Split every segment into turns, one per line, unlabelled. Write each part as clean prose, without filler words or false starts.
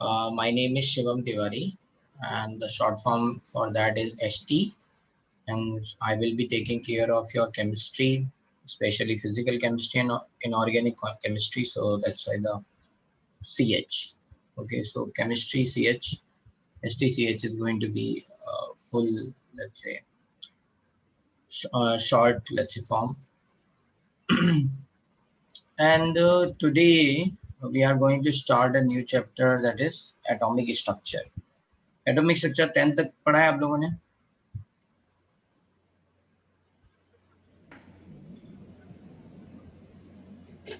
My name is Shivam Tiwari, and the short form for that is ST. And I will be taking care of your chemistry, especially physical chemistry and inorganic chemistry. So that's why the CH. Okay, so chemistry CH, STCH is going to be full, let's say, short, let's say, form. And today we are going to start a new chapter, that is atomic structure. Atomic structure 10th तक पढ़ा है आप लोगों ने?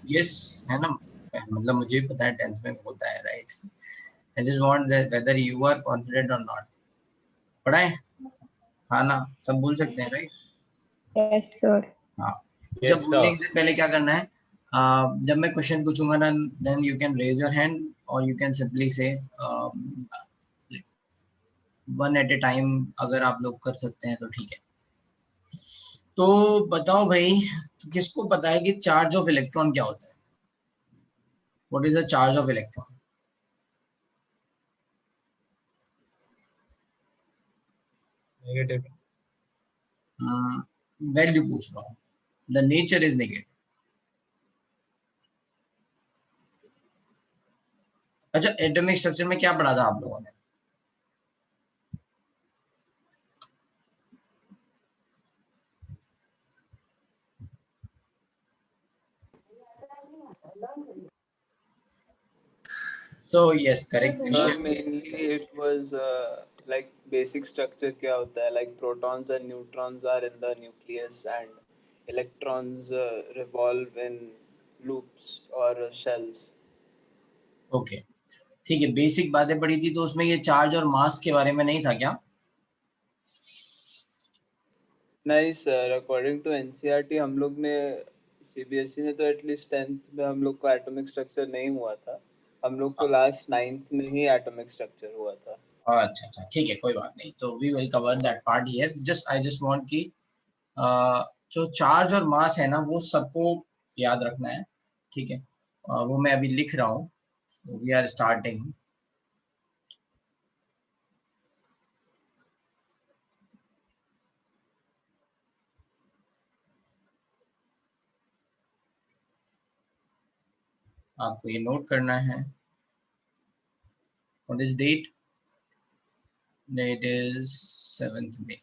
Yes, है ना? मतलब मुझे भी पता है 10th में होता है, right? I just want that whether you are confident or not. पढ़ा है? हाँ ना, सब बोल सकते हैं, right?
Yes, sir.
हाँ,
Yes,
जब बोलने
sir.
से पहले क्या करना है? जब मैं क्वेश्चन पूछूंगा ना, then you can raise your hand or you can simply say one at a time. अगर आप लोग कर सकते हैं तो ठीक है. तो बताओ भाई, किसको पता है कि चार्ज ऑफ इलेक्ट्रॉन क्या होता है? What is the charge of electron?
Negative.
Value पूछ रहा हूँ. The nature is negative. अच्छा, एटॉमिक स्ट्रक्चर में क्या पढ़ा था आप लोगों ने? So yes, correct.
Mainly it was like basic structure क्या होता है, like protons and neutrons are in the nucleus and electrons revolve in loops or shells.
Okay, ठीक है, बेसिक बातें पढ़ी थी. तो उसमें ये चार्ज और मास के बारे में नहीं था क्या?
नहीं सर, अकॉर्डिंग टू एनसीईआरटी हम लोग ने, सीबीएसई ने तो एटलीस्ट 10th में हम लोग को एटॉमिक स्ट्रक्चर नहीं हुआ था. हम लोग को लास्ट 9th में ही एटॉमिक स्ट्रक्चर हुआ था.
अच्छा अच्छा, ठीक है, कोई बात नहीं. तो we will cover that part here. I just want कि जो चार्ज और मास है ना, वो सबको याद रखना है, ठीक है? वो मैं अभी लिख रहा हूँ. We are starting. आपको ये नोट करना है. What is date? Date is 7th May.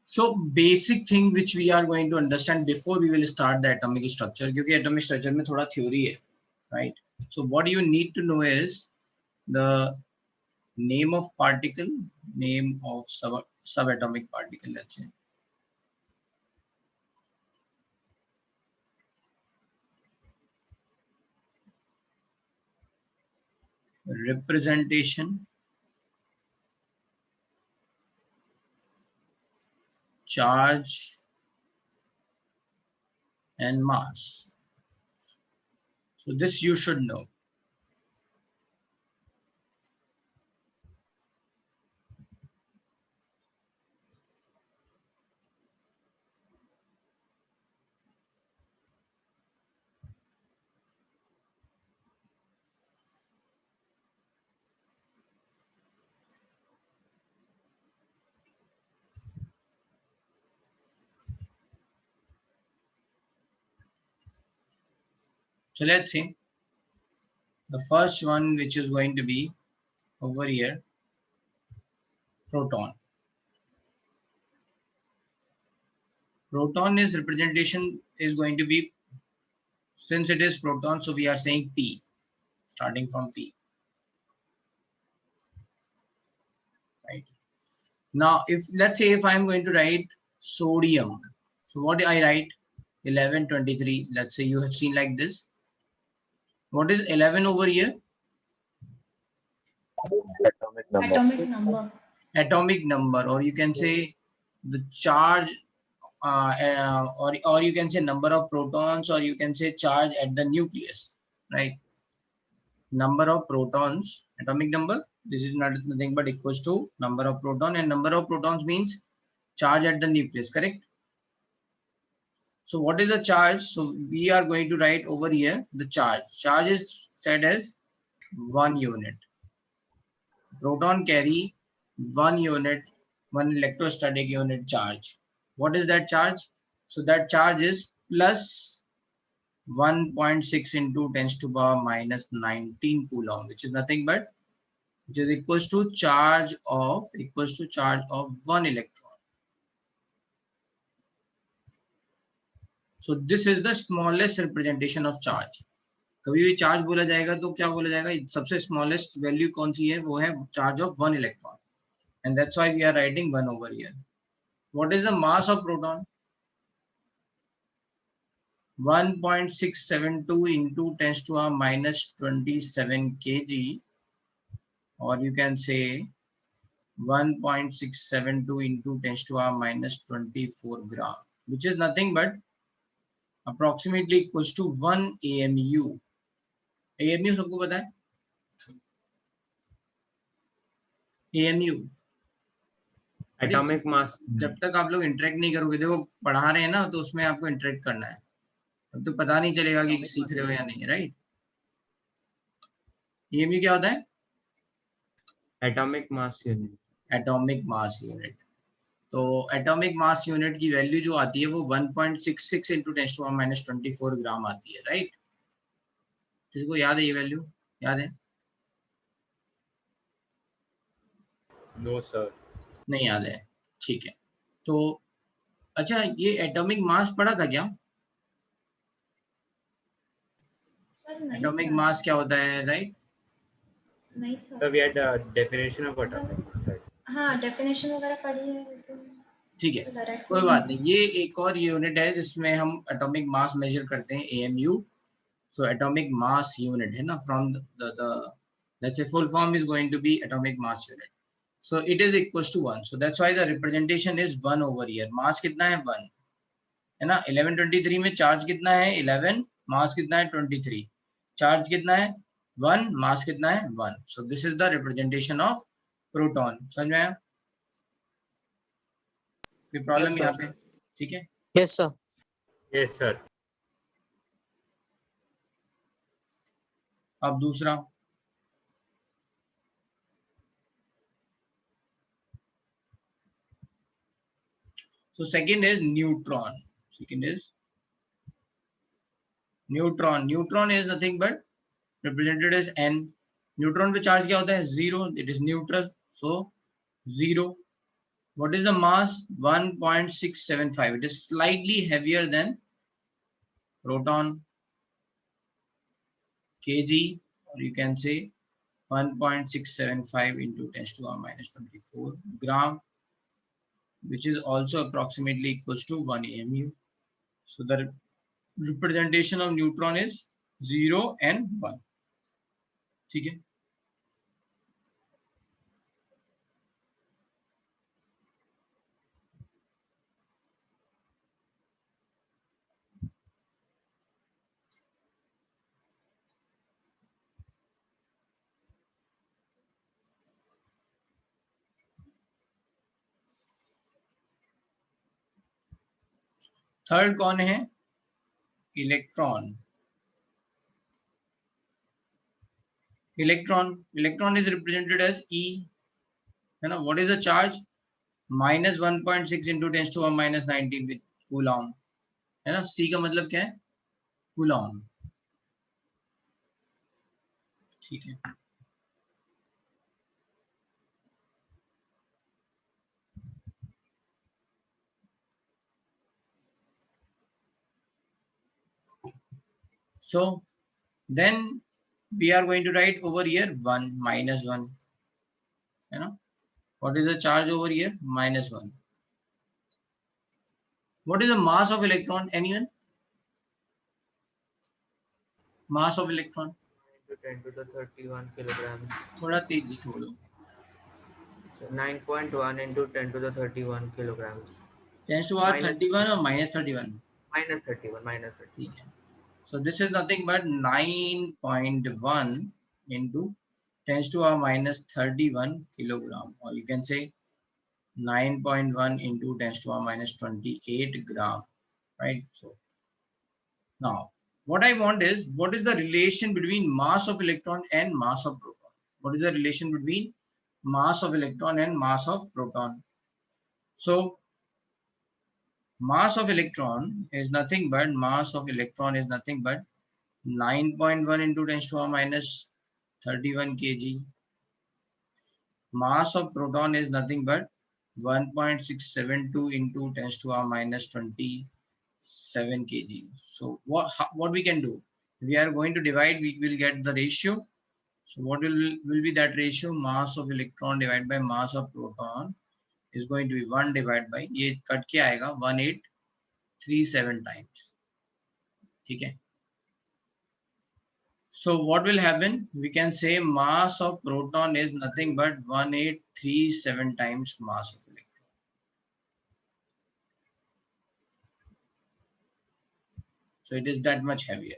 So basic thing which we are going to understand before we will start the atomic structure, क्योंकि atomic structure में थोड़ा theory है, right? So what you need to know is the name of particle, name of subatomic particle, let's say. Representation, charge and mass. So this you should know. So let's see. The first one, which is going to be over here, proton. Proton is representation is going to be, since it is proton, so we are saying P, starting from P. Right. Now, if let's say if I'm going to write sodium, so what do I write? 1123. Let's say you have seen like this. What is 11 over here?
Atomic number.
Atomic number.
Atomic number, or you can say the charge, or you can say number of protons, or you can say charge at the nucleus, right? Number of protons, atomic number. This is nothing but equals to number of proton, and number of protons means charge at the nucleus, correct? So what is the charge? So we are going to write over here the charge. Charge is said as 1 unit. Proton carry 1 unit, 1 electrostatic unit charge. What is that charge? So that charge is plus 1.6 into 10 to the power minus 19 coulomb, which is nothing but which is equals to charge of 1 electron. So this is the smallest representation of charge. कभी भी charge बोला जाएगा तो क्या बोला जाएगा, सबसे smallest value कौन सी है, वो है charge of 1 electron, and that's why we are writing 1 over here. What is the mass of proton? 1.672 into 10 to the minus 27 kg, or you can say 1.672 into 10 to the minus 24 gram, which is nothing but approximately equals to 1 AMU. AMU सबको पता है? AMU
atomic mass.
जब तक आप लोग interact नहीं करोगे, देखो पढ़ा रहे हैं ना, तो उसमें आपको इंटरेक्ट करना है, तब तो पता नहीं चलेगा कि सीख रहे हो या नहीं, राइट? AMU क्या होता है?
Atomic mass unit.
Atomic mass unit. तो एटॉमिक मास यूनिट की वैल्यू जो आती है वो 1.66 into 10 to the minus 24 ग्राम आती है, राइट? किसको याद है ये वैल्यू? याद है?
नो सर,
नहीं याद है, ठीक है। तो अच्छा, ये एटॉमिक मास पढ़ा था क्या? एटॉमिक मास क्या होता है, राइट?
नहीं था
sir we had definition of atomic mass.
हाँ, डेफिनेशन वगैरह पढ़ी है लेकिन
ठीक है,
so direct
कोई बात नहीं। ये एक और यूनिट है जिसमें हम एटॉमिक मास मेजर करते हैं, AMU। So atomic mass unit है ना, from the let's say full form is going to be atomic mass unit. So it is equals to 1. So that's why the representation is 1 over here. Mass कितना है? 1 है ना। 1123 में charge कितना है? 11, मास कितना है? 23। चार्ज कितना है? 1, मास कितना है? 1। So this is the representation of proton. समझ में आया? कोई प्रॉब्लम यहाँ पे? ठीक है,
Yes, sir.
Yes sir.
अब दूसरा, so second is neutron. Second is neutron. Neutron is nothing but represented as n. Neutron पे charge क्या होता है? 0. It is neutral, so 0. What is the mass? 1.675. It is slightly heavier than proton, kg, or you can say 1.675 into 10 to the minus 24 gram, which is also approximately equals to 1 AMU. So the representation of neutron is 0 and 1. ठीक है, third कौन है? Electron. Electron is represented as E, है ना। What is the charge? minus 1.6 into 10 to the minus 19 with coulomb, है ना। C का मतलब क्या है? coulomb, ठीक है। So then we are going to write over here 1 minus 1, है ना। What is the charge over here? minus 1. What is the mass of electron? Anyone? Mass of electron?
10 to the 31 kilograms.
थोड़ा तेजी से बोलो।
So 9.1 into 10 to the 31 kilograms.
10 to the power
Minus-
31 or minus 31?
Minus 31, minus 30.
ठीक है। So this is nothing but 9.1 into 10 to the minus 31 kilogram, or you can say 9.1 into 10 to the minus 28 gram, right? So Now, what I want is, what is the relation between mass of electron and mass of proton? What is the relation between mass of electron and mass of proton? So, mass of electron is nothing but 9.1 into 10 to the power minus 31 kg. Mass of proton is nothing but 1.672 into 10 to the power minus 27 kg. So what we can do? We are going to divide, we will get the ratio. So what will be that ratio? Mass of electron divided by mass of proton is going to be 1 divided by, ये cut के आएगा 1837 times. ठीक है. So what will happen? We can say mass of proton is nothing but 1837 times mass of electron. So it is that much heavier.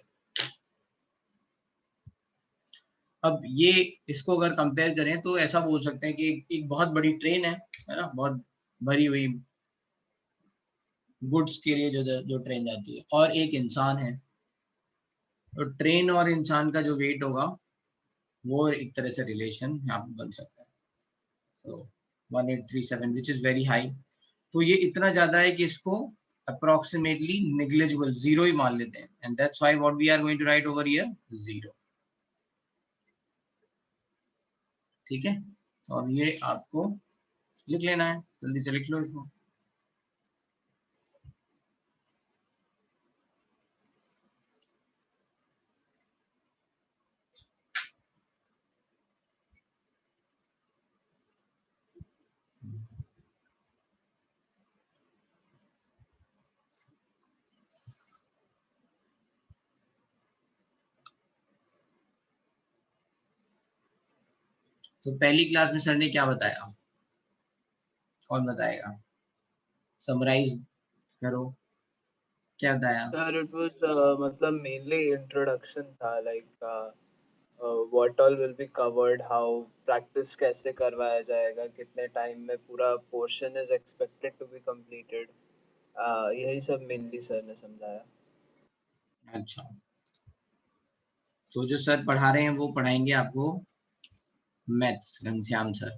अब ये इसको अगर compare करें तो ऐसा बोल सकते हैं कि एक बहुत बड़ी ट्रेन है ना, बहुत भरी हुई गुड्स के लिए जो ट्रेन जाती है, और एक इंसान है, तो ट्रेन और इंसान का जो वेट होगा वो एक तरह से रिलेशन यहाँ पे बन सकता है. So 1837 which is very high. तो ये इतना ज्यादा है कि इसको approximately negligible, zero ही मान लेते हैं, and that's why what we are going to write over here, 0. ठीक है, और ये आपको लिख लेना है, जल्दी से लिख लो इसको. तो पहली क्लास में सर ने क्या बताया, कौन बताएगा? समराइज करो, क्या बताया?
Sir, it was मतलब mainly introduction था, like what all will be covered, how practice कैसे करवाया जाएगा, कितने time में पूरा portion is expected to be completed. यही सब mainly sir ने समझाया.
अच्छा, तो जो सर पढ़ा रहे हैं वो पढ़ाएंगे आपको मैथ्स, घनश्याम सर.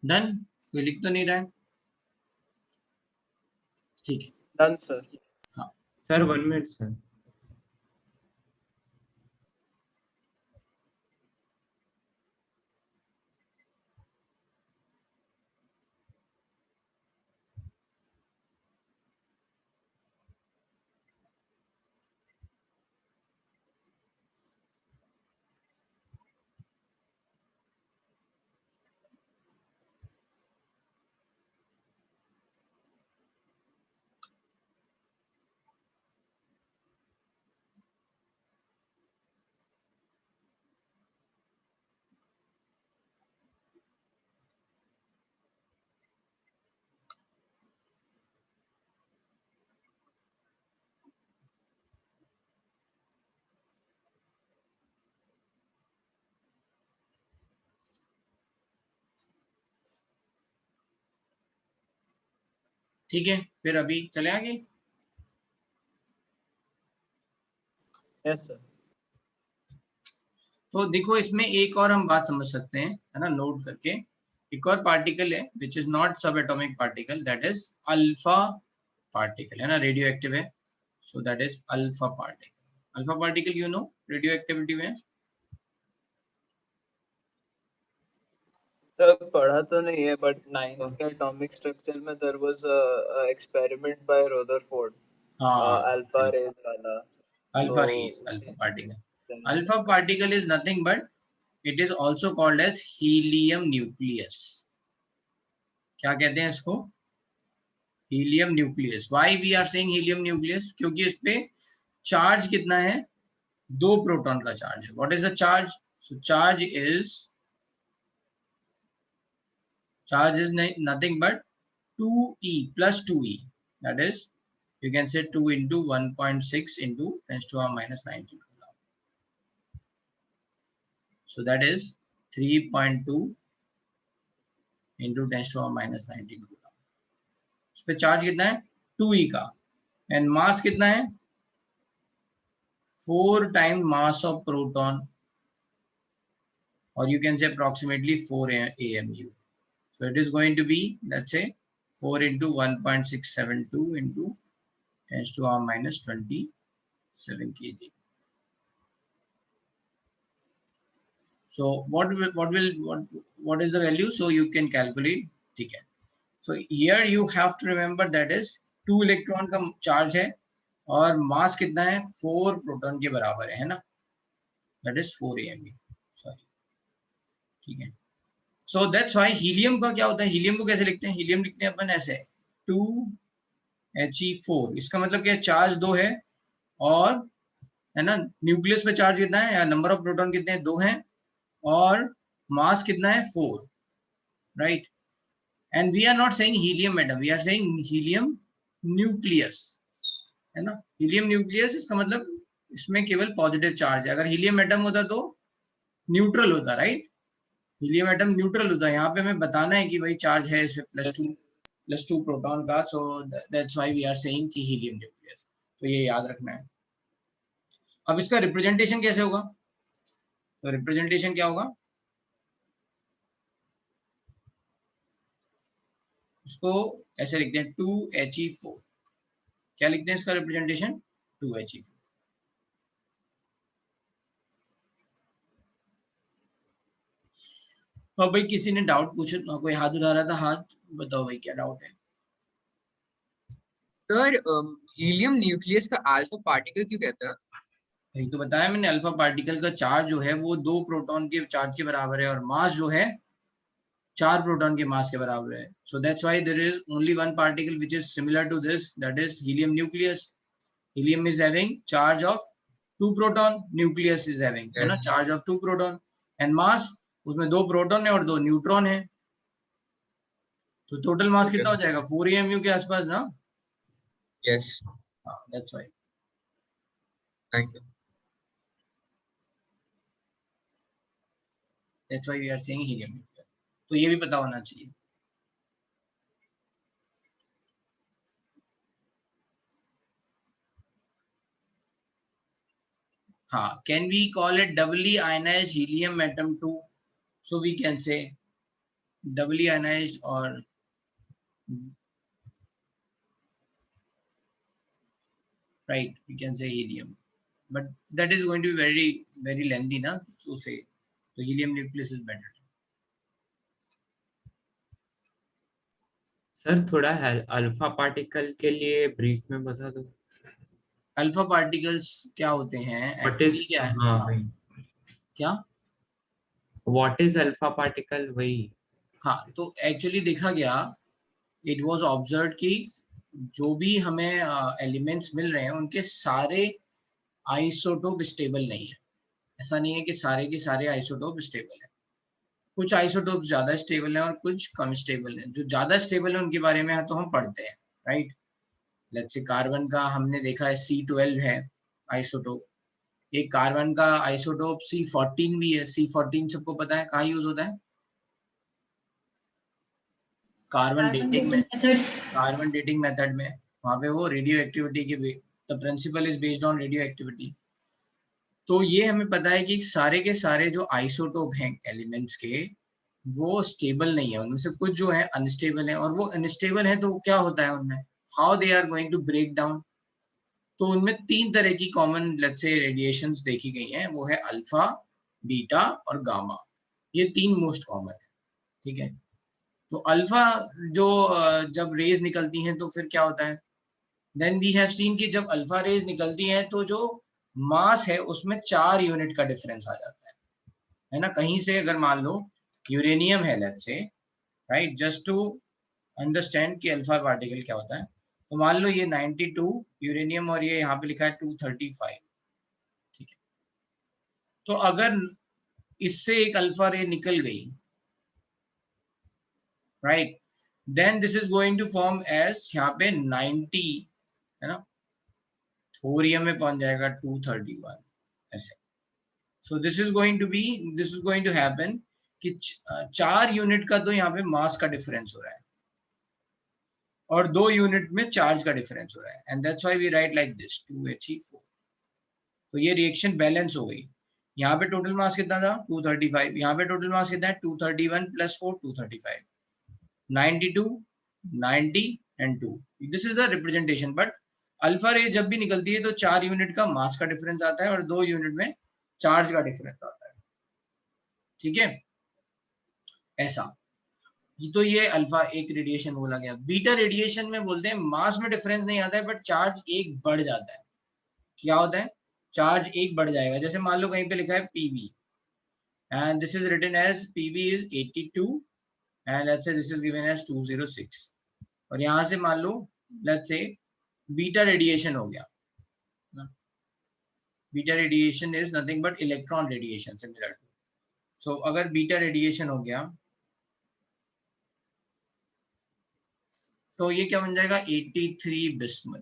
डन, कोई लिख तो नहीं रहा है? ठीक है,
Done sir.
हाँ.
Sir, 1 minute, sir.
ठीक है, फिर अभी चले आगे.
Yes sir.
तो देखो, इसमें एक और हम बात समझ सकते हैं, है ना, नोट करके, एक और पार्टिकल है which is not subatomic particle, that is alpha particle, है ना, रेडियो एक्टिव है, so that is alpha particle. Alpha particle you know radioactivity में?
सर पढ़ा तो नहीं है, बट 9th के एटॉमिक स्ट्रक्चर में there was a experiment by Rutherford,
हाँ,
अल्फा रेज वाला।
अल्फा
तो
रेज,
उसी
अल्फा पार्टिकल।
से-
alpha particle is nothing but it is also called as helium nucleus. क्या कहते हैं इसको? Helium nucleus. Why we are saying helium nucleus? क्योंकि इस पे चार्ज कितना है? 2 प्रोटॉन का चार्ज है। What is the charge? So charge is nothing but 2e plus 2e, that is you can say 2 into 1.6 into 10 to the minus 19 coulomb. So that is 3.2 into 10 to the minus 19 coulomb. उस पे charge कितना है? 2e का, and mass कितना है? 4 times mass of proton, or you can say approximately 4 AMU. So it is going to be, let's say, 4 into 1.672 into 10 to the minus 27 kg. So what is the value? So you can calculate. ठीक है. So here you have to remember that is 2 electron का charge है और मास कितना है? 4 proton के बराबर है ना? That is 4 AMU. Sorry. ठीक है. So that's why हीलियम का क्या होता है? हीलियम को कैसे लिखते हैं? हीलियम लिखते हैं अपन ऐसे 2He4। इसका मतलब क्या? चार्ज 2 है और, है ना, न्यूक्लियस पे चार्ज कितना है या नंबर ऑफ प्रोटॉन कितने हैं? 2 हैं और मास कितना है? 4, right? And we are not saying helium atom, we are saying helium nucleus, है ना। हीलियम न्यूक्लियस इसका मतलब इसमें केवल पॉजिटिव चार्ज है। अगर हीलियम एटम होता तो न्यूट्रल होता, राइट? हीलियम एटम न्यूट्रल होता है। यहाँ पे हमें बताना है कि भाई चार्ज है इसमें +2 प्रोटॉन का, so that's why we are saying कि हीलियम न्यूक्लियस। तो ये याद रखना है। अब इसका रिप्रेजेंटेशन कैसे होगा? तो रिप्रेजेंटेशन क्या होगा? इसको ऐसे लिखते हैं 2He4। क्या लिखते हैं इसका रिप्रेजेंटेशन? 2He4। हाँ भाई, किसी ने डाउट पूछा, कोई हाथ उठा रहा था, हाथ बताओ भाई क्या डाउट है?
सर हीलियम न्यूक्लियस का अल्फा पार्टिकल क्यों कहता है?
भाई तो बताया मैंने, अल्फा पार्टिकल का चार्ज जो है वो 2 प्रोटॉन के चार्ज के बराबर है और मास जो है 4 प्रोटॉन के मास के बराबर है। So that's why there is only one particle which is similar to this, that is helium nucleus. Helium is having charge of 2 proton, nucleus is having, है ना, charge of 2 proton, and mass उसमें 2 proton है और 2 neutron है। तो total mass कितना हो जाएगा? 4 AMU के आसपास ना?
यस,
हाँ, that's why.
Thank you.
That's why we are saying helium nucleus. तो ये भी पता होना चाहिए। हाँ, can we call it doubly ionized helium atom too? So we can say doubly ionized or right, we can say helium, but that is going to be very lengthy ना, so say so helium nucleus is better.
Sir थोड़ा alpha particle के लिए brief में बता दो।
Alpha particles क्या होते हैं
व्हाट
एक्चुअली?
इज,
क्या है?
हाँ
हाँ,
वही,
क्या?
व्हाट इज अल्फा पार्टिकल, वही।
हाँ, तो एक्चुअली देखा गया, इट वाज ऑब्जर्व्ड कि जो भी हमें एलिमेंट्स मिल रहे हैं उनके सारे आइसोटोप स्टेबल नहीं है। ऐसा नहीं है कि सारे के सारे आइसोटोप स्टेबल है। कुछ आइसोटोप ज्यादा स्टेबल हैं और कुछ कम स्टेबल हैं। जो ज्यादा स्टेबल है उनके बारे में तो हम पढ़ते हैं, राइट? लेट्स से कार्बन का हमने देखा है C12 है आइसोटोप। एक कार्बन का आइसोटोप C14 भी है। C14 सबको पता है कहाँ यूज होता है? कार्बन डेटिंग में, कार्बन डेटिंग मेथड में। वहां पे वो रेडियो एक्टिविटी के, the principle is based on radioactivity. तो ये हमें पता है कि सारे के सारे जो आइसोटोप हैं एलिमेंट्स के, वो स्टेबल नहीं है, उनमें से कुछ जो है अनस्टेबल है, और वो अनस्टेबल है तो क्या होता है उनमें, how they are going to break down. तो उनमें 3 तरह की कॉमन लेट्स से रेडिएशंस देखी गई हैं, वो है अल्फा, बीटा और गामा। ये 3 मोस्ट कॉमन है, ठीक है। तो अल्फा जो जब रेज निकलती हैं तो फिर क्या होता है, देन वी हैव सीन कि जब अल्फा रेज निकलती हैं तो जो मास है उसमें 4 यूनिट का डिफरेंस आ जाता है ना। कहीं से अगर मान लो यूरेनियम है let's say, right, just to understand कि अल्फा पार्टिकल क्या होता है, तो मान लो ये 92 यूरेनियम और ये यहाँ पे लिखा है 235, ठीक है। तो अगर इससे एक अल्फा रे निकल गई, right, then this is going to form as यहाँ पे 90, है ना, थोरियम में पहुंच जाएगा 231 ऐसे। So this is going to happen कि 4 यूनिट का तो यहाँ पे मास का डिफरेंस हो रहा है और 2 यूनिट में चार्ज का डिफरेंस हो रहा है, and that's why we write like this 2He4। तो ये रिएक्शन बैलेंस हो गई। यहाँ पे टोटल मास कितना था 235, यहाँ पे टोटल मास कितना है 231 plus 4 235, 92 90 and 2। This is the representation. But alpha रे जब भी निकलती है तो 4 यूनिट का मास का डिफरेंस आता है और 2 यूनिट में चार्ज का डिफरेंस आता है, ठीक है, ऐसा। तो ये अल्फा एक रेडिएशन बोला गया। बीटा रेडिएशन में बोलते हैं मास में डिफरेंस नहीं आता है बट चार्ज एक बढ़ जाता है। क्या होता है, चार्ज एक बढ़ जाएगा। जैसे मान लो कहीं पे लिखा है PB and this is written as PB is 82 and let's say this is given as 206, और यहाँ से मान लो लेट्स से बीटा रेडिएशन हो गया। Beta radiation is nothing but electron radiation similar to. So अगर बीटा रेडिएशन हो गया तो ये क्या बन जाएगा 83 bismuth.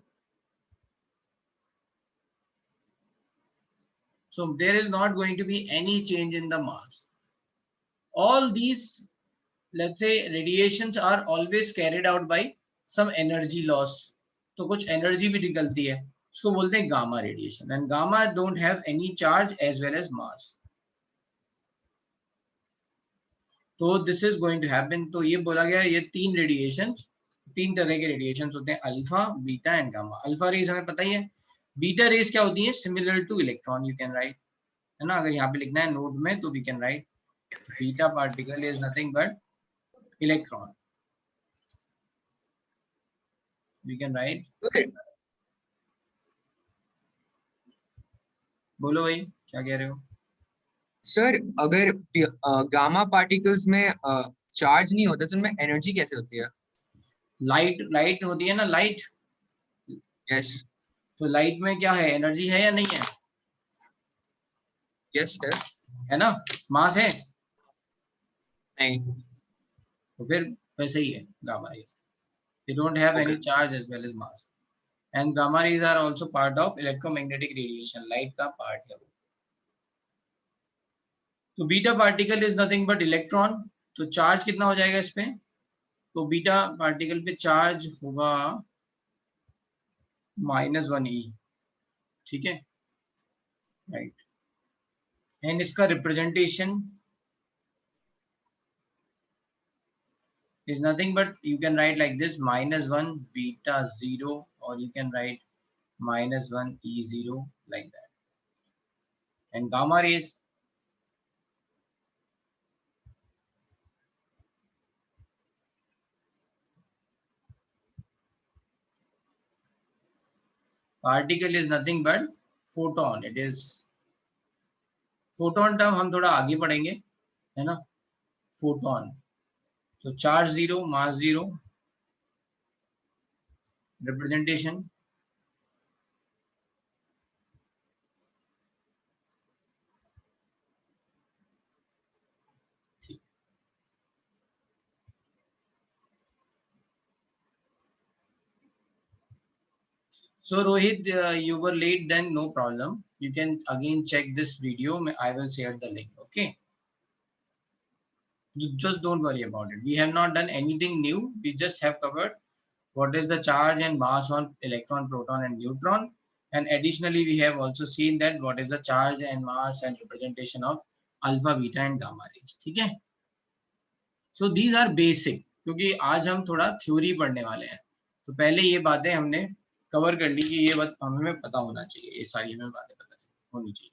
So there is not going to be any change in the mass. All these, let's say, radiations are always carried out by some energy loss. तो कुछ energy भी निकलती है, उसको बोलते हैं gamma radiation, and gamma don't have any charge as well as mass. तो this is going to happen. तो ये बोला गया ये 3 radiations, 3 तरह के radiations होते हैं, alpha, beta and gamma. Alpha rays हमें पता ही है, बीटा रेज क्या होती है, similar to electron, you can write, है ना। अगर यहाँ पे लिखना है नोट में तो we can write beta particle is nothing but electron, we can write. बोलो भाई क्या कह रहे हो।
सर अगर गामा पार्टिकल्स में चार्ज नहीं होता तो उनमें एनर्जी कैसे होती है?
लाइट होती है ना, लाइट।
यस।
तो लाइट में क्या है, एनर्जी है या नहीं है?
Yes sir.
है ना, मास है
नहीं।
तो फिर वैसे ही है gamma rays, they don't have any charge as well as mass, and gamma rays are also part of electromagnetic radiation, light का पार्ट है वो। तो beta particle is nothing but electron. तो चार्ज कितना हो जाएगा इस पे, तो बीटा पार्टिकल पे चार्ज होगा -1e, ठीक है, राइट। एंड इसका representation is nothing but you can write like this -1 beta 0, or you can write -1 E0 like that. And gamma rays, particle is nothing but photon. It is photon term हम थोड़ा आगे पढ़ेंगे, है ना। photon, तो charge 0, mass 0, representation So Rohit, you were late, then no problem. You can again check this video. I will share the link. Okay. Just don't worry about it. We have not done anything new. We just have covered what is the charge and mass on electron, proton, and neutron. And additionally, we have also seen that what is the charge and mass and representation of alpha, beta, and gamma rays. ठीक है? So these are basic, क्योंकि आज हम थोड़ा theory पढ़ने वाले हैं, तो पहले ये बातें हमने कवर कर ली कि ये बात हमें पता होना चाहिए, ये सारी हमें बातें पता होनी चाहिए।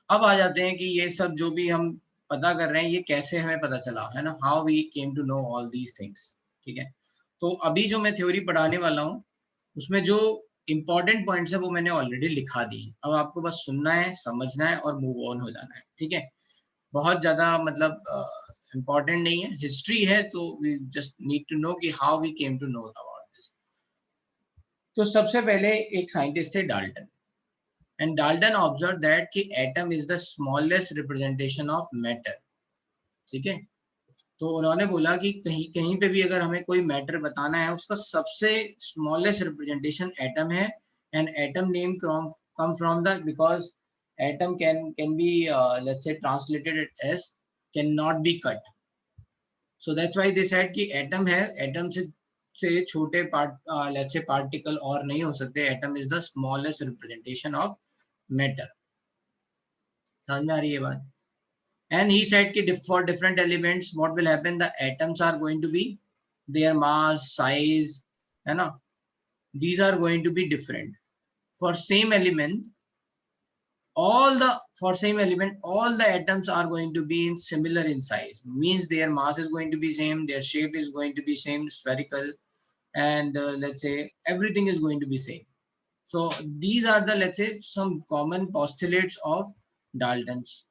अब आ जाते हैं कि ये सब जो भी हम पता कर रहे हैं ये कैसे हमें पता चला, है ना, how we came to know all these things. ठीक है, तो अभी जो मैं थ्योरी पढ़ाने वाला हूँ उसमें जो इंपॉर्टेंट पॉइंट्स है वो मैंने ऑलरेडी लिखा दी। अब आपको बस सुनना है, समझना है और मूव ऑन हो जाना है। ठीक है, बहुत ज्यादा मतलब इम्पोर्टेंट नहीं है, हिस्ट्री है, तो we just need to know कि how we came to know about this. तो सबसे पहले एक साइंटिस्ट है Dalton, and Dalton observe that कि atom is the smallest representation of matter. ठीक है, तो उन्होंने बोला कि कहीं कहीं पे भी अगर हमें कोई मैटर बताना है उसका सबसे स्मॉलेस्ट रिप्रेजेंटेशन एटम है, and atom name come from the because atom can be let's say translated as can not be cut. So that's why they said कि एटम है, एटम से छोटे पार्ट लेट्स से पार्टिकल और नहीं हो सकते, atom is the smallest representation of matter. समझ में आ रही है बात? And he said कि for different elements what will happen, the atoms are going to be their mass, size, है ना, these are going to be different for same element, all the atoms are going to be in similar in size, means their mass is going to be same, their shape is going to be same, spherical, and let's say everything is going to be same. So these are the, let's say, some common postulates of Dalton's.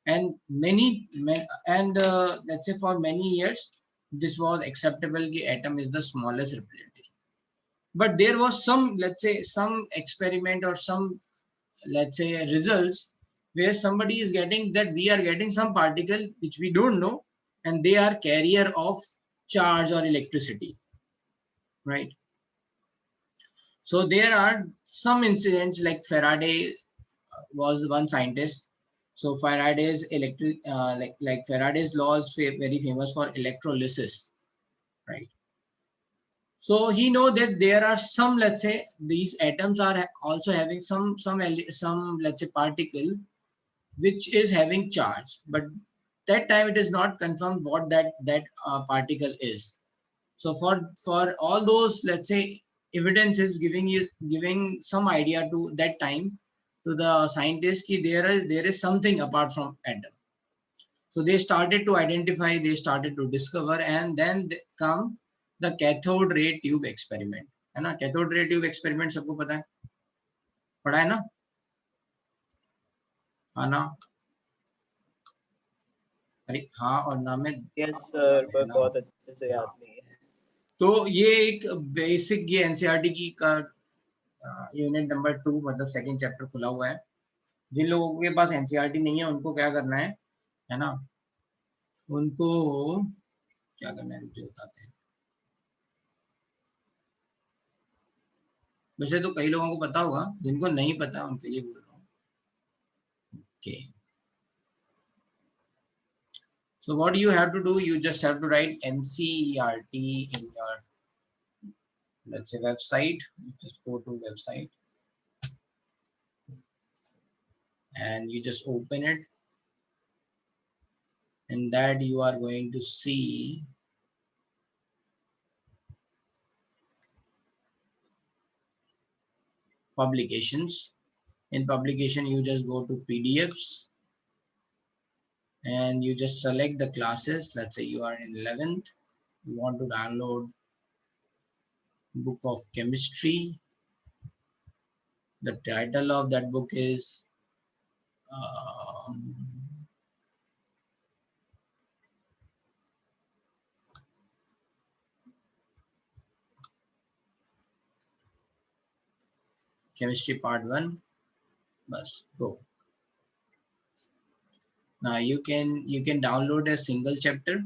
And let's say for many years this was acceptable कि atom is the smallest representation, but there was some, let's say, some experiment or some, let's say, results where somebody is getting that we are getting some particle which we don't know and they are carrier of charge or electricity, right? So there are some incidents like Faraday was one scientist. So Faraday's like Faraday's law is very famous for electrolysis, right? So he know that there are some, let's say, these atoms are also having some let's say particle which is having charge, but that time it is not confirmed what that particle is. So for all those, let's say, evidences giving some idea to that time to the scientists कि there is something apart from atom. So they started to identify, they started to discover, and then come the cathode ray tube experiment, है ना? Cathode ray tube experiment सबको पता है, पढ़ा है ना? हाँ ना? अरे हाँ और ना में
यस सर,
है
पर
ना?
बहुत अच्छे से याद नहीं है।
तो ये एक बेसिक, ये एनसीईआरटी की का यूनिट नंबर 2 मतलब सेकंड चैप्टर खुला हुआ है। जिन लोगों के पास एनसीईआरटी नहीं है उनको क्या करना है ना, उनको क्या करना है, रुको बताते हैं। वैसे तो कई लोगों को पता होगा, जिनको नहीं पता उनके लिए बोल रहा हूँ। Okay, so what you have to do, you just have to write NCERT in your, let's say, website. You just go to website and you just open it, and that you are going to see publications. In publication you just go to PDFs and you just select the classes. Let's say you are in 11th, you want to download book of chemistry. The title of that book is chemistry part 1. Bas, go. Now you can download a single chapter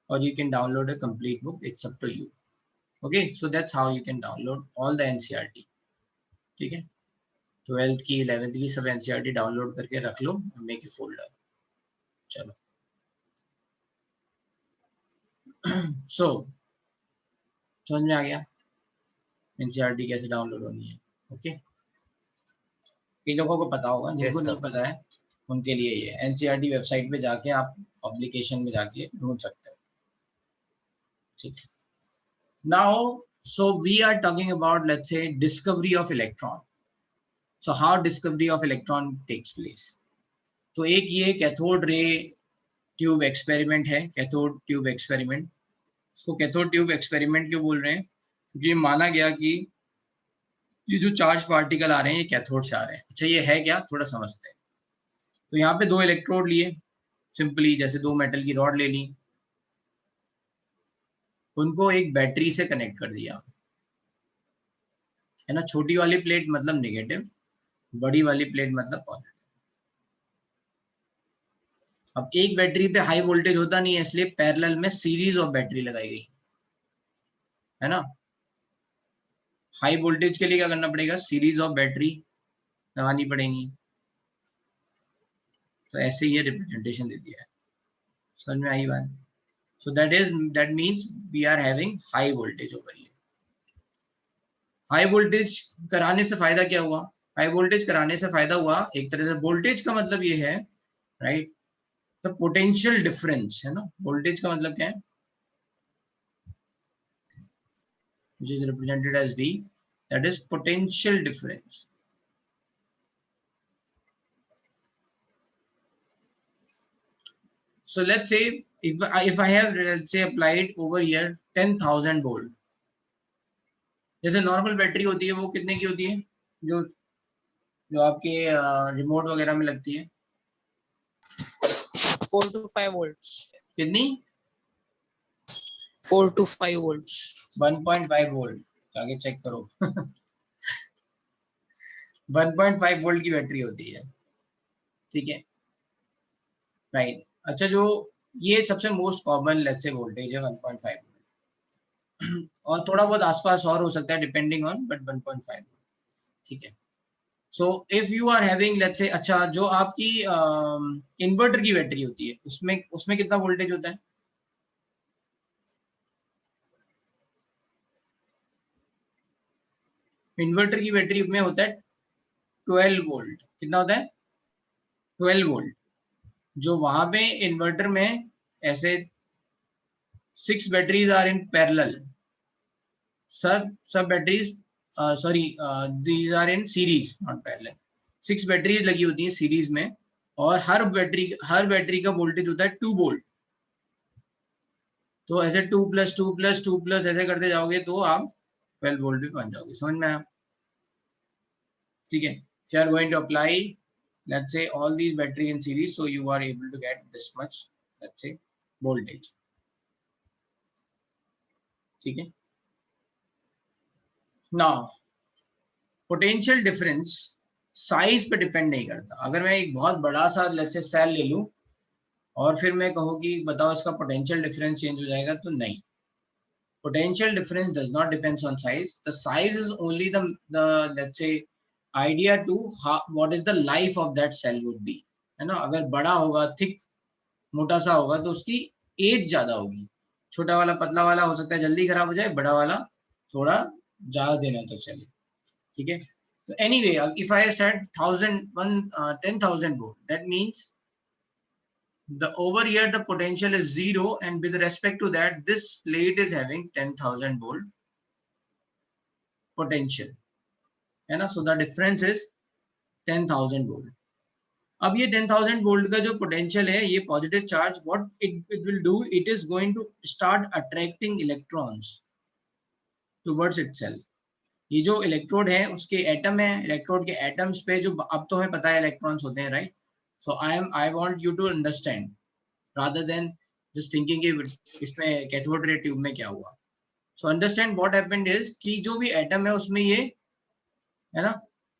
or you can download a complete book. It's up to you. Okay, so that's how you can download all the NCERT. ठीक है, 12th की 11th की सब NCERT download करके रख लो, make a folder. चलो सो समझ में आ गया NCERT कैसे डाउनलोड होनी है? ओके, कई लोगों को पता होगा, जिनको नहीं पता है उनके लिए ये एनसीईआरटी वेबसाइट पे जाके आप पब्लिकेशन में जाके ढूंढ सकते हो, ठीक है। Now so we are talking about, let's say, discovery of electron. So how discovery of electron takes place? तो एक ये कैथोड रे ट्यूब एक्सपेरिमेंट है, कैथोड ट्यूब एक्सपेरिमेंट। इसको कैथोड ट्यूब एक्सपेरिमेंट क्यों बोल रहे हैं? क्योंकि माना गया कि ये जो चार्ज पार्टिकल आ रहे हैं ये कैथोड से आ रहे हैं। अच्छा ये है क्या, थोड़ा समझते हैं। तो यहाँ पे दो इलेक्ट्रोड लिए, सिंपली जैसे दो मेटल की रॉड ले ली, उनको एक बैटरी से कनेक्ट कर दिया, है ना। छोटी वाली प्लेट मतलब नेगेटिव, बड़ी वाली प्लेट मतलब पॉजिटिव। अब एक बैटरी पे हाई वोल्टेज होता नहीं है, इसलिए पैरेलल में सीरीज ऑफ बैटरी लगाई गई, है ना। हाई वोल्टेज के लिए क्या करना पड़ेगा, सीरीज ऑफ बैटरी लगानी पड़ेगी। तो ऐसे ये रिप्रेजेंटेशन दे दिया है, समझ में आई बात। So that means we are having high voltage over here. High voltage कराने से फायदा क्या हुआ? हाई वोल्टेज कराने से फायदा हुआ, एक तरह से वोल्टेज का मतलब ये है, राइट, द पोटेंशियल डिफरेंस, है ना। वोल्टेज का मतलब क्या है, which is represented as V, that is potential difference. So let's say if I have, let's say, applied over here 10,000 volt, जैसे नॉर्मल बैटरी होती है वो कितने की होती है, जो जो आपके रिमोट वगैरह में लगती है,
4 to 5 volts.
कितनी?
4 to 5 volts.
1.5 वोल्ट, आगे चेक करो। 1.5 वोल्ट की बैटरी होती है, ठीक है, राइट। अच्छा जो ये सबसे most common let's say voltage है 1.5 वोल्ट, और थोड़ा बहुत आसपास और हो सकता है डिपेंडिंग ऑन, बट 1.5 वोल्ट, ठीक है। So if you are having, let's say, अच्छा जो आपकी इन्वर्टर की बैटरी होती है उसमें कितना वोल्टेज होता है? इन्वर्टर की बैटरी में होता है 12 वोल्ट। कितना होता है? 12 वोल्ट। जो वहां पे इन्वर्टर में ऐसे 6 बैटरीज आर इन पैरेलल, सब batteries, sorry these are in series not parallel. 6 batteries लगी होती हैं सीरीज में, और हर बैटरी का वोल्टेज होता है 2 वोल्ट। तो ऐसे 2 + 2 + 2 + ऐसे करते जाओगे तो आप 12 वोल्ट भी पहुंच जाओगे, समझ में आया, ठीक है। If you are going to apply, let's say, all these battery in series, so you are able to get this much, let's say, voltage, ठीक है। Now potential difference साइज पे डिपेंड नहीं करता। अगर मैं एक बहुत बड़ा सा लेट्स से सेल ले लूं और फिर मैं कहूँ कि बताओ इसका पोटेंशियल डिफरेंस चेंज हो जाएगा, तो नहीं। Potential difference does not depends on size. The size is only the let's say idea to what is the life of that cell would be, है ना। अगर बड़ा होगा, थिक मोटा सा होगा, तो उसकी एज ज्यादा होगी। छोटा वाला पतला वाला हो सकता है जल्दी खराब हो जाए, बड़ा वाला थोड़ा ज्यादा दिनों तक चले, ठीक है। तो anyway, if I said 10,000 volt, that means the over here the potential is 0, and with respect to that this plate is having 10,000 volt potential, है ना। so the difference is 10,000 volt. अब ये 10,000 volt का जो potential है, ये positive charge, what it will do, it is going to start attracting electrons towards itself. ये जो इलेक्ट्रोड है उसके एटम है, इलेक्ट्रोड के एटम्स पे जो अब तो हमें पता है इलेक्ट्रॉन्स होते हैं, right. So I want you to understand rather than just thinking कि इसमें कैथोड रे ट्यूब में क्या हुआ। So understand what happened is कि जो भी एटम है उसमें ये, है ना,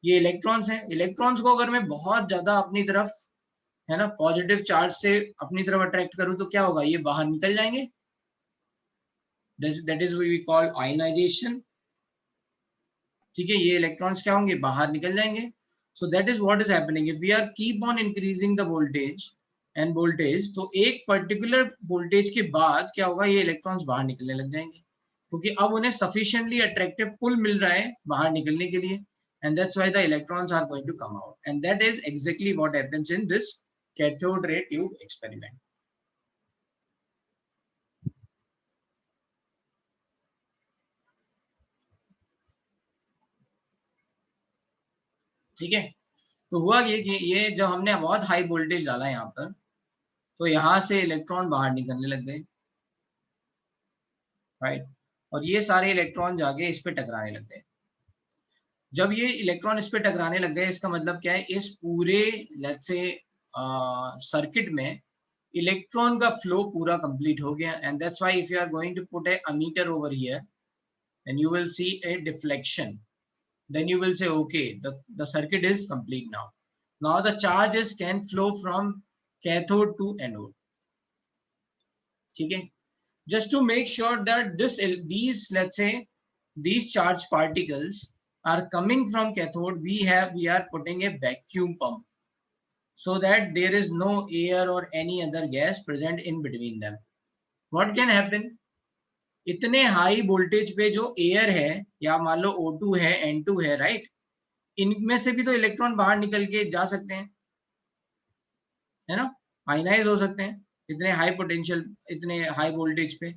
ये इलेक्ट्रॉन्स हैं। इलेक्ट्रॉन्स को अगर मैं बहुत ज्यादा अपनी तरफ, है ना, पॉजिटिव चार्ज से अपनी तरफ अट्रैक्ट करूं तो क्या होगा, ये बाहर निकल जाएंगे। That is we call ionization, ठीक है। ये इलेक्ट्रॉन्स क्या होंगे, बाहर निकल जाएंगे। So that is what is happening. If we are keep on increasing the voltage and voltage, तो एक पर्टिकुलर वोल्टेज के बाद क्या होगा, ये इलेक्ट्रॉन्स बाहर निकलने लग जाएंगे, क्योंकि अब उन्हें सफिशिएंटली अट्रैक्टिव पुल मिल रहा है बाहर निकलने के लिए। and that's why the electrons are going to come out, and that is exactly what happens in this cathode ray tube experiment. ठीक है, तो हुआ ये कि ये जब हमने बहुत हाई वोल्टेज डाला यहाँ पर, तो यहाँ से इलेक्ट्रॉन बाहर निकलने लग गए, राइट, और ये सारे इलेक्ट्रॉन जाके इस पे टकराने लग गए। जब ये इलेक्ट्रॉन इस पे टकराने लग गए, इसका मतलब क्या है, इस पूरे लेट्स से सर्किट में इलेक्ट्रॉन का फ्लो पूरा कंप्लीट हो गया, and that's why if you are going to put a ammeter over here and you will see a deflection, then you will say okay, the circuit is complete now. Now the charges can flow from cathode to anode. ठीक है, just to make sure that these let's say these charged particles are coming from cathode, we are putting a vacuum pump so that there is no air or any other gas present in between them. What can happen, इतने high voltage पे जो air है या मान लो O2 है, N2 है, right, इनमें से भी तो इलेक्ट्रॉन बाहर निकल के जा सकते हैं, है ना, आयनाइज हो सकते हैं इतने हाई पोटेंशियल, इतने हाई वोल्टेज पे।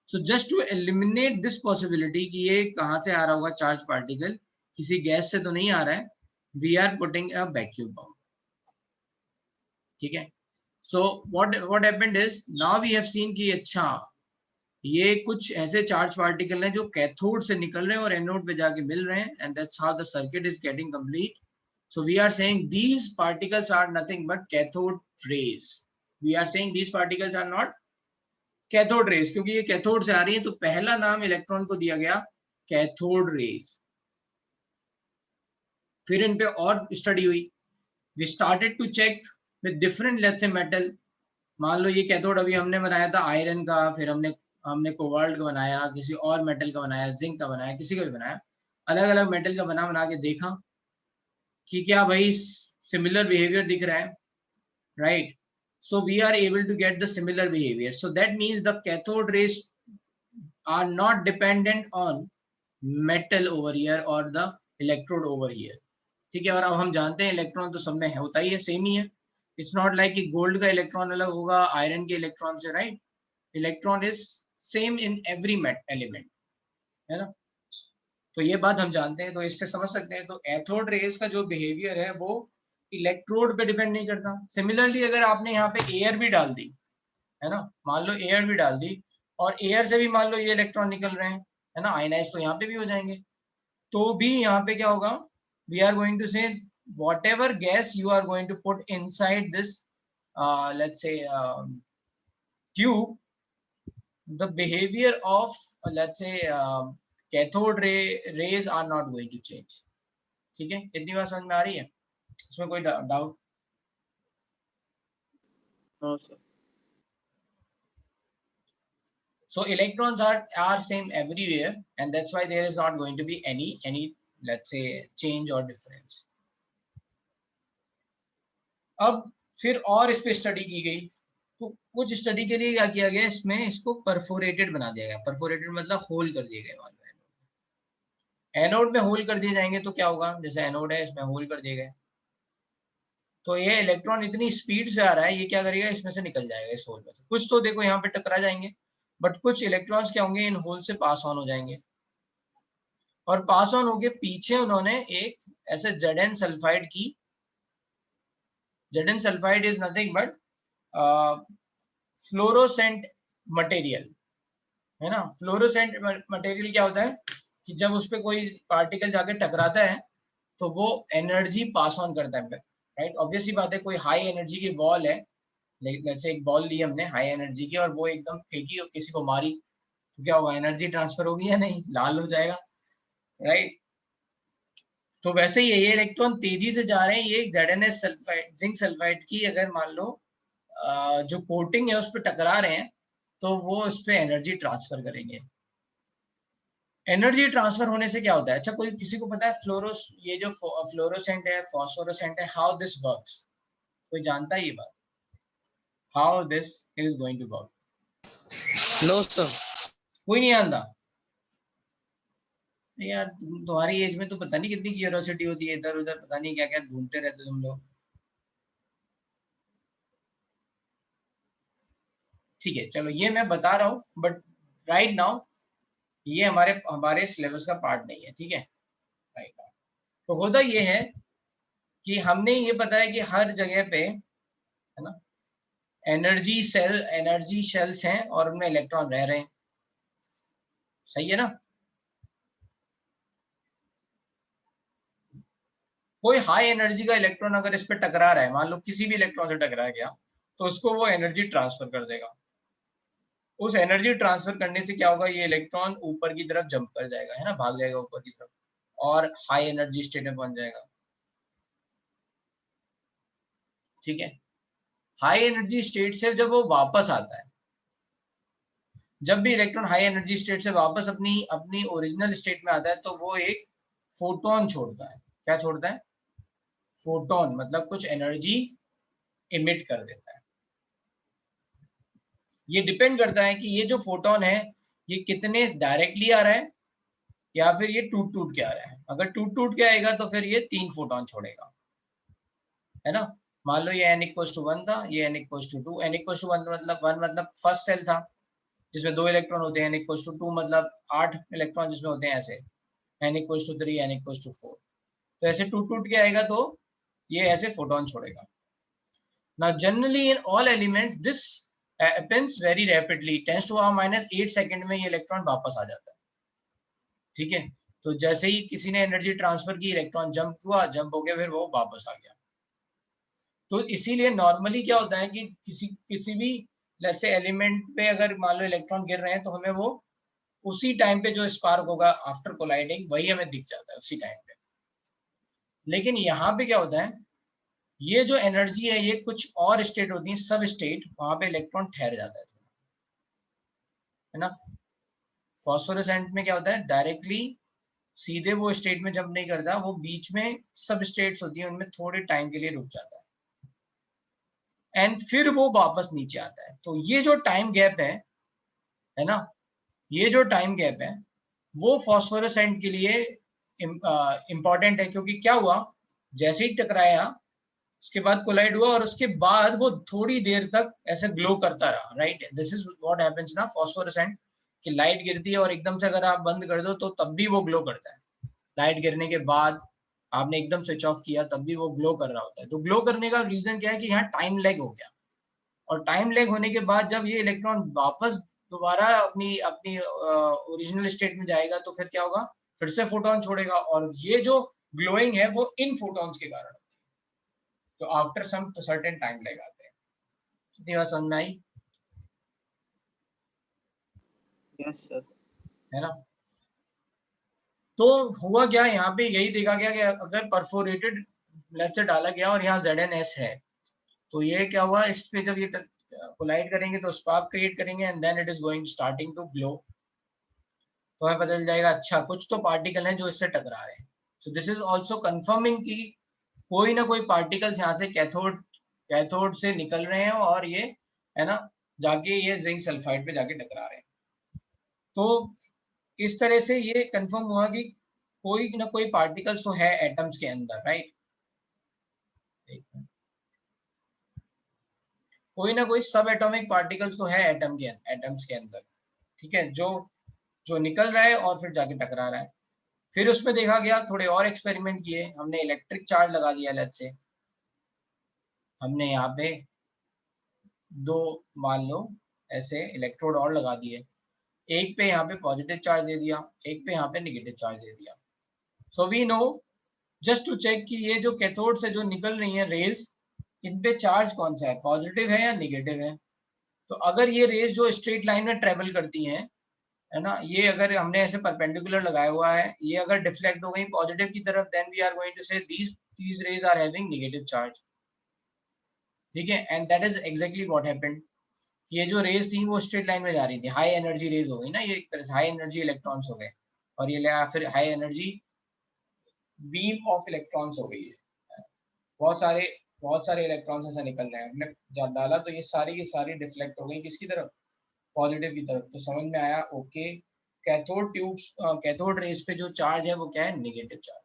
So just to eliminate this possibility कि ये कहाँ से आ रहा होगा चार्ज पार्टिकल, किसी गैस से तो नहीं आ रहा है, we are putting a vacuum pump. ठीक है, so what happened is, now we have seen कि अच्छा ये कुछ ऐसे चार्ज पार्टिकल हैं जो कैथोड से निकल रहे हैं और एनोड पे जाके मिल रहे हैं, and that's how the circuit is getting complete. So we are saying these particles are nothing but cathode rays. We are saying these particles are not cathode rays, क्योंकि ये कैथोड से आ रही है, तो पहला नाम इलेक्ट्रॉन को दिया गया कैथोड रेज। फिर इन पे और स्टडी हुई, we started to check with different let's say metal. मान लो ये कैथोड अभी हमने बनाया था आयरन का, फिर हमने कोबाल्ट का बनाया, किसी और मेटल का बनाया, जिंक का बनाया, किसी का भी बनाया, अलग अलग मेटल का बना के देखा कि क्या भाई सिमिलर बिहेवियर दिख रहा है, right. So we are able to get the similar behaviour, so that means the cathode rays are not dependent on metal over here और द इलेक्ट्रोड ओवर हियर। ठीक है, और अब हम जानते हैं इलेक्ट्रॉन तो सब में होता ही है, सेम ही है। इट्स नॉट लाइक कि गोल्ड का इलेक्ट्रॉन अलग होगा आयरन के इलेक्ट्रॉन से, right. Electron is same in every element, है ना। तो ये बात हम जानते हैं, तो इससे समझ सकते हैं। तो एथोड रेज का जो बिहेवियर है वो इलेक्ट्रोड पे डिपेंड नहीं करता। सिमिलरली अगर आपने यहाँ पे एयर भी डाल दी, है ना, मान लो एयर भी डाल दी, और एयर से भी मान लो ये इलेक्ट्रॉन निकल रहे हैं, है ना, आयनाइज, तो यहाँ पे भी हो जाएंगे। तो भी यहाँ पे क्या होगा, वी आर गोइंग टू से whatever gas you are going to put inside this let's say tube, the behavior of let's say cathode rays are not going to change. ठीक है, इतनी बात समझ में आ रही है, इसमें कोई doubt?
No, sir.
So electrons are same everywhere, and that's why there is not going to be any let's say change or difference. अब फिर और इस पे स्टडी की गई, तो कुछ स्टडी के लिए क्या किया गया, इसमें इसको परफोरेटेड बना दिया गया। परफोरेटेड मतलब होल कर दिए गए। मान लो एनोड में होल कर दिए जाएंगे तो क्या होगा, जैसे एनोड है इसमें होल कर दिए गए, तो ये इलेक्ट्रॉन इतनी स्पीड से आ रहा है, ये क्या करेगा, इसमें से निकल जाएगा इस होल में से। कुछ तो देखो यहाँ पे टकरा जाएंगे, बट कुछ इलेक्ट्रॉन्स क्या होंगे, इन होल से पास ऑन हो जाएंगे, और पास ऑन होके पीछे उन्होंने एक ऐसे Zn सल्फाइड की। Zn sulphide is nothing but fluorescent material, है ना। फ्लोरोसेंट मटेरियल क्या होता है कि जब उस पे कोई पार्टिकल जाके टकराता है तो वो एनर्जी पास ऑन करता है, राइट। ऑब्वियस सी बात है, कोई हाई एनर्जी की बॉल है, जैसे एक बॉल ली हमने हाई एनर्जी की, और वो एकदम फेंकी और किसी को मारी, तो क्या होगा, एनर्जी ट्रांसफर होगी या नहीं, लाल हो जाएगा, राइट। तो वैसे ही ये इलेक्ट्रॉन तेजी से जा रहे हैं, ये ZnS सल्फाइड, जिंक सल्फाइड की अगर मान लो जो कोटिंग है उस पर टकरा रहे हैं, तो वो उस पर एनर्जी ट्रांसफर करेंगे। एनर्जी ट्रांसफर होने से क्या होता है, अच्छा कोई किसी को पता है ये जो फ्लोरोसेंट है, फॉस्फोरोसेंट है, हाउ दिस वर्क्स, कोई जानता है ये बात, how this is going to work?
No, sir.
कोई नहीं जानता? यार तुम्हारी एज में तो पता नहीं कितनी क्यूरियोसिटी होती है, इधर उधर पता नहीं क्या क्या ढूंढते रहते तुम लोग। ठीक है चलो, ये मैं बता रहा हूँ, बट राइट नाउ ये हमारे हमारे सिलेबस का पार्ट नहीं है, ठीक है। राइट नाउ तो होता ये है कि हमने ये बताया कि हर जगह पे, है ना, एनर्जी शेल्स हैं और उनमें इलेक्ट्रॉन रह रहे हैं, सही है ना। कोई हाई एनर्जी का इलेक्ट्रॉन अगर इस पे टकरा रहा है, मान लो किसी भी इलेक्ट्रॉन से टकरा गया, तो उसको वो एनर्जी ट्रांसफर कर देगा। उस एनर्जी ट्रांसफर करने से क्या होगा, ये इलेक्ट्रॉन ऊपर की तरफ जंप कर जाएगा, है ना, भाग जाएगा ऊपर की तरफ और हाई एनर्जी स्टेट में पहुंच जाएगा, ठीक है। हाई एनर्जी स्टेट से जब वो वापस आता है, जब भी इलेक्ट्रॉन हाई एनर्जी स्टेट से वापस अपनी अपनी ओरिजिनल स्टेट में आता है, तो वो एक फोटोन छोड़ता है। क्या छोड़ता है? फोटोन, मतलब कुछ एनर्जी इमिट कर देता है। ये डिपेंड करता है कि ये जो फोटोन है ये कितने डायरेक्टली आ रहा है या फिर ये टूट टूट के आ रहा है। अगर टूट टूट के आएगा तो फिर ये 3 फोटोन छोड़ेगा, है ना। मान लो ये n इक्वल्स टू 1 था, ये n equals to 2। n equals to 1 मतलब फर्स्ट सेल था जिसमें 2 इलेक्ट्रॉन होते हैं, n इक्वल्स टू 2 मतलब 8 इलेक्ट्रॉन जिसमें होते हैं, ऐसे n equals to 3, n equals to 4। तो ऐसे टूट टूट के आएगा तो ये ऐसे फोटोन छोड़ेगा। Now generally in all elements this happens very rapidly, 10 to power minus 8 second में ये इलेक्ट्रॉन वापस आ जाता है, ठीक है। तो जैसे ही किसी ने एनर्जी ट्रांसफर की, इलेक्ट्रॉन जंप हुआ, जंप होके फिर वो वापस आ गया। तो इसीलिए नॉर्मली क्या होता है कि किसी भी लेट्स से एलिमेंट पे अगर मान लो इलेक्ट्रॉन गिर रहे हैं, तो हमें वो उसी टाइम पे जो स्पार्क होगा आफ्टर कोलाइडिंग वही हमें दिख जाता है उसी टाइम पे। लेकिन यहाँ पे क्या होता है, ये जो एनर्जी है ये कुछ और स्टेट होती है, सब स्टेट, वहां पे इलेक्ट्रॉन ठहर जाता है ना। फॉस्फोरेसेंट में क्या होता है, डायरेक्टली सीधे वो स्टेट में जंप नहीं करता, वो बीच में सब स्टेट्स होती है, उनमें थोड़े टाइम के लिए रुक जाता है एंड फिर वो वापस नीचे आता है। तो ये जो टाइम गैप है ना, ये जो टाइम गैप है वो फॉस्फोरेसेंट के लिए इंपॉर्टेंट है, क्योंकि क्या हुआ, जैसे ही टकराया उसके बाद कोलाइड हुआ और उसके बाद वो थोड़ी देर तक ऐसे ग्लो करता रहा, right. This is what happens ना फॉस्फोरेसेंट, कि लाइट गिरती है और एकदम से अगर आप बंद कर दो तो तब भी वो ग्लो करता है। लाइट गिरने के बाद आपने एकदम स्विच ऑफ किया तब भी वो ग्लो कर रहा होता है। तो ग्लो करने का रीजन क्या है कि यहाँ टाइम लैग हो गया, और टाइम लैग होने के बाद जब ये इलेक्ट्रॉन वापस दोबारा अपनी अपनी ओरिजिनल स्टेट में जाएगा तो फिर क्या होगा, फिर से फोटोन छोड़ेगा, और ये जो ग्लोइंग है वो इन फोटोन्स के कारण होती है। तो after some certain time lag आते हैं। कितनी बात समझ में आई?
Yes sir.
है ना। तो हुआ क्या, यहाँ पे यही देखा गया कि अगर परफोरेटेड लेट्स से डाला गया और यहाँ ZnS है, तो ये क्या हुआ, इस पे जब ये कोलाइड करेंगे तो स्पार्क क्रिएट करेंगे and then it is going starting to glow. तो हमें पता चल जाएगा अच्छा कुछ तो पार्टिकल हैं जो इससे टकरा रहे हैं। So this is also confirming कि कोई ना कोई पार्टिकल्स यहाँ से कैथोड से निकल रहे हैं और ये, है ना, जाके ये जिंक सल्फाइड पे जाके टकरा रहे हैं। तो इस तरह से ये कंफर्म हुआ कि कोई ना कोई पार्टिकल्स तो है एटम्स के अंदर, राइट। कोई ना कोई सब एटॉमिक पार्टिकल्स तो है एटम्स के अंदर, ठीक है, जो जो निकल रहा है और फिर जाके टकरा रहा है। फिर उसमें देखा गया, थोड़े और एक्सपेरिमेंट किए, हमने इलेक्ट्रिक चार्ज लगा दिया। लेट्स से हमने यहाँ पे 2 मान लो ऐसे इलेक्ट्रोड और लगा दिए, एक पे यहाँ पे पॉजिटिव चार्ज दे दिया, एक पे यहाँ पे नेगेटिव चार्ज दे दिया। So we know just to check कि ये जो कैथोड से जो निकल रही है रेज, इन पे चार्ज कौन सा है, पॉजिटिव है या नेगेटिव है। तो अगर ये रेज जो स्ट्रेट लाइन में ट्रेवल करती हैं, है ना, ये अगर हमने ऐसे परपेंडिकुलर लगाया हुआ है, ये अगर डिफ्लेक्ट हो गई पॉजिटिव की तरफ, then we are going to say these rays are having negative charge, ठीक है। And that is exactly what happened. ये जो रेज थी वो स्ट्रेट लाइन में जा रही थी, हाई एनर्जी रेज हो गई ना, ये एक तरह से हाई एनर्जी इलेक्ट्रॉन्स हो गए, और ये फिर high energy beam of electrons हो गई है। बहुत सारे इलेक्ट्रॉन्स ऐसा निकल रहे हैं, हमने जब डाला तो ये सारी की सारी डिफ्लेक्ट हो गई किसकी तरफ, पॉजिटिव की तरफ। तो समझ में आया okay cathode tubes cathode rays पे जो चार्ज है वो क्या है, नेगेटिव चार्ज।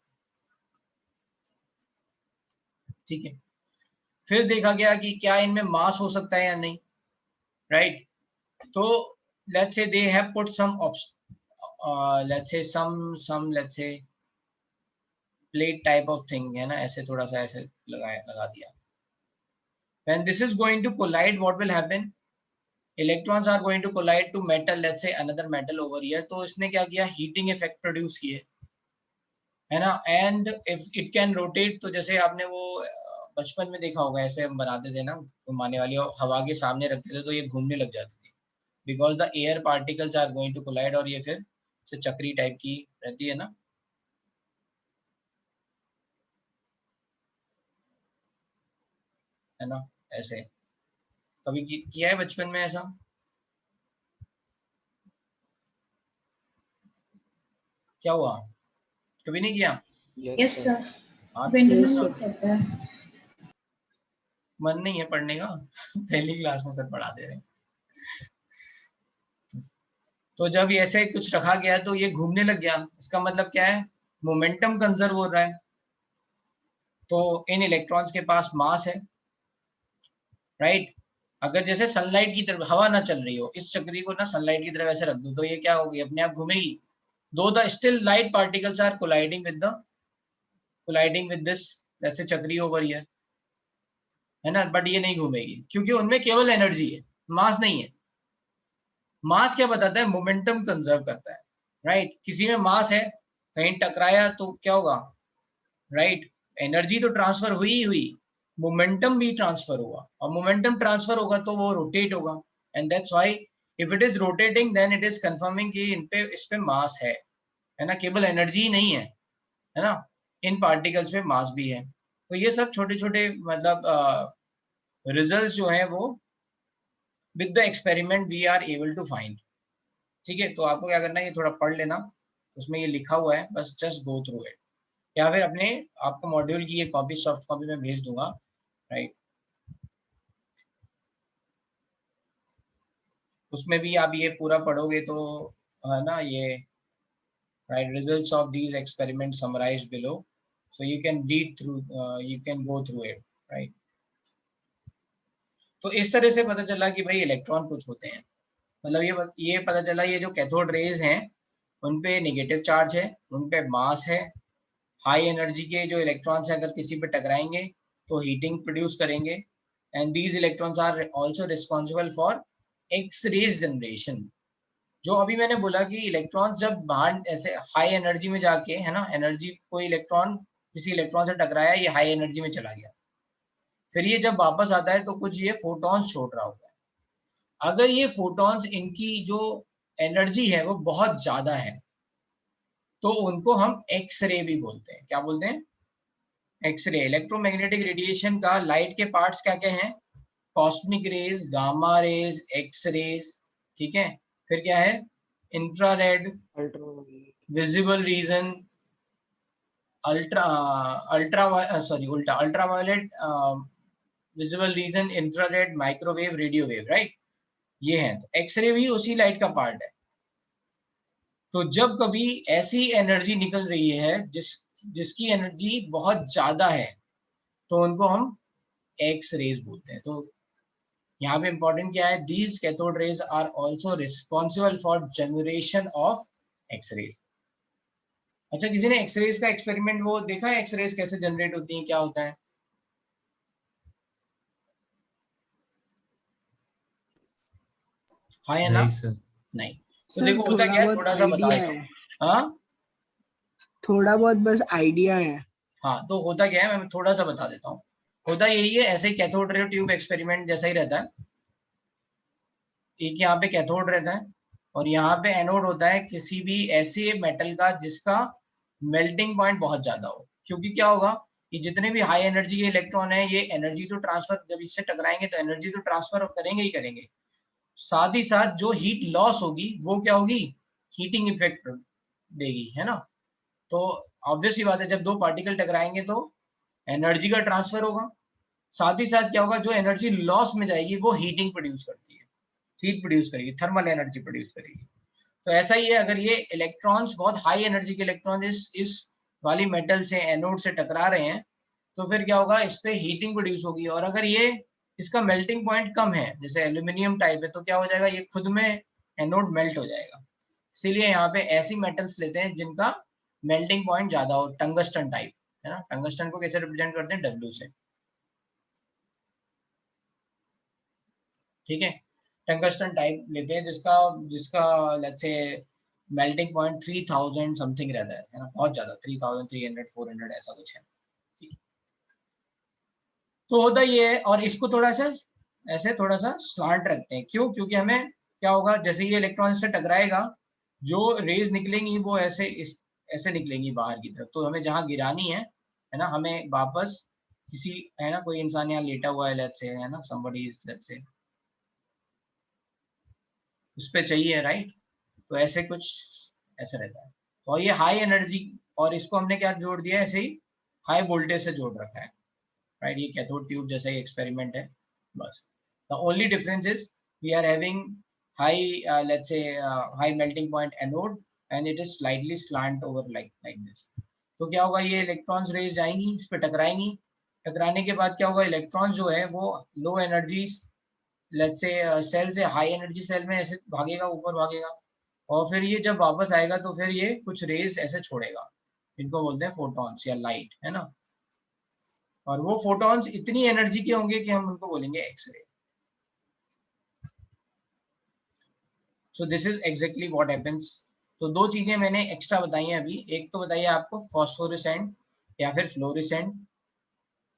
ठीक है, फिर देखा गया कि क्या इनमें मास हो सकता है या नहीं, राइट। तो let's say they have put some let's say some let's say plate type of thing है ना, ऐसे थोड़ा सा ऐसे लगा दिया। When this is going to collide, what will happen? Electrons are going to collide to metal, let's say another metal over here. तो इसने क्या किया, हीटिंग इफेक्ट प्रोड्यूस किए, है ना। And if it can rotate, तो जैसे आपने वो बचपन में देखा होगा, ऐसे हम बनाते थे ना घुमाने वाली, और हवा के सामने रखते थे तो ये घूमने लग जाती थी, because the air particles are going to collide, और ये फिर से चक्री टाइप की रहती है ना। है ना, ऐसे कभी किया है बचपन में ऐसा? क्या हुआ, कभी नहीं किया?
यस सर,
हाँ,
विंडो
तो
में कहता है।
मन नहीं है पढ़ने का पहली क्लास में सर पढ़ा दे रहे हैं। तो जब ऐसे कुछ रखा गया तो ये घूमने लग गया, इसका मतलब क्या है, मोमेंटम कंजर्व हो रहा है। तो इन इलेक्ट्रॉन्स के पास मास है, राइट। अगर जैसे सनलाइट की तरफ हवा ना चल रही हो, इस चक्री को ना सनलाइट की तरफ ऐसे रख दो, तो ये क्या होगी, अपने आप घूमेगी। Though the still light particles are colliding with this जैसे चक्री ओवर हियर, है ना, बट ये नहीं घूमेगी क्योंकि उनमें केवल एनर्जी है, मास नहीं है। मास क्या बताता है, मोमेंटम कंजर्व करता है, राइट। किसी में मास है, कहीं टकराया तो क्या होगा, राइट, एनर्जी तो ट्रांसफर हुई, मोमेंटम भी ट्रांसफर हुआ, और मोमेंटम ट्रांसफर होगा तो वो रोटेट होगा, and that's why if it is rotating then it is confirming कि इस पे मास है ना, केवल एनर्जी ही नहीं है ना, इन पार्टिकल्स में मास भी है। तो ये सब छोटे छोटे मतलब रिजल्ट्स जो है वो with the experiment we are able to find. ठीक है, तो आपको क्या करना है, ये थोड़ा पढ़ लेना, उसमें ये लिखा हुआ है, बस जस्ट गो थ्रू इट, या फिर अपने आपको मॉड्यूल की ये कॉपी सॉफ्ट कॉपी में भेज दूंगा, राइट। उसमें भी आप ये पूरा पढ़ोगे तो है ना, ये right, results of these experiment summarised below, so you can read through, you can go through it, right. तो इस तरह से पता चला कि भाई इलेक्ट्रॉन कुछ होते हैं, मतलब ये पता चला, ये जो कैथोड रेज हैं उन पे नेगेटिव चार्ज है, उन पे मास है, हाई एनर्जी के जो इलेक्ट्रॉन्स हैं अगर किसी पे टकराएंगे तो हीटिंग प्रोड्यूस करेंगे, and these electrons are also responsible for X rays generation. जो अभी मैंने बोला कि इलेक्ट्रॉन्स जब बाहर ऐसे हाई एनर्जी में जाके, है ना, एनर्जी, कोई इलेक्ट्रॉन किसी इलेक्ट्रॉन से टकराया, ये हाई एनर्जी में चला गया, फिर ये जब वापस आता है तो कुछ ये फोटॉन्स छोड़ रहा होता है। अगर ये फोटॉन्स, इनकी जो एनर्जी है वो बहुत ज्यादा है, तो उनको हम एक्स रे भी बोलते हैं। क्या बोलते हैं? एक्सरे। इलेक्ट्रोमैग्नेटिक रेडिएशन का लाइट के पार्ट्स क्या क्या हैं? Cosmic rays, gamma rays, X rays, ठीक है। फिर क्या है? Infrared, visible region, ultraviolet, visible region, infrared, microwave, radio wave, right. ये है, तो एक्सरे भी उसी लाइट का पार्ट है। तो जब कभी ऐसी एनर्जी निकल रही है जिसकी एनर्जी बहुत ज्यादा है, तो उनको हम एक्स रेज बोलते हैं। तो यहाँ पे इंपॉर्टेंट क्या है, these cathode rays are also responsible for generation of X rays. अच्छा, किसी ने एक्स रेज का एक्सपेरिमेंट वो देखा है, एक्स रेज कैसे जनरेट होती है, क्या होता है? हाँ या ना?
नहीं सर।
नहीं। तो देखो होता क्या है, थोड़ा सा बता देता हूँ। हाँ,
थोड़ा बहुत बस आइडिया है।
हाँ, तो होता क्या है, मैं थोड़ा सा बता देता हूँ। होता यही है, ऐसे कैथोड रे ट्यूब एक्सपेरिमेंट जैसा ही रहता है। एक यहाँ पे कैथोड रहता है और यहाँ पे एनोड होता है, किसी भी ऐसे मेटल का जिसका मेल्टिंग पॉइंट बहुत ज्यादा हो। क्योंकि क्या होगा कि जितने भी हाई एनर्जी के इलेक्ट्रॉन है, ये एनर्जी तो ट्रांसफर, जब इससे टकराएंगे तो एनर्जी तो ट्रांसफर करेंगे ही करेंगे, साथ ही साथ जो हीट लॉस होगी वो क्या होगी, हीटिंग इफेक्ट देगी, है ना। तो ऑब्वियस ही बात है, जब दो पार्टिकल टकराएंगे तो एनर्जी का ट्रांसफर होगा, साथ ही साथ क्या होगा, जो एनर्जी लॉस में जाएगी वो हीटिंग प्रोड्यूस करती है, हीट प्रोड्यूस करेगी, थर्मल एनर्जी प्रोड्यूस करेगी। तो ऐसा ही है, अगर ये इलेक्ट्रॉन्स बहुत हाई एनर्जी के इलेक्ट्रॉन इस वाली मेटल से एनोड से टकरा रहे हैं तो फिर क्या होगा, इस पे हीटिंग प्रोड्यूस होगी। और अगर ये इसका मेल्टिंग पॉइंट कम है, जैसे एल्यूमिनियम टाइप है, तो क्या हो जाएगा, ये खुद में एनोड मेल्ट हो जाएगा। इसीलिए यहाँ पे ऐसी मेटल्स लेते हैं जिनका मेल्टिंग पॉइंट ज्यादा हो, टंगस्टन टाइप है ना। टंगस्टन को कैसे रिप्रेजेंट करते हैं, W से, ठीक है। टंगस्टन टाइप लेते हैं जिसका जिसका let's say melting point 3000 something रहता है ना, बहुत ज्यादा, 3300 400 ऐसा कुछ है, ठीक है। तो होता ये है, और इसको थोड़ा सा ऐसे थोड़ा सा स्लांट रखते हैं, क्यों, क्योंकि हमें क्या होगा, जैसे ये इलेक्ट्रॉन से टकराएगा, जो रेज निकलेंगी वो ऐसे निकलेंगी बाहर की तरफ, तो हमें जहां गिरानी है ना, हमें वापस किसी, है ना, कोई इंसान यहाँ लेटा हुआ है लेट्स से, है ना, somebody is लेट्स से, उस पे चाहिए, राइट। तो ऐसे कुछ ऐसा रहता है। और ये हाई एनर्जी, और इसको हमने क्या जोड़ दिया, ऐसे ही हाई वोल्टेज से जोड़ रखा है, राइट। ये कैथोड ट्यूब जैसा ही एक्सपेरिमेंट है बस। The only difference is we are having high let's say high melting point anode and it is slightly slant over like this. तो क्या होगा, ये इलेक्ट्रॉन्स रेज जाएंगी, इस पे टकराएंगी, टकराने के बाद क्या होगा, इलेक्ट्रॉन जो है वो low energy let's say cell से हाई एनर्जी सेल में ऐसे भागेगा, ऊपर भागेगा, और फिर ये जब वापस आएगा तो फिर ये कुछ रेज ऐसे छोड़ेगा, इनको बोलते हैं फोटॉन्स या लाइट, है ना। और वो फोटॉन्स इतनी एनर्जी के होंगे कि हम उनको बोलेंगे X ray. So this is exactly what happens. तो दो चीजें मैंने एक्स्ट्रा बताई हैं अभी, एक तो बताइए आपको फॉस्फोरेसेंट या फिर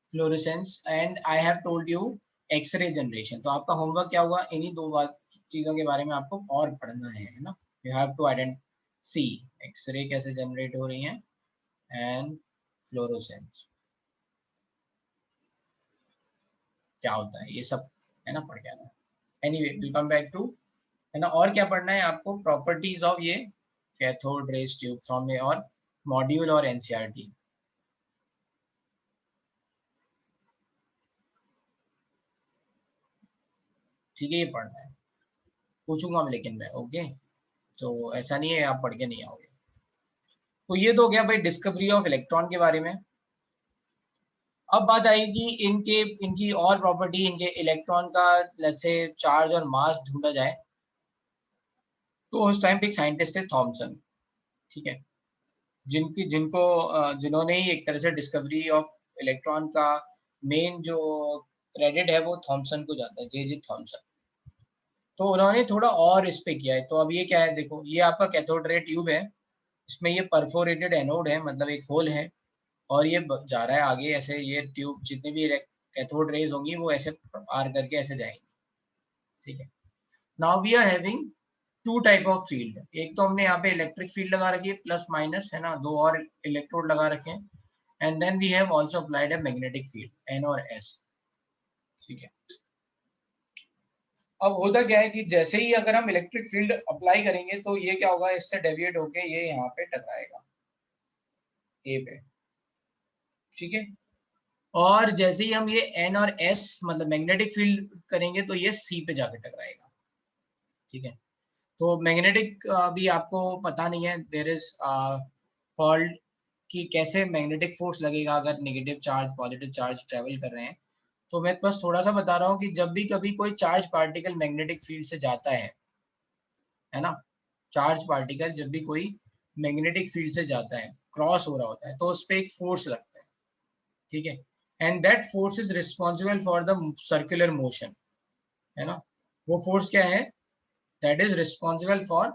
fluorescence, and I have told you X ray generation. तो आपका होमवर्क क्या होगा, इन्हीं दो चीजों के बारे में आपको और पढ़ना है ना। You have to see X ray कैसे जनरेट हो रही है एंड फ्लोरोसेंस क्या होता है, ये सब है ना, पढ़ के आना। Anyway will come back to, है ना। और क्या पढ़ना है आपको, प्रॉपर्टीज ऑफ ये कैथोड रेज ट्यूब फ्रॉम और मॉड्यूल और एनसीईआरटी। ठीक है, ये पढ़ना है, पूछूंगा मैं लेकिन मैं, ओके। तो ऐसा नहीं है आप पढ़ के नहीं आओगे। तो ये तो हो गया भाई डिस्कवरी ऑफ इलेक्ट्रॉन के बारे में। अब बात आएगी इनकी और प्रॉपर्टी, इनके इलेक्ट्रॉन का लेट्स से चार्ज और मास ढूंढा जाए। तो उस टाइम पे एक साइंटिस्ट थे थॉमसन, ठीक है, जिन्होंने ही एक तरह से डिस्कवरी ऑफ इलेक्ट्रॉन का मेन जो क्रेडिट है वो थॉमसन को जाता है, जे थॉमसन। तो उन्होंने थोड़ा और इस पे किया है। तो अब ये क्या है, देखो ये आपका कैथोड रे ट्यूब है, इसमें ये परफोरेटेड एनोड है, मतलब एक होल है, और ये जा रहा है आगे ऐसे, ये ट्यूब जितनी भी कैथोड रेज होंगी वो ऐसे पार करके ऐसे जाएंगी, ठीक है। Now we are having two type of field, एक तो हमने यहाँ पे इलेक्ट्रिक फील्ड लगा रखी है प्लस माइनस, है ना, दो और इलेक्ट्रोड लगा रखे हैं, and then we have also applied a magnetic field N और S, ठीक है। अब होता क्या है कि जैसे ही अगर हम इलेक्ट्रिक फील्ड अप्लाई करेंगे तो ये क्या होगा, इससे डेविएट होके ये यहाँ पे टकराएगा A पे, ठीक है। और जैसे ही हम ये N और S मतलब मैग्नेटिक फील्ड करेंगे तो ये C पे जाके टकराएगा, ठीक है। तो मैग्नेटिक भी आपको पता नहीं है, देयर इज कॉल्ड कि कैसे मैग्नेटिक फोर्स लगेगा अगर negative charge positive charge travel कर रहे हैं। तो मैं बस थोड़ा सा बता रहा हूँ कि जब भी कभी कोई चार्ज पार्टिकल मैग्नेटिक फील्ड से जाता है ना, चार्ज पार्टिकल जब भी कोई मैग्नेटिक फील्ड से जाता है, क्रॉस हो रहा होता है, तो उस पर एक फोर्स लगता है, ठीक है। And that force is responsible for the circular motion, है ना। वो फोर्स क्या है, दैट इज रिस्पॉन्सिबल फॉर,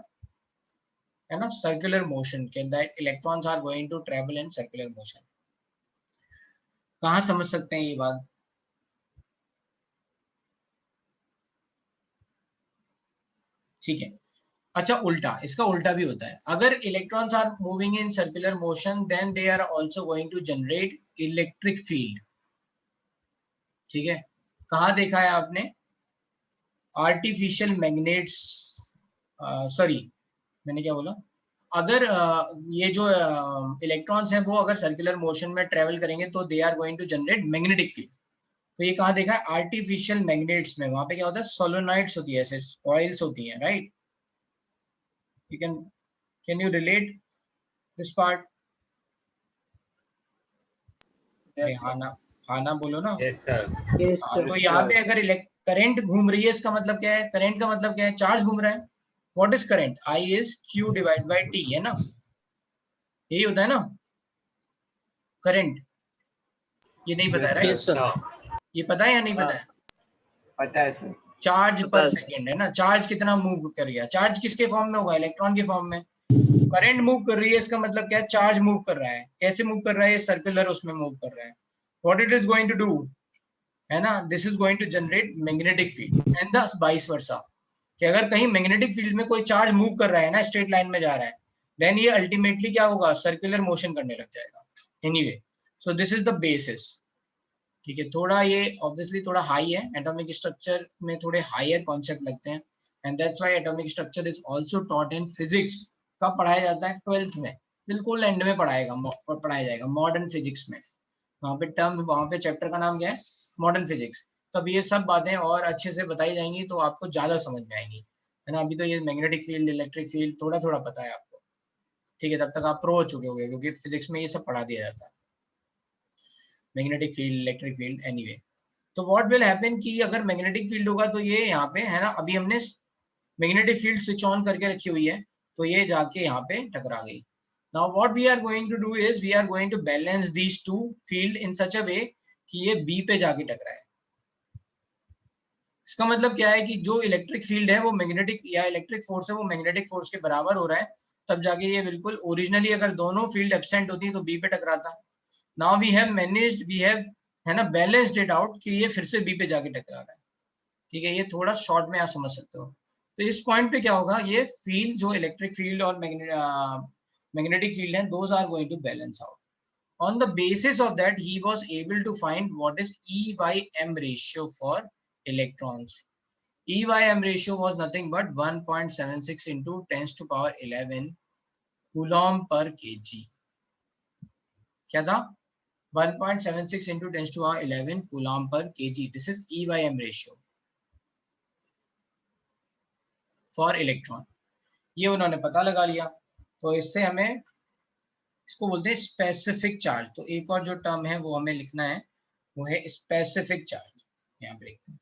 है ना, सर्कुलर मोशन के, that electrons are going to travel in circular motion. कहाँ समझ सकते हैं ये बात, ठीक है। अच्छा उल्टा, इसका उल्टा भी होता है, अगर electrons are moving in circular motion then they are also going to generate electric field, ठीक है। कहाँ देखा है आपने, आर्टिफिशियल मैग्नेट्स, सॉरी मैंने क्या बोला, अगर ये जो इलेक्ट्रॉन्स हैं वो अगर सर्कुलर मोशन में ट्रेवल करेंगे तो they are going to generate magnetic field. तो ये कहाँ देखा है, आर्टिफिशियल मैग्नेट्स में, वहां पे क्या होता है, सोलोनॉइड्स होती है, ऐसे कॉइल्स होती हैं, right. can you relate this part?
Yes, sir.
हाँ ना बोलो ना।
Yes, sir.
Yes,
हाँ,
sir.
तो यहाँ पे अगर करंट घूम रही है, इसका मतलब क्या है? करंट का मतलब क्या है? चार्ज घूम रहा है। What is current? I is Q divide by T, है ना? यही होता है ना करंट? ये नहीं पता है, राइट?
Yes, sir.
ये पता है या नहीं पता है?
पता है सर।
चार्ज
पता
पर
है।
सेकेंड, है ना? चार्ज कितना मूव कर गया? चार्ज किसके फॉर्म में होगा? इलेक्ट्रॉन के फॉर्म में। करंट मूव कर रही है, इसका मतलब क्या है? चार्ज मूव कर रहा है। कैसे मूव कर रहा है? सर्कुलर उसमें मूव कर रहा है। What it is going to do, है ना? This is going to generate magnetic field and the vice versa. कि अगर कहीं मैग्नेटिक फील्ड में कोई चार्ज मूव कर रहा है ना, स्ट्रेट लाइन में जा रहा है, देन ये अल्टीमेटली क्या होगा? सर्कुलर मोशन करने लग जाएगा। Anyway, so this is the basis. ठीक है, थोड़ा ये ऑब्वियसली थोड़ा हाई है, एटॉमिक स्ट्रक्चर में थोड़े हायर कॉन्सेप्ट लगते हैं, and that's why atomic structure is also taught in physics. कब पढ़ाया जाता है? 12th में, बिल्कुल एंड में पढ़ाया जाएगा मॉडर्न फिजिक्स में। वहाँ पे टर्म, वहाँ पे चैप्टर का नाम क्या है? Modern physics. तब ये सब बातें और अच्छे से बताई जाएंगी तो आपको ज्यादा समझ में आएंगी, है ना? अभी तो ये मैग्नेटिक फील्ड, इलेक्ट्रिक फील्ड थोड़ा थोड़ा पता है आपको। ठीक है, तब तक आप प्रो हो चुके होंगे क्योंकि फिजिक्स में ये सब पढ़ा दिया जाता है, magnetic field, electric field. Anyway, तो व्हाट विल हैपन कि अगर मैग्नेटिक फील्ड होगा तो ये यहाँ पे, है ना, अभी हमने मैग्नेटिक फील्ड स्विच ऑन करके रखी हुई है, तो ये जाके यहाँ पे टकरा गई। Now what we are going to do is we are going to balance these two field in such a way कि ये बी पे जाके टकराए। इसका मतलब क्या है कि जो इलेक्ट्रिक फील्ड है वो मैग्नेटिक, या इलेक्ट्रिक फोर्स है वो मैग्नेटिक फोर्स के बराबर हो रहा है, तब जाके ये बिल्कुल, ओरिजिनली अगर दोनों फील्ड एब्सेंट होती तो बी पे टकराता। Now we have managed, we have, है ना, बैलेंस्ड इट आउट कि ये फिर से बी पे जाके टकरा रहा है। ठीक है, ये थोड़ा शॉर्ट में आप समझ सकते हो। तो इस पॉइंट पे क्या होगा? ये फील्ड, जो इलेक्ट्रिक फील्ड और मैग्नेटिक फील्ड है, those are going to balance out. On the basis of that, he was able to find what is E/M ratio for electrons. E/M ratio was nothing but 1.76 into 10 to power 11 coulomb per kg. क्या था? 1.76 into 10 to power 11 coulomb per kg. This is E/M ratio for electron. ये उन्होंने पता लगा लिया, तो इससे हमें, इसको बोलते हैं स्पेसिफिक चार्ज। तो एक और जो टर्म है वो हमें लिखना है, वो है स्पेसिफिक चार्ज। यहाँ पे लिखते हैं,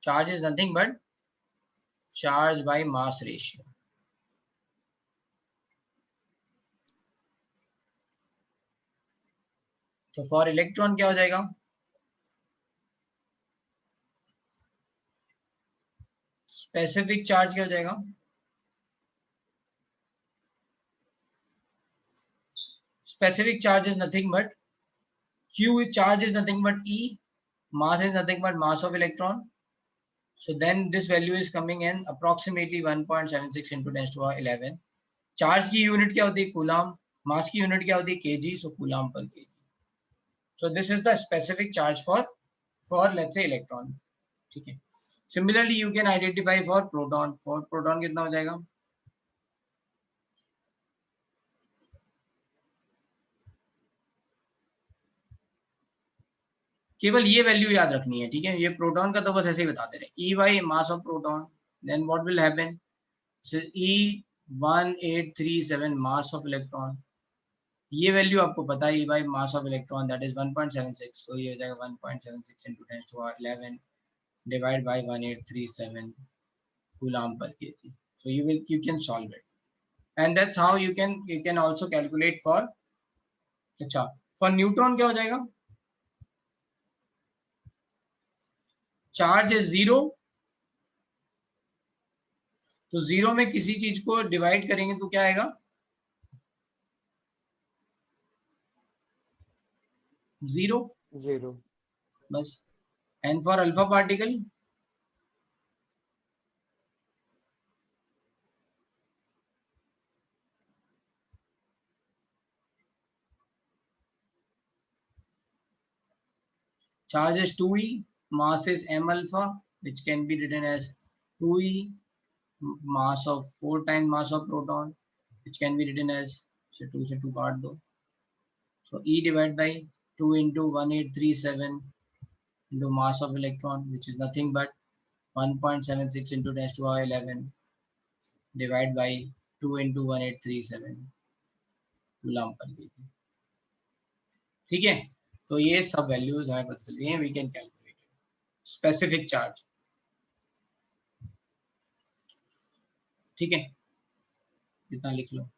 charge is nothing but charge by mass ratio. तो फॉर इलेक्ट्रॉन क्या हो जाएगा? स्पेसिफिक चार्ज क्या हो जाएगा? Specific charge is nothing but Q, charge is nothing but E, mass is nothing but mass of electron. So then this value is coming in approximately 1.76 into 10 to the power 11. Charge की unit क्या होती है? Coulomb. मास की unit क्या होती है? KG. So coulomb per KG. So this is the specific charge for let's say electron. ठीक है, similarly you can identify for proton. For proton कितना हो जाएगा? केवल ये वैल्यू याद रखनी है, ठीक है? ये प्रोटॉन का तो बस ऐसे ही बताते रहे, e by mass of proton. Then what will happen? E 1837 mass of electron. ये वैल्यू आपको पता है, e by mass of electron that is 1.76। So ये हो जाएगा 1.76 into 10 to the power 11 divide by 1837 coulomb per KG. So you can solve it, and that's how you can also calculate for, अच्छा, for neutron क्या हो जाएगा? Charge is zero, तो zero में किसी चीज को डिवाइड करेंगे तो क्या आएगा? Zero,
zero.
बस। And for alpha particle? charge is 2e, mass is m alpha, which can be written as 2e mass of 4 times mass of proton, which can be written as, so 2 से 2 काट दो, so e divided by 2 into 1837 into mass of electron, which is nothing but 1.76 into 10 to the power 11 divided by 2 into 1837 coulomb per kg। ठीक है, तो ये सब values हमें पता चल गई हैं, we can calculate specific charge. ठीक है, इतना लिख लो।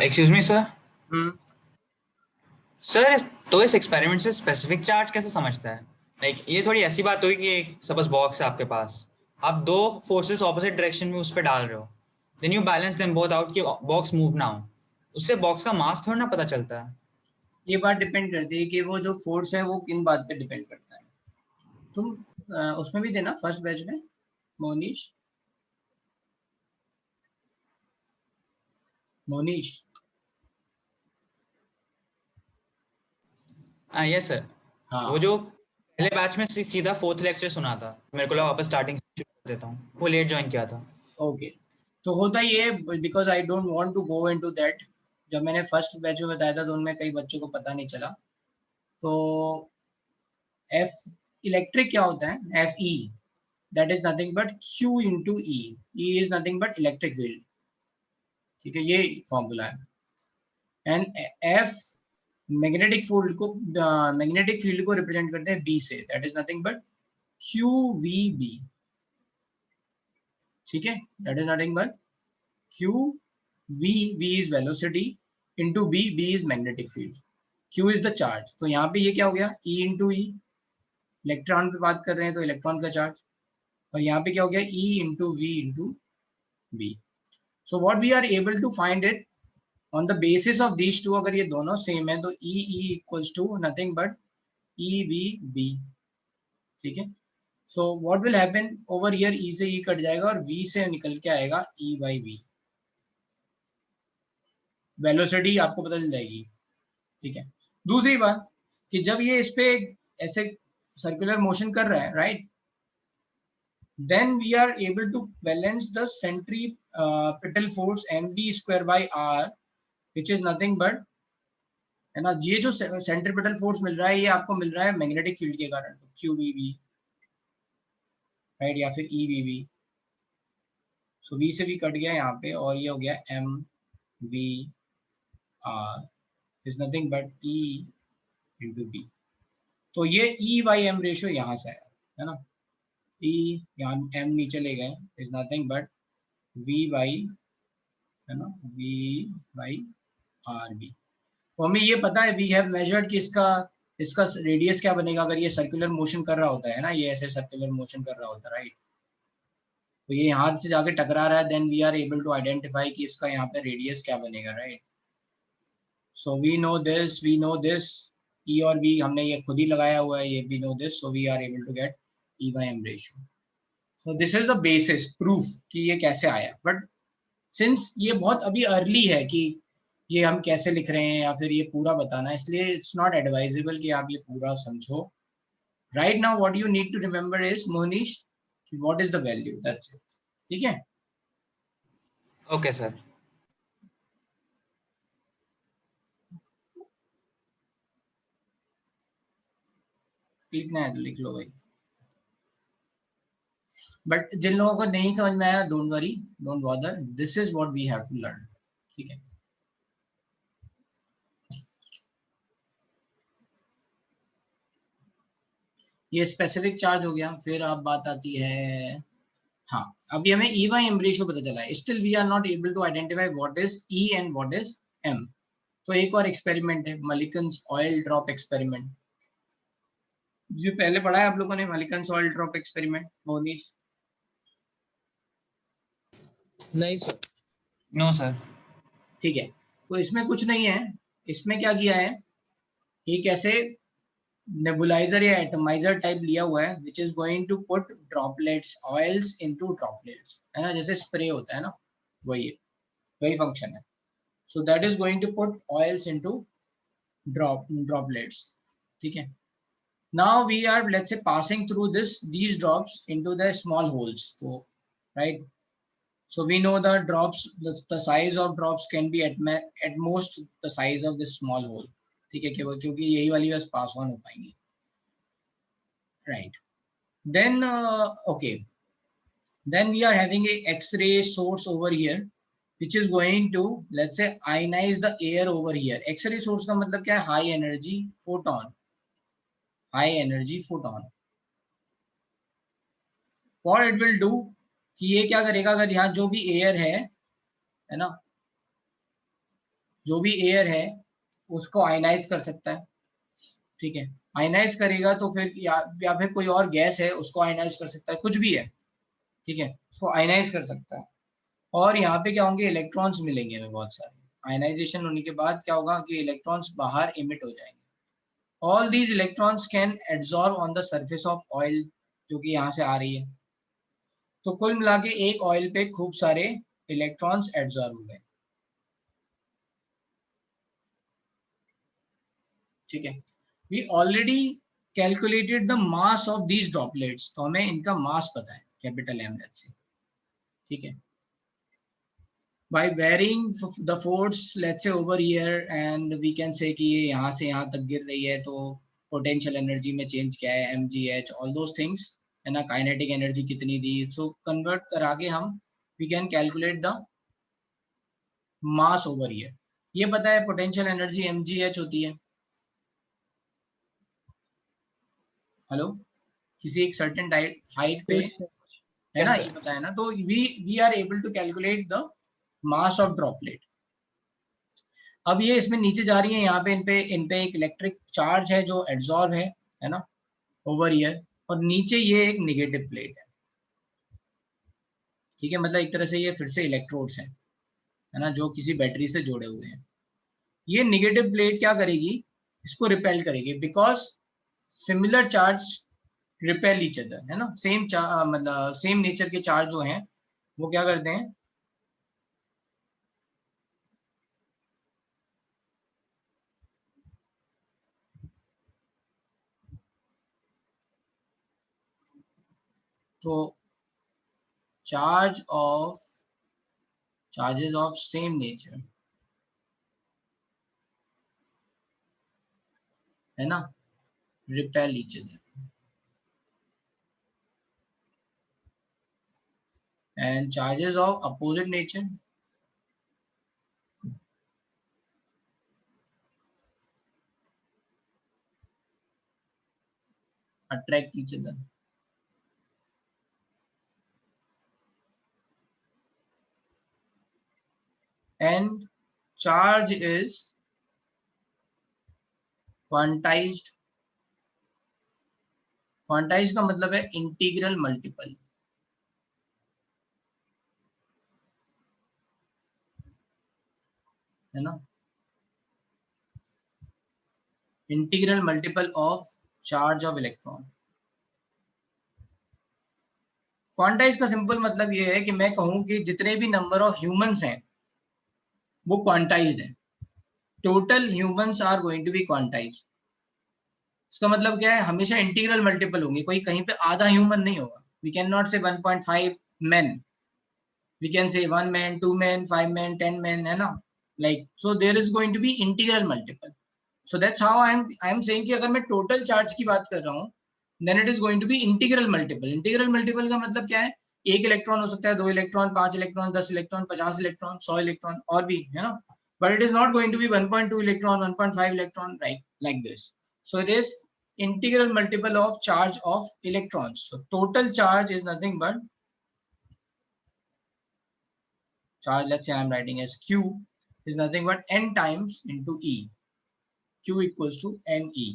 Excuse me sir.
Hmm,
sir तो इस एक्सपेरिमेंट से स्पेसिफिक चार्ज कैसे समझता है? लाइक ये थोड़ी ऐसी बात हुई कि सपोज बॉक्स है आपके पास, आप दो फोर्सेस ऑपोजिट डायरेक्शन में उस पर डाल रहे हो, then you balance them both out कि बॉक्स मूव ना हो, उससे बॉक्स का मास थोड़ा ना पता चलता है।
ये बात डिपेंड करती है कि वो जो फोर्स है वो किन बात पे डिपेंड करता है। तुम उसमें भी देना फर्स्ट बैच में मोनीश। Monish
yes sir.
हाँ,
वो जो पहले बैच में सीधा फोर्थ लेक्चर सुना था, मेरे को लगा वापस स्टार्टिंग से शुरू कर देता हूँ, वो लेट ज्वाइन किया था।
ओके। तो होता ये because I don't want to go into that. जब मैंने फर्स्ट बैच में बताया था तो उनमें कई बच्चों को पता नहीं चला। तो एफ इलेक्ट्रिक क्या होता है, F E that is nothing but Q into E. E is nothing but electric field. ठीक है, ये फॉर्मूला है। एंड एफ मैग्नेटिक फील्ड को रिप्रेजेंट करते हैं बी से, that is nothing but Q V B. ठीक है, that is nothing but Q V, V is velocity into B, B is magnetic field, Q is the charge. तो यहाँ पे ये क्या हो गया, ई इंटू ई, इलेक्ट्रॉन पे बात कर रहे हैं तो इलेक्ट्रॉन का चार्ज, और यहाँ पे क्या हो गया, e into v into B. So what we are able to find it on the basis of these two. अगर ये दोनों सेम है तो e e equals to nothing but e we B. ठीक है, so what will happen over here, e से e cut जाएगा और वी से निकल के आएगा ई बाई वी। वेलोसिटी आपको पता चल जाएगी। ठीक है, दूसरी बात कि जब ये इस पे ऐसे सर्कुलर मोशन कर रहा है, right, then we are able to balance the centripetal force md square by r, which is nothing but, है ना, ये जो सेंट्रीपिटल फोर्स मिल रहा है ये आपको मिल रहा है मैग्नेटिक फील्ड के कारण, तो क्यू वी बी, राइट, या फिर E we B. So we say भी कट गया यहाँ पे और ये हो गया M V R is nothing but E into B. तो ये ई बाई एम रेशियो यहाँ से आया, है ना, ई यहाँ एम नीचे ले गए, is nothing but V by, है ना, वी बाई आर बी। तो हमें ये पता है, वी हैव मेजर्ड कि इसका इसका रेडियस क्या बनेगा अगर ये सर्कुलर मोशन कर रहा होता है ना, ये ऐसे सर्कुलर मोशन कर रहा होता है, राइट। तो ये यहाँ से जाके टकरा रहा है, then we are able to identify कि इसका यहाँ पे रेडियस क्या बनेगा, right. So we know this, e और बी हमने ये खुद ही लगाया हुआ है, ये भी know this, so we are able to get E by M ratio. So this is the basis proof कि ये कैसे आया। बट सिंस ये बहुत अभी अर्ली है कि ये हम कैसे लिख रहे हैं या फिर ये पूरा बताना है, इसलिए इट्स नॉट एडवाइजेबल कि आप ये पूरा समझो। Right now what you need to remember is, Mohnish, what is the value, that's it. ठीक है,
ओके सर।
लिखना है तो लिख लो भाई, बट जिन लोगों को नहीं समझ में आया, don't worry, don't bother, this is what we have to learn. ठीक है, ये स्पेसिफिक चार्ज हो गया। फिर अब बात आती है, हाँ, अभी हमें ई बाई एम रेशियो पता चला है, still we are not able to identify what is E and what is M. तो एक और एक्सपेरिमेंट है, मलिकन्स ऑयल ड्रॉप एक्सपेरिमेंट। ये पहले पढ़ा है आप लोगों ने, मलिकन्स ऑयल ड्रॉप एक्सपेरिमेंट, मोनीश?
नहीं सर।
No sir.
ठीक है, तो इसमें कुछ नहीं है, इसमें क्या किया है, एक ऐसे नेबुलाइजर या एटमाइजर टाइप लिया हुआ है which is going to put droplets oils into droplets, है ना, जैसे स्प्रे होता है ना, वही फंक्शन है. So that is going to put oils into droplets. ठीक है, now we are, let's say, passing through these drops into the small holes, so right, so we know the drops, the size of drops can be at most the size of this small hole. ठीक है, क्योंकि यही वाली बस pass on हो पाएंगी, right. Then okay, then we are having a X-ray source over here which is going to, let's say, ionize the air over here. X-ray source का मतलब क्या है, high energy photon. High energy photon. What it will do, कि ये क्या करेगा, अगर यहाँ जो भी एयर है ना, जो भी एयर है उसको आयनाइज कर सकता है. ठीक है, आयनाइज करेगा तो फिर या फिर कोई और गैस है उसको आयनाइज कर सकता है, कुछ भी है. ठीक है, उसको आयनाइज कर सकता है. और यहाँ पे क्या होंगे, इलेक्ट्रॉन्स मिलेंगे हमें बहुत सारे. आयनाइजेशन होने के बाद क्या होगा कि इलेक्ट्रॉन्स बाहर इमिट हो जाएंगे. All these electrons can absorb on the surface of oil, जो कि यहाँ से आ रही है. तो कुल मिला के एक ऑयल पे खूब सारे इलेक्ट्रॉन्स एब्जॉर्ब हुए. ठीक है, we already calculated the mass of these droplets, तो हमें इनका मास पता है, कैपिटल एम से. ठीक है, by varying the force, let's say over here, and we can say कि ये यहाँ से यहाँ तक गिर रही है, तो potential energy में change क्या है, mgh, all those things, है ना, kinetic energy कितनी दी, so convert करा के हम we can calculate the mass over here. ये पता है potential energy mgh होती है. हेलो, किसी एक certain height पे, है ना, ये पता है ना, तो we are able to calculate the mass of droplet. अब ये इसमें नीचे जा रही है, यहाँ पे इन पे एक इलेक्ट्रिक चार्ज है जो एब्जॉर्ब है ना, ओवर हियर, और नीचे ये एक नेगेटिव प्लेट है. ठीक है, मतलब एक तरह से ये फिर से इलेक्ट्रोड्स हैं, है ना, जो किसी बैटरी से जुड़े हुए हैं. ये नेगेटिव प्लेट क्या करेगी, इसको रिपेल करेगी, because similar charge repel each other, है ना, मतलब सेम नेचर के चार्ज जो हैं वो क्या करते हैं, तो charges of same nature, है ना, repel each other, and charges of opposite nature attract each other. And charge is quantized. Quantized का मतलब है इंटीग्रल मल्टीपल, है ना, integral multiple of charge of electron. Quantize का सिंपल मतलब ये है कि मैं कहूं कि जितने भी नंबर ऑफ ह्यूमंस हैं वो क्वांटाइज्ड हैं. Total humans are going to be quantized. इसका मतलब क्या है, हमेशा इंटीग्रल मल्टीपल होंगे, कोई कहीं पे आधा ह्यूमन नहीं होगा. वी कैन नॉट से 1.5 men, we can say 1 man, 2 men, 5 men, 10 men, है ना, like, so there is going to be integral multiple. So that's how I am saying कि अगर मैं टोटल चार्ज की बात कर रहा हूँ then it is going to be integral multiple. Integral multiple का मतलब क्या है, एक इलेक्ट्रॉन हो सकता है, 2 electron, 5 electron, 10 electron, 50 electron, 100 electron, और भी, है ना, but it is not going to be 1.2 electron, 1.5 electron, right, like this. So it is integral multiple of charge of electrons. So total charge is nothing but charge, let's say I am writing as Q, is nothing but n times into E. Q equals to ne.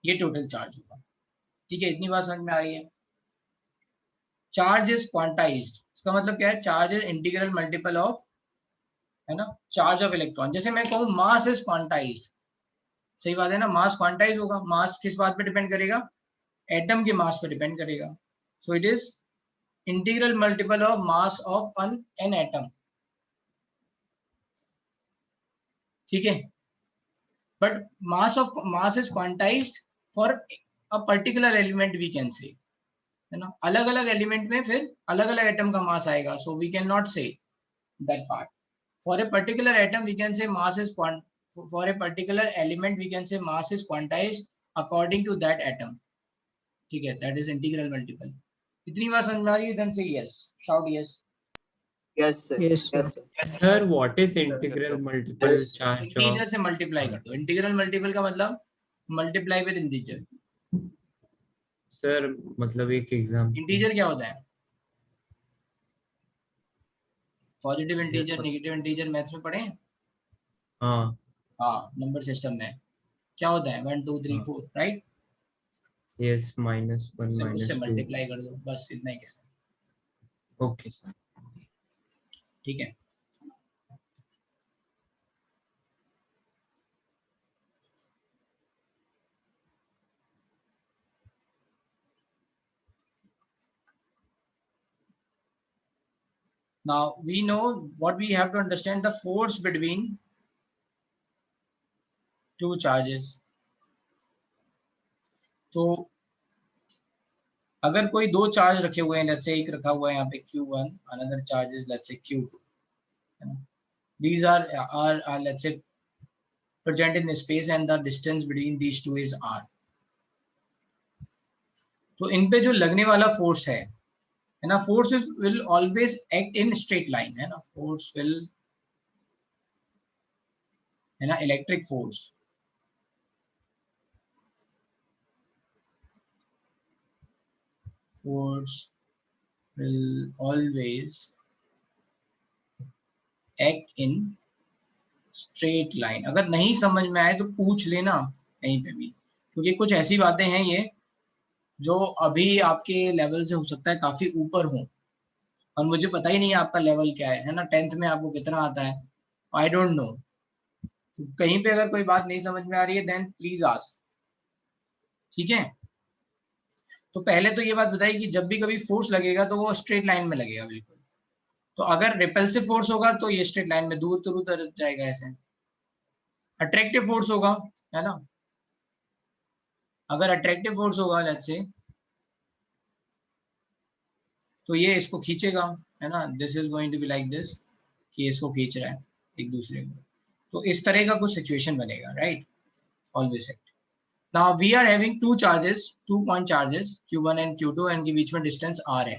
ये total charge होगा. ठीक है, इतनी बात समझ में आ रही है. चार्ज इज क्वांटाइज्ड, इसका मतलब क्या है, charge is integral multiple of है ना, चार्ज ऑफ इलेक्ट्रॉन। जैसे मैं कहूँ मास इज क्वांटाइज्ड, सही बात है ना, मास क्वांटाइज होगा, मास किस बात पे डिपेंड करेगा, एटम के मास पे डिपेंड करेगा। So it is integral multiple of mass of an atom, ठीक है। But mass is quantized for a particular element we can say, है ना, अलग अलग एलिमेंट में फिर अलग अलग एटम का मास आएगा, so we can not say that part. For a particular atom we can say mass is for a particular element we can say mass is quantized according to that atom, ठीक है, that is integral multiple। इतनी बात समझ में आ रही है? then say yes, shout yes।
Yes, sir.
Yes, sir.
Yes, sir.
Sir what is integral multiple charge
integer
of?
से multiply कर दो, इंटीग्रल मल्टीपल का मतलब मल्टीप्लाई विद इंटीजर।
सर मतलब एक एग्जांपल।
इंटीजर क्या होता है? Positive integer, negative integer maths में पढ़े हैं?
हाँ
हाँ, नंबर सिस्टम में क्या होता है 1 2 3 4, राइट?
यस, -1
उससे
-2।
मल्टीप्लाई कर दो, बस इतना ही कहना।
Okay sir.
ठीक है, now we know what we have to understand, the force between two charges। तो अगर कोई दो चार्ज रखे हुए हैं, let's say एक रखा हुआ है यहाँ पे Q1, another charge is let's say Q2, है ना, these are let's say present in space and the distance between these two is r। तो इन पे जो लगने वाला फोर्स है ना, force will always act in straight line, है ना, फोर्स विल, है ना, electric force will always act in straight line। अगर नहीं समझ में आए तो पूछ लेना कहीं पे भी, क्योंकि कुछ ऐसी बातें हैं ये जो अभी आपके लेवल से हो सकता है काफी ऊपर हो, और मुझे पता ही नहीं है आपका लेवल क्या है ना, 10th में आपको कितना आता है, आई डोंट नो। तो कहीं पे अगर कोई बात नहीं समझ में आ रही है देन प्लीज आस्क, ठीक है। तो पहले तो ये बात बताइए कि जब भी कभी फोर्स लगेगा तो वो स्ट्रेट लाइन में लगेगा बिल्कुल। तो अगर रिपल्सिव फोर्स होगा तो ये स्ट्रेट लाइन में दूर दूर जाएगा ऐसे। अट्रैक्टिव फोर्स होगा, है ना, अगर अट्रैक्टिव फोर्स होगा लेट्स से, तो ये इसको खींचेगा, है ना, this is going to be like this, कि इसको खींच रहा है एक दूसरे को, तो इस तरह का कुछ सिचुएशन बनेगा, right, always act. Now we are having two charges, 2 point charges Q1 and Q2, and के बीच में डिस्टेंस R है।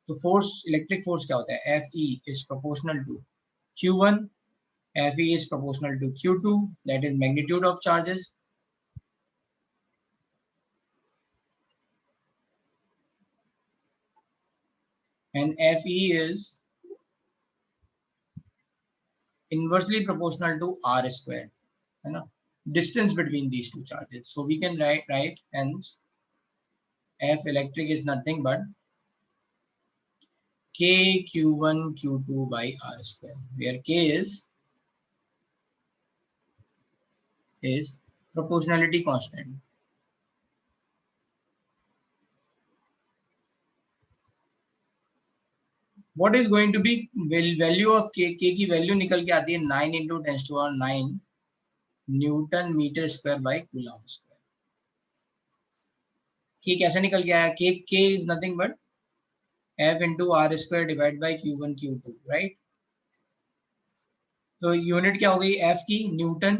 तो फोर्स, इलेक्ट्रिक फोर्स क्या होता है, Fe is proportional to Q1, Fe is proportional to Q2, that is magnitude of charges, and Fe is inversely proportional to R square, है ना, distance between these two charges। So we can write hence F electric is nothing but K Q1 Q2 by R square, where K is proportionality constant। What is going to be value of K? K की value निकल के आती है 9 into 10 to the power 9 newton metre square by coulomb square. K कैसे निकल के आया, K is nothing but F into R square divided by Q1 Q2, right? तो यूनिट क्या हो गई, F की न्यूटन,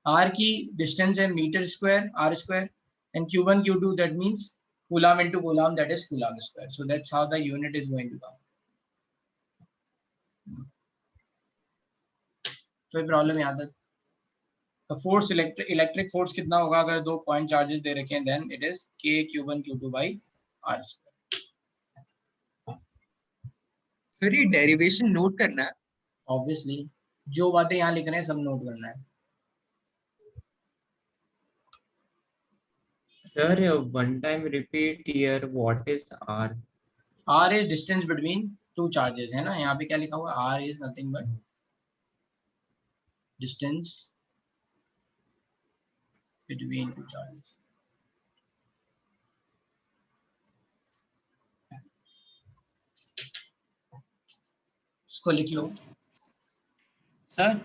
R की डिस्टेंस है metre square R square, and Q1 Q2 that means coulomb into coulomb, that is coulomb square. So that's how the unit is going to come। कोई problem यहाँ तक? तो फोर्स, इलेक्ट्रिक फोर्स कितना होगा अगर दो पॉइंट चार्जेस दे रखे हैं, then it is K Q1 Q2 by R square.
Sir ये डेरिवेशन नोट करना है?
ऑब्वियसली जो बातें यहाँ लिख रहे हैं सब नोट करना है।
Sir one time repeat here, what is R?
R is distance between two charges, है ना, यहाँ पे क्या लिखा हुआ है, R is nothing but distance between two charges. इसको लिख लो।
सर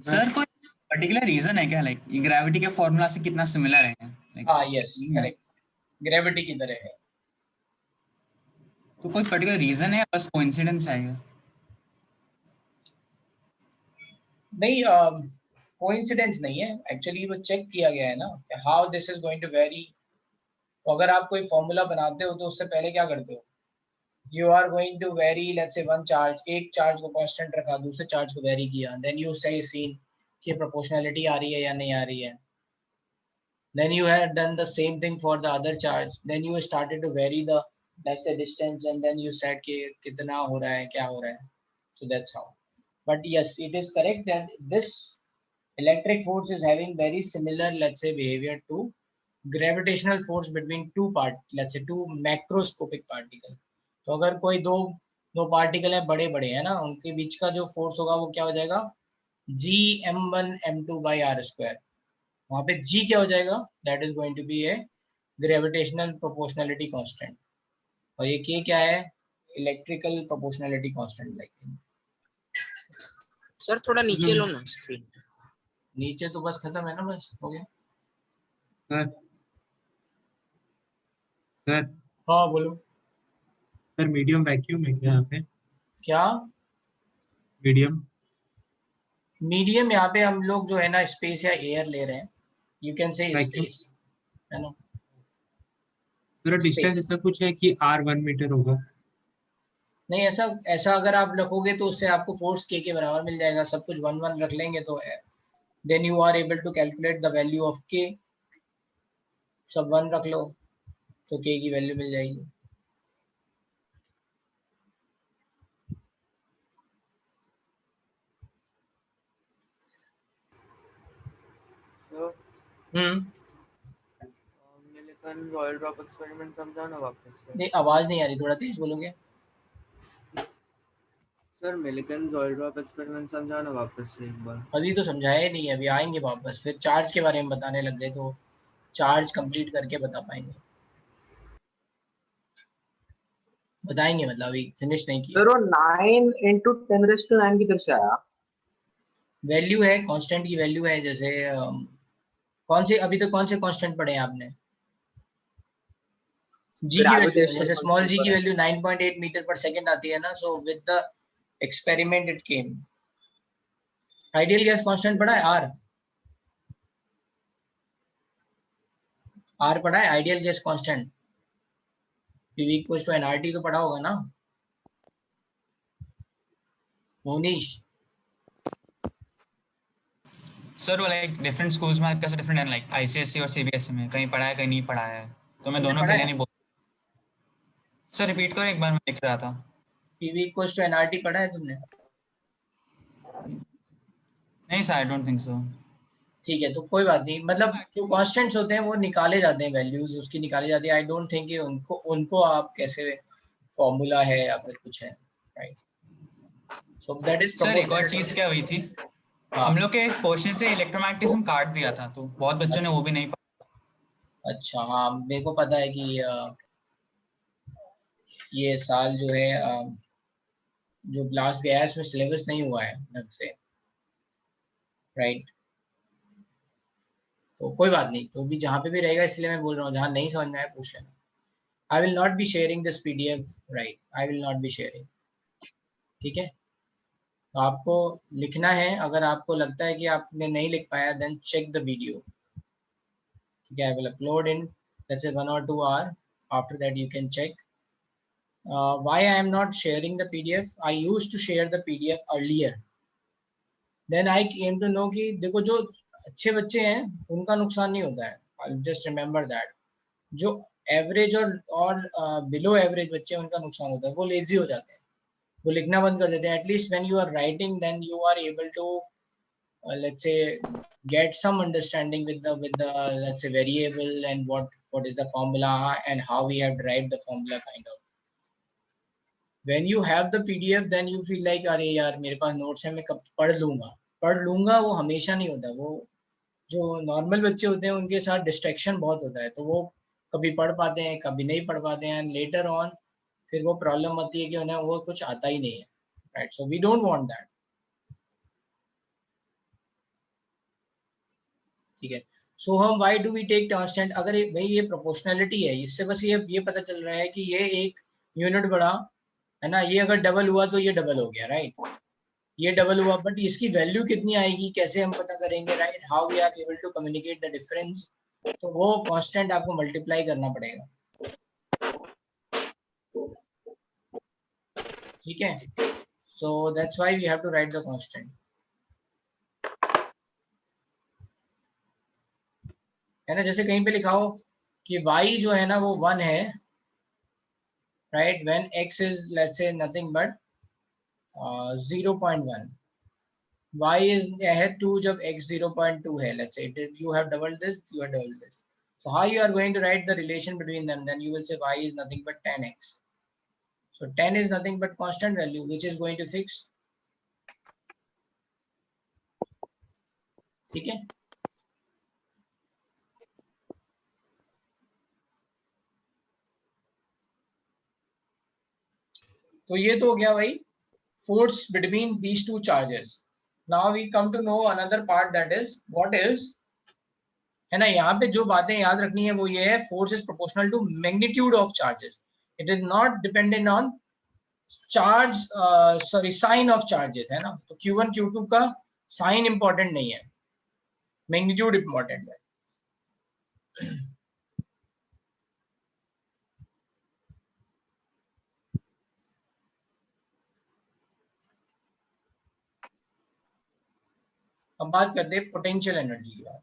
सर कोई पर्टिकुलर रीजन है क्या, लाइक ये ग्रेविटी के फॉर्मूला से कितना सिमिलर है? Like,
हाँ यस करेक्ट, ग्रेविटी की तरह है।
तो कोई पर्टिकुलर रीजन है, बस कोइंसिडेंस है ये?
नहीं कोइंसिडेंस नहीं है, एक्चुअली वो चेक किया गया है ना how this is going to vary. तो अगर आप कोई फॉर्मूला बनाते हो तो उससे पहले क्या करते हो, you are going to vary let's say one charge, एक चार्ज को कांस्टेंट रखा, दूसरे चार्ज को वेरी किया, देन यू से सीन कि प्रोपोर्शनैलिटी आ रही है या नहीं आ रही है। then you had done the same thing for the other charge, then you started to vary the let's say distance, and then you said कि कितना हो रहा है, क्या हो रहा है। So that's how, but yes it is correct that this electric force is having very similar let's say behavior to gravitational force between two let's say two macroscopic particle। तो अगर कोई दो पार्टिकल है बड़े बड़े है ना, उनके बीच का जो फोर्स होगा वो क्या हो जाएगा, Gm1m2/r²। वहां पे G क्या हो जाएगा, that is going to be a gravitational proportionality constant, और ये K क्या है, electrical proportionality constant. Like
sir थोड़ा नीचे लो ना स्क्रीन।
नीचे तो बस खत्म है ना, बस हो गया।
सर सर
हाँ बोलो।
सर मीडियम वैक्यूम है क्या यहाँ पे?
क्या
मीडियम
यहाँ पे हम लोग जो है ना स्पेस या एयर ले रहे हैं, यू कैन से
Vacuum?
स्पेस है ना।
पूरा डिस्टेंस ऐसा कुछ है कि r1 मीटर होगा?
नहीं ऐसा अगर आप रखोगे तो उससे आपको फोर्स K के बराबर मिल जाएगा, सब कुछ 1 1 रख लेंगे तो then you are able to calculate the value of K। सब 1 रख लो तो K की वैल्यू मिल जाएगी।
मिलिकन रॉयल ड्रॉप एक्सपेरिमेंट समझाओ ना वापस से।
नहीं आवाज नहीं आ रही, थोड़ा तेज बोलोगे।
Sir Millikan royal drop experiment समझाओ ना वापस से एक बार।
अभी तो समझाया ही नहीं, अभी आएंगे वापस, फिर चार्ज के बारे में बताने लग गए तो चार्ज कंप्लीट करके बता पाएंगे, बताएंगे मतलब अभी फिनिश नहीं किया।
9 × 10⁻⁹ किधर से आया?
वैल्यू है, कांस्टेंट की वैल्यू है। जैसे कौन से अभी तक कौन से कांस्टेंट पढ़े हैं आपने? जी की वैल्यू, जैसे स्मॉल जी की वैल्यू 9.8 मीटर पर सेकंड आती है ना, so with the experiment it came. Ideal gas constant पढ़ा है, आर पढ़ा है, ideal gas constant PV = nRT तो पढ़ा होगा ना मोनीश?
सर वो लाइक डिफरेंट स्कूल्स में कैसे डिफरेंट है, लाइक ICSE और CBSE में कहीं पढ़ा है कहीं नहीं पढ़ा है, तो मैं दोनों के लिए नहीं बोल। सर रिपीट करो एक बार, मैं लिख रहा था।
PV = nRT पढ़ा है तुमने?
नहीं sir, I don't think so.
ठीक है तो कोई बात नहीं, मतलब जो कांस्टेंट्स होते हैं वो निकाले जाते हैं, वैल्यूज उसकी निकाली जाती है। आई डोंट थिंक कि उनको आप कैसे फॉर्मूला है या फिर कुछ है, right? So that is
sir एक और चीज क्या हुई थी, हम लोग के क्वेश्चन से इलेक्ट्रोमैग्नेटिज्म काट दिया था, तो बहुत बच्चों ने वो भी नहीं पढ़ा।
अच्छा हाँ, मेरे को पता है कि ये साल जो है जो ब्लास्ट गया है इसमें सिलेबस नहीं हुआ है ढंग से, राइट? तो कोई बात नहीं, तो भी जहाँ पे भी रहेगा, इसलिए मैं बोल रहा हूँ जहाँ नहीं समझ में आए पूछ लेना। I will not be sharing this PDF, right? I will not be sharing, ठीक है? तो आपको लिखना है, अगर आपको लगता है कि आपने नहीं लिख पाया देन चेक द वीडियो, ठीक है? I will upload in let's say 1 or 2 hours, after that you can check. Why I am not sharing the PDF? I used to share the PDF earlier, then I came to know कि देखो जो अच्छे बच्चे हैं उनका नुकसान नहीं होता है, I'll just remember that. जो एवरेज और बिलो एवरेज बच्चे हैं उनका नुकसान होता है, वो लेजी हो जाते हैं, वो लिखना बंद कर देते हैं। At least when you are writing then you are able to let's say get some understanding with the let's say variable and what is the formula and how we have derived the formula kind of. When you have the PDF then you feel like अरे यार मेरे पास notes है, मैं कब पढ़ लूंगा, पढ़ लूंगा वो हमेशा नहीं होता। वो जो नॉर्मल बच्चे होते हैं उनके साथ डिस्ट्रैक्शन बहुत होता है, तो वो कभी पढ़ पाते हैं कभी नहीं पढ़ पाते हैं, लेटर ऑन फिर वो प्रॉब्लम आती है कि उन्हें वो कुछ आता ही नहीं है, right. So we don't want that, ठीक है। सो हम why do we take constant, अगर भाई ये प्रोपोर्शनलिटी है, इससे बस ये पता चल रहा है कि ये एक यूनिट बढ़ा है ना, ये अगर डबल हुआ तो ये डबल हो गया, राइट। ये डबल हुआ, बट इसकी वैल्यू कितनी आएगी कैसे हम पता करेंगे, right. How we are able to communicate the difference, तो वो कांस्टेंट आपको मल्टीप्लाई करना पड़ेगा, ठीक है। So that's why we have to write the constant, है ना। जैसे कहीं पे लिखा हो कि y जो है ना वो 1 है, right, when x is let's say nothing but 0.1, y is ahead to जब x 0.2 है, let's say if you have doubled this, you have doubled this. So how you are going to write the relation between them? Then you will say y is nothing but 10x. So 10 is nothing but constant value which is going to fix, ठीक है। तो ये तो हो गया भाई force between these two charges. Now we come to know another part, that is what is, है ना। यहाँ पे जो बातें याद रखनी है वो ये है, force is proportional to magnitude of charges, it is not dependent on charge, sorry sign of charges, है ना। तो Q1 Q2 का साइन इंपॉर्टेंट नहीं है, मैग्नीट्यूड इंपॉर्टेंट है। अब बात करते हैं पोटेंशियल एनर्जी की बात।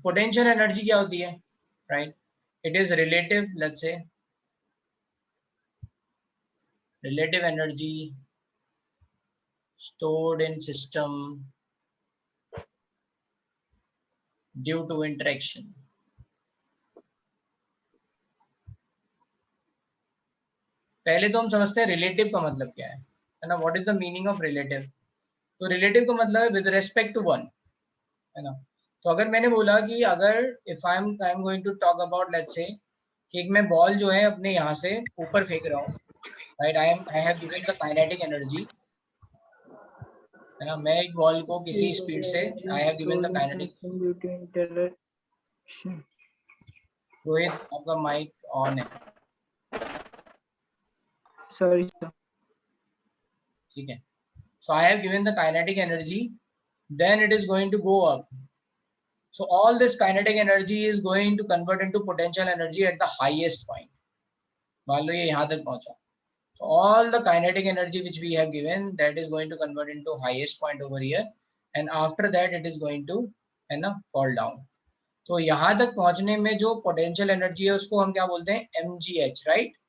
पोटेंशियल एनर्जी क्या होती है, right, it is relative, let's say relative energy stored in system due to interaction। पहले तो हम समझते हैं रिलेटिव का मतलब क्या है ना, what is the meaning of relative. तो रिलेटिव का मतलब है विद रेस्पेक्ट टू वन, है ना। तो अगर मैंने बोला कि अगर if I am going to talk about let's say कि मैं बॉल जो है अपने यहाँ से ऊपर फेंक रहा हूँ, right, I have given the kinetic energy, है ना। मैं एक बॉल को किसी स्पीड से, I have given the kinetic, Rohit आपका माइक ऑन है,
सॉरी सर,
ठीक है। So I have given the kinetic energy, then it is going to go up. So all this kinetic energy is going to convert into potential energy at the highest point. मान लो ये यहाँ तक पहुँचा, so all the kinetic energy which we have given, that is going to convert into highest point over here, and after that it is going to, है ना, fall down. तो यहाँ तक पहुँचने में जो potential energy है उसको हम क्या बोलते हैं, mgh, right,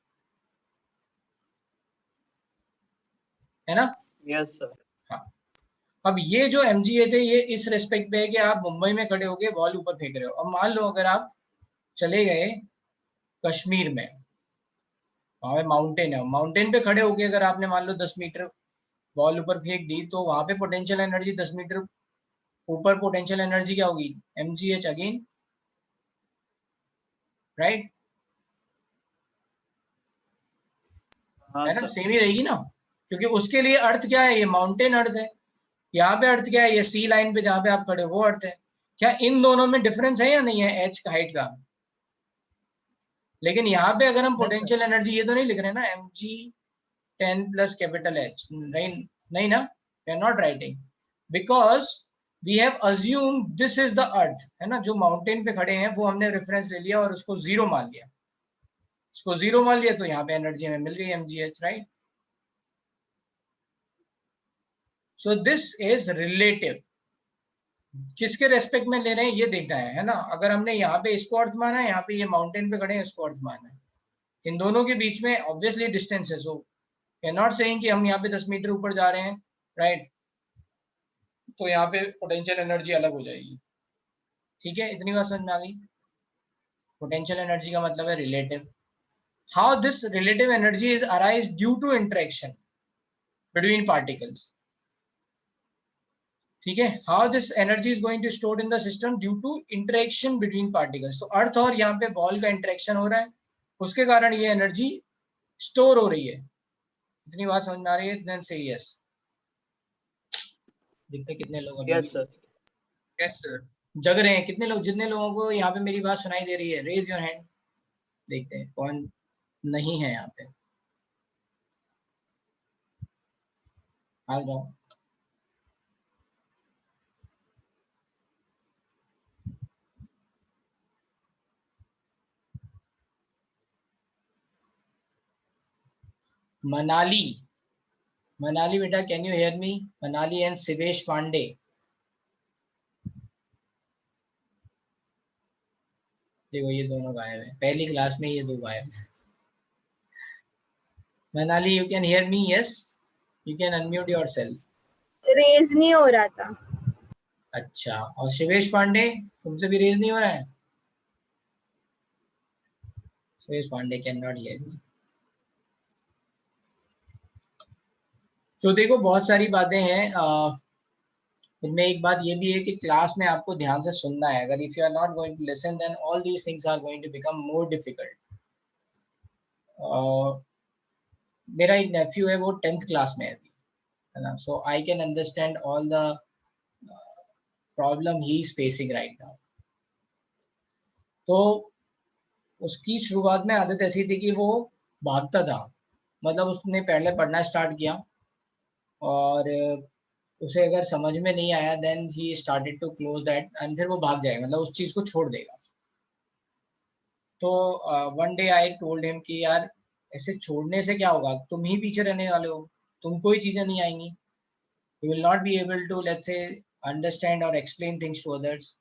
है ना।
Yes sir.
हाँ, अब ये जो mgh है ये इस रेस्पेक्ट पे है कि आप मुंबई में खड़े होके बॉल ऊपर फेंक रहे हो। अब मान लो अगर आप चले गए कश्मीर में, वहां पे माउंटेन है, माउंटेन पे खड़े होके अगर आपने मान लो 10 मीटर बॉल ऊपर फेंक दी, तो वहां पे पोटेंशियल एनर्जी 10 मीटर ऊपर पोटेंशियल एनर्जी क्या होगी, mgh अगेन, राइट, है ना, सेम ही रहेगी ना, क्योंकि उसके लिए अर्थ क्या है, ये माउंटेन अर्थ है। यहाँ पे अर्थ क्या है, ये सी लाइन पे जहाँ पे आप खड़े वो अर्थ है। क्या इन दोनों में डिफरेंस है या नहीं है एच का, हाइट का। लेकिन यहाँ पे अगर हम पोटेंशियल एनर्जी ये तो नहीं लिख रहे ना, mg 10 प्लस कैपिटल एच, नहीं ना, we are not writing, because we have assume this is the earth, है ना। जो माउंटेन पे खड़े हैं वो हमने रेफरेंस ले लिया और उसको जीरो मान लिया, उसको जीरो मान लिया, तो यहाँ पे एनर्जी हमें मिल गई mgh, right. So this is relative, किसके रेस्पेक्ट में ले रहे हैं ये देखना है ना। अगर हमने यहाँ पे इसको अर्थ माना है, यहाँ पे ये माउंटेन पे खड़े हैं इसको अर्थ माना है, इन दोनों के बीच में ऑब्वियसली डिस्टेंस है। So we are not saying कि हम यहाँ पे 10 मीटर ऊपर जा रहे हैं, राइट, तो यहाँ पे पोटेंशियल एनर्जी अलग हो जाएगी, ठीक है। इतनी बात समझ में आ गई। पोटेंशियल एनर्जी का मतलब है relative. How this relative energy is arise due to interaction, between particles. ठीक है, how this energy is going to stored in the system due to interaction between particles. तो अर्थ और यहाँ पे बॉल का इंटरेक्शन हो रहा है, उसके कारण ये एनर्जी स्टोर हो रही है. इतनी बात समझ में आ रही है? देन से यस. देखते कितने लोग अभी
Yes, sir.
Yes sir.
जग रहे हैं. कितने लोग, जितने लोगों को यहाँ पे मेरी बात सुनाई दे रही है, रेज योर हैंड. देखते हैं कौन नहीं है यहाँ पे. आ जाओ. मनाली, मनाली बेटा, can you hear me? Manali and Shivesh Pandey. देखो ये दोनों गायब है, पहली क्लास में ये दो गायब है. Manali, you can hear me? Yes, you can unmute yourself.
Raise नहीं हो रहा था.
अच्छा, और शिवेश पांडे, तुमसे भी रेज नहीं हो रहा है? Shivesh Pandey can not hear me. तो देखो बहुत सारी बातें हैं. इनमें एक बात ये भी है कि क्लास में आपको ध्यान से सुनना है. अगर if you are not going to listen then all these things are going to become more difficult. मेरा एक नेफ्यू है, वो 10th क्लास में है अभी, है ना. So I can understand all the problem he is facing right now. तो उसकी शुरुआत में आदत ऐसी थी कि वो भागता था. मतलब उसने पहले पढ़ना स्टार्ट किया और उसे अगर समझ में नहीं आया then he started to close that and फिर वो भाग जाएगा, मतलब उस चीज को छोड़ देगा. तो one day I told him कि यार ऐसे छोड़ने से क्या होगा, तुम ही पीछे रहने वाले हो, तुमको ही चीजें नहीं आएंगी. You will not be able to let's say understand और एक्सप्लेन थिंग्स टू अदर्स.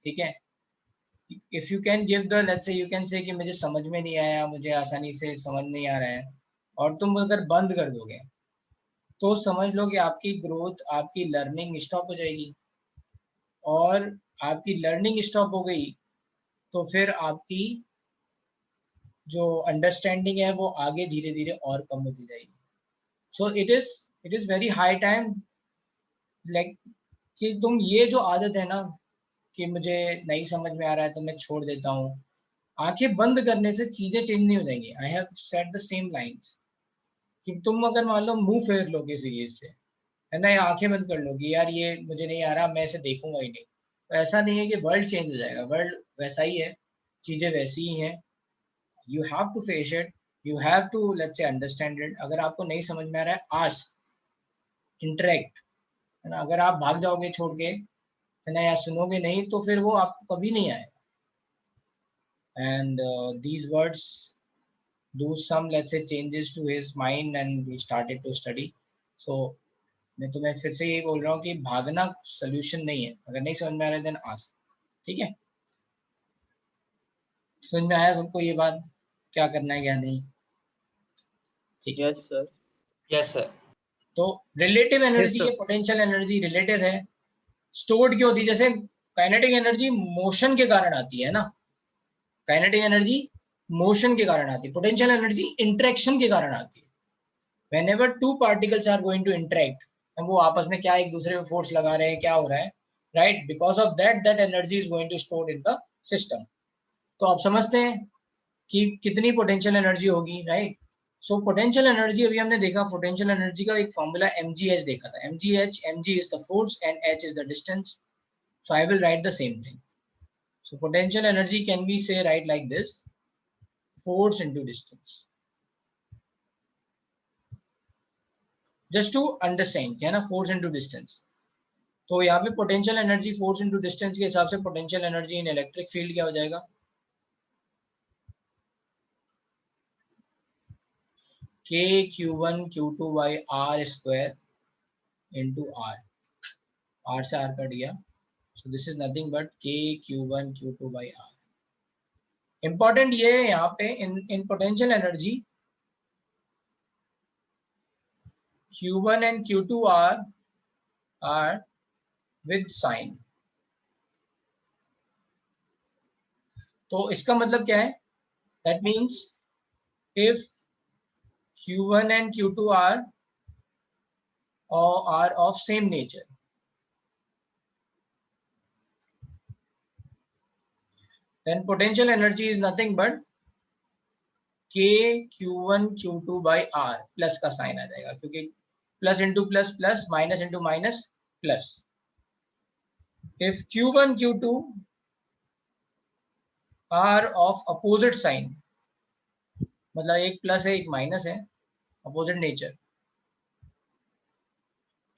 ठीक है, if you can give the let's say you can say कि मुझे समझ में नहीं आया, मुझे आसानी से समझ नहीं आ रहा है, और तुम अगर बंद कर दोगे तो समझ लो कि आपकी ग्रोथ, आपकी लर्निंग स्टॉप हो जाएगी. और आपकी लर्निंग स्टॉप हो गई तो फिर आपकी जो अंडरस्टैंडिंग है वो आगे धीरे धीरे और कम होती जाएगी. सो it is very high time like कि तुम ये जो आदत है ना कि मुझे नहीं समझ में आ रहा है तो मैं छोड़ देता हूँ, आंखें बंद करने से चीजें चेंज नहीं हो जाएंगी. I have said the same lines कि तुम अगर मान लो मुंह फेर लो किसी चीज से, है ना, या आंखें बंद कर लो कि यार ये मुझे नहीं आ रहा, मैं इसे देखूंगा ही नहीं, तो ऐसा नहीं है कि वर्ल्ड चेंज हो जाएगा. वर्ल्ड वैसा ही है, चीजें वैसी ही हैं. You have to face it, you have to let's say understand it. अगर आपको नहीं समझ में आ रहा है, आस्क, इंटरेक्ट, है ना. अगर आप भाग जाओगे छोड़ के, है ना, या सुनोगे नहीं, तो फिर वो आपको कभी नहीं आएगा. And these words do some let's say changes to his mind and he started to study. So मैं तुम्हें फिर से यही बोल रहा हूँ कि भागना सोल्यूशन नहीं है. अगर नहीं समझ में आ रहा है देन आस्क. ठीक है, समझ में आया सबको ये बात, क्या करना है क्या नहीं? ठीक है.
Yes, sir.
Yes sir.
तो रिलेटिव एनर्जी
sir.
या पोटेंशियल एनर्जी रिलेटिव है. स्टोर्ड क्यों होती है? जैसे काइनेटिक एनर्जी मोशन के कारण आती है ना, काइनेटिक एनर्जी मोशन के कारण आती है, पोटेंशियल एनर्जी इंटरेक्शन के कारण आती है. whenever two particles are going to interact, वो आपस में क्या एक दूसरे पे फोर्स लगा रहे हैं, क्या हो रहा है, right, because of that that energy is going to store in the system. तो आप समझते हैं कि कितनी पोटेंशियल एनर्जी होगी, राइट. सो पोटेंशियल एनर्जी अभी हमने देखा, पोटेंशियल एनर्जी का एक फॉर्मूला mgh देखा था. mg is the force and h is the distance. So I will write the same thing. So potential energy can be say right like this, force into distance. Just to understand क्या ना, force into distance. तो यहाँ पे potential energy force into distance के हिसाब से potential energy in electric field क्या हो जाएगा? k q1 q2 by r square into r. r से r कट गया, so this is nothing but k q1 q2 by r. Important ये है यहाँ पे in potential energy q1 and q2 are with sign. तो इसका मतलब क्या है? That means if q1 and q2 are or are of same nature. Then potential energy is nothing but K Q1 Q2 by R, plus का sign आ जाएगा क्योंकि plus into plus plus, minus into minus plus. If Q1 Q2 are of opposite sign, मतलब एक plus है एक minus है, opposite nature,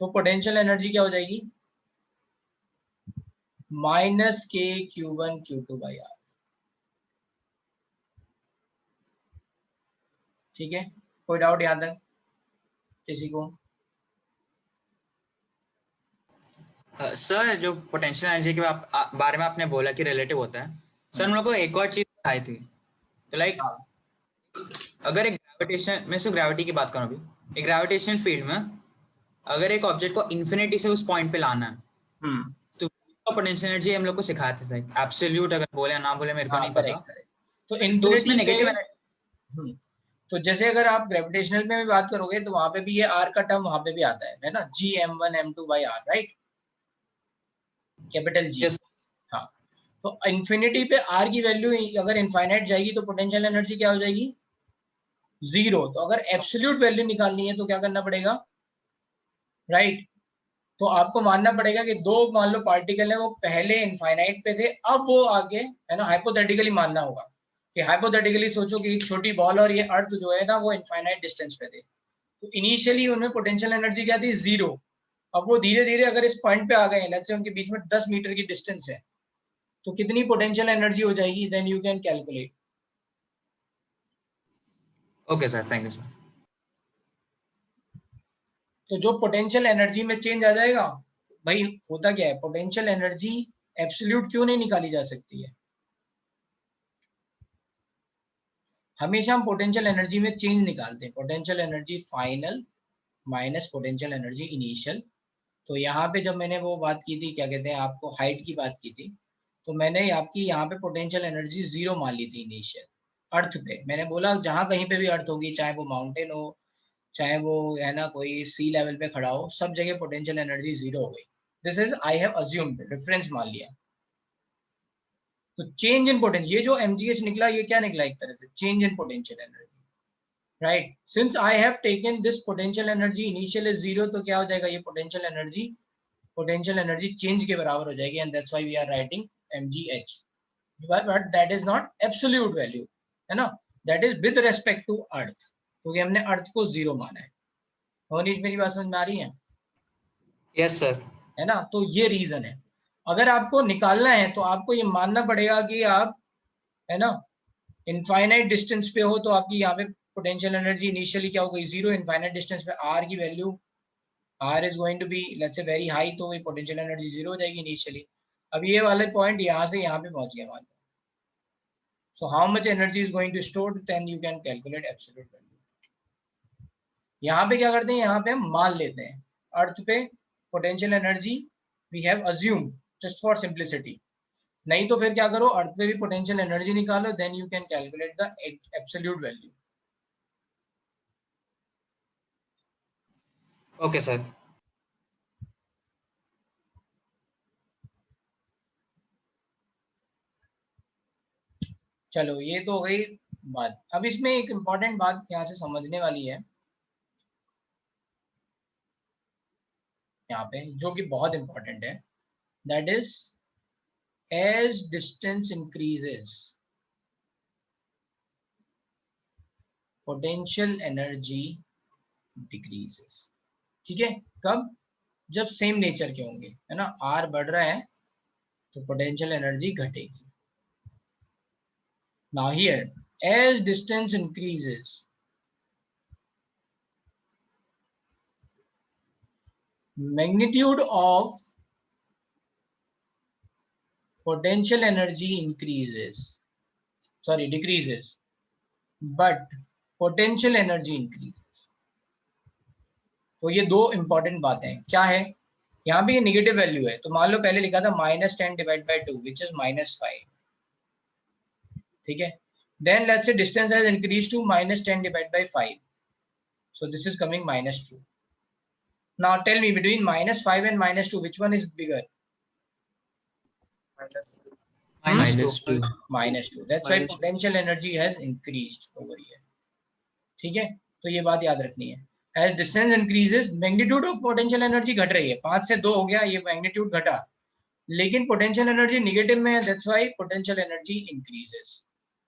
तो potential energy क्या हो जाएगी? माइनस के Q1 Q2 बाई आर. ठीक है, कोई डाउट यहाँ तक किसी को?
सर जो पोटेंशियल एनर्जी के बारे में आपने बोला कि रिलेटिव होता है, सर हम लोग को एक और चीज सिखाई थी. तो लाइक अगर एक ग्रेविटेशन, मैं सिर्फ ग्रेविटी की बात करूँ अभी, एक ग्रेविटेशनल फील्ड में अगर एक ऑब्जेक्ट को इन्फिनिटी से उस पॉइंट पे लाना है, तो पोटेंशियल एनर्जी हम लोग को सिखाया था सर. एब्सोल्यूट अगर बोले या ना बोले मेरे को नहीं पता.
तो
उसमें
इन्फिनिटी
नेगेटिव
पे,
एनर्जी,
तो जैसे अगर आप ग्रेविटेशनल में भी बात करोगे तो वहां पे भी ये आर का टर्म वहां पे भी आता है ना, G m1 m2 by R, right, capital G. हाँ, तो इन्फिनिटी पे आर की वैल्यू अगर इनफाइनाइट जाएगी तो पोटेंशियल एनर्जी क्या हो जाएगी? जीरो. तो अगर एब्सोल्यूट वैल्यू निकालनी है तो क्या करना पड़ेगा? राइट, तो आपको मानना पड़ेगा कि दो मान लो पार्टिकल है, वो पहले इनफाइनाइट पे थे, अब वो आगे, है ना, हाइपोथेटिकली मानना होगा कि हाइपोथेटिकली सोचो कि एक छोटी बॉल और ये अर्थ जो है ना वो इनफाइनाइट डिस्टेंस पे थे, तो इनिशियली उनमें पोटेंशियल एनर्जी क्या थी? जीरो. अब वो धीरे धीरे अगर इस पॉइंट पे आ गए, लेट्स से उनके बीच में 10 मीटर की डिस्टेंस है, तो कितनी पोटेंशियल एनर्जी हो जाएगी? Then you can calculate.
Okay sir, thank you sir.
तो जो पोटेंशियल एनर्जी में चेंज आ जाएगा, भाई होता क्या है, पोटेंशियल एनर्जी एब्सोल्यूट क्यों नहीं निकाली जा सकती है? हमेशा हम पोटेंशियल एनर्जी में चेंज निकालते हैं, potential energy final minus potential energy initial. तो यहाँ पे जब मैंने वो बात की थी, क्या कहते हैं, आपको हाइट की बात की थी, तो मैंने आपकी यहाँ पे पोटेंशियल एनर्जी जीरो मान ली थी इनिशियल अर्थ पे. मैंने बोला जहां कहीं पे भी अर्थ होगी, चाहे वो माउंटेन हो, चाहे वो है ना कोई सी लेवल पे खड़ा हो, सब जगह पोटेंशियल एनर्जी जीरो हो गई. This is I have assumed, reference मान लिया. तो चेंज इन पोटेंशियल, ये जो mgh निकला, ये क्या निकला? एक तरह से change in potential energy, right. Since I have taken this potential energy initial is zero, तो क्या हो जाएगा? ये पोटेंशियल एनर्जी चेंज के बराबर हो जाएगी, and that's why we are writing mgh. But that is not absolute value, है ना, that is with respect to earth, क्योंकि हमने अर्थ को जीरो माना है. मोनीश, मेरी बात समझ में आ रही है?
Yes sir.
है ना, तो ये रीजन है. अगर आपको निकालना है तो आपको ये मानना पड़ेगा कि आप, है ना, इनफाइनाइट डिस्टेंस पे हो, तो आपकी यहाँ पे पोटेंशियल एनर्जी इनिशियली क्या हो गई? जीरो. इनफाइनाइट डिस्टेंस पे आर की वैल्यू, R is going to be let's say very high, तो ये पोटेंशियल एनर्जी जीरो हो जाएगी इनिशियली. अब ये वाले पॉइंट यहाँ से यहाँ पे पहुंच गया मान लो. So how much energy is going to store, then you can calculate absolute value. यहाँ पे क्या करते हैं? यहाँ पे हम मान लेते हैं अर्थ पे potential energy we have assumed just for simplicity. नहीं तो फिर क्या करो, अर्थ पे भी पोटेंशियल एनर्जी निकालो, then you can calculate the absolute value.
Okay sir.
चलो, ये तो हो गई बात. अब इसमें एक इंपॉर्टेंट बात यहाँ से समझने वाली है, यहाँ पे, जो कि बहुत इंपॉर्टेंट है, that is as distance increases, potential energy decreases. ठीक है, कब? जब सेम नेचर के होंगे, है ना. R बढ़ रहा है तो पोटेंशियल एनर्जी घटेगी. Now here, as distance increases, magnitude of potential energy decreases, but potential energy increases. तो ये दो इंपॉर्टेंट बातें हैं. क्या है? यहाँ पे ये नेगेटिव वैल्यू है, तो मान लो पहले लिखा था -10 डिवाइड बाय 2 विच इज -5. ठीक है, then let's say distance has increase to -10 divide by 5, so this is coming -2. Now tell me, between -5 and -2, which one is bigger?
-2.
-2. That's why potential energy has increased over here. ठीक है, तो ये बात याद रखनी है. As distance increases, magnitude of potential energy घट रही है. 5 से 2 हो गया, ये magnitude घटा, लेकिन potential energy negative में है. That's why potential energy increases.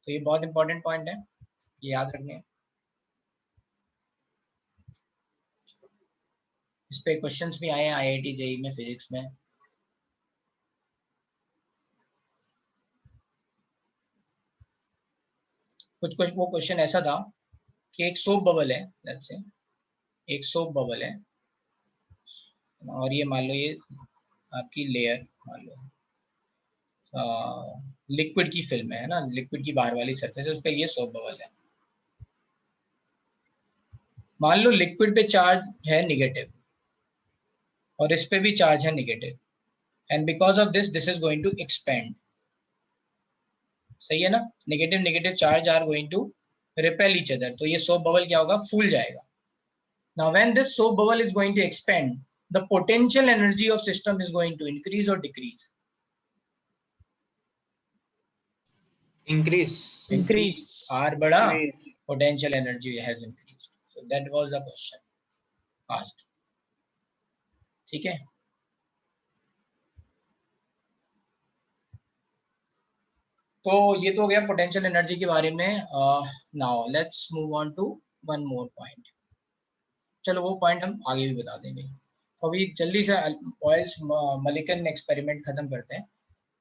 तो ये बहुत important point है, ये याद रखने हैं. इस पे क्वेश्चंस भी आए हैं IIT JEE में फिजिक्स में. कुछ वो क्वेश्चन ऐसा था कि एक सोप बबल है, लेट्स से एक सोप बबल है, और ये मान लो ये आपकी लेयर, मान लो लिक्विड की फिल्म है ना, लिक्विड की बाहर वाली सरफेस है, उस पर ये सोप बबल है. मान लो लिक्विड पे चार्ज है नेगेटिव और इस पे भी चार्ज है negative, and because of this is going to expand. सही है ना, negative negative charge are going to repel each other, तो ये सोप बबल क्या होगा, फूल जाएगा. Now when this soap bubble is going to expand, the potential energy of system is going to increase और डिक्रीज.
Increase.
आर बढ़ा, potential energy has increased. So that was the question asked. ठीक है, तो ये तो हो गया potential energy के बारे में. Now let's move on to one more point. चलो वो पॉइंट हम आगे भी बता देंगे. तो अभी जल्दी से ऑयल्स मलिकन एक्सपेरिमेंट खत्म करते हैं.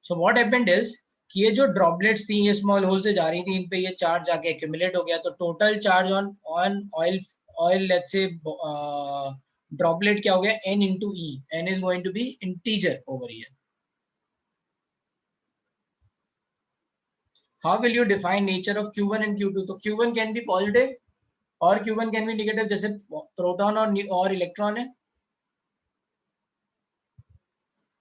सो व्हाट हैपेंड इज कि ये जो ड्रॉपलेट्स थी ये स्मॉल होल से जा रही थी, इन पे ये चार्ज जाके एक्यूमुलेट हो गया. तो total charge on oil let's say droplet क्या हो गया, n into E. n is going to be integer over here. How will you define nature of Q1 and Q2? तो Q1 can be positive और Q1 can be negative, जैसे proton और electron है,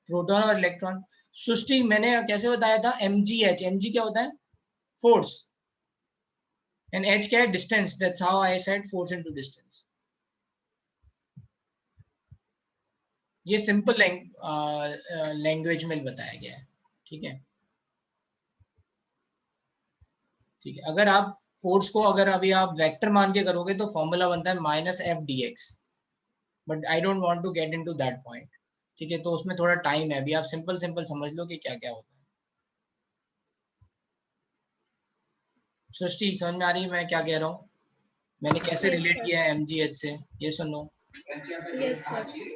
proton और electron. सृष्टि मैंने कैसे बताया था, mgh. mg क्या होता है, फोर्स, एंड h क्या है, distance. That's how I said force into distance. ये सिंपल लैंग्वेज में बताया गया है. ठीक है, ठीक है. अगर आप फोर्स को अगर अभी आप वेक्टर मान के करोगे तो फॉर्मूला बनता है -f dx, but I don't want to get into that point. ठीक है, तो उसमें थोड़ा टाइम है. अभी आप सिंपल समझ लो कि क्या क्या होता है. सृष्टि समझ में आ रही है मैं क्या कह रहा हूँ, मैंने कैसे रिलेट किया है mgh से, ये सुनो.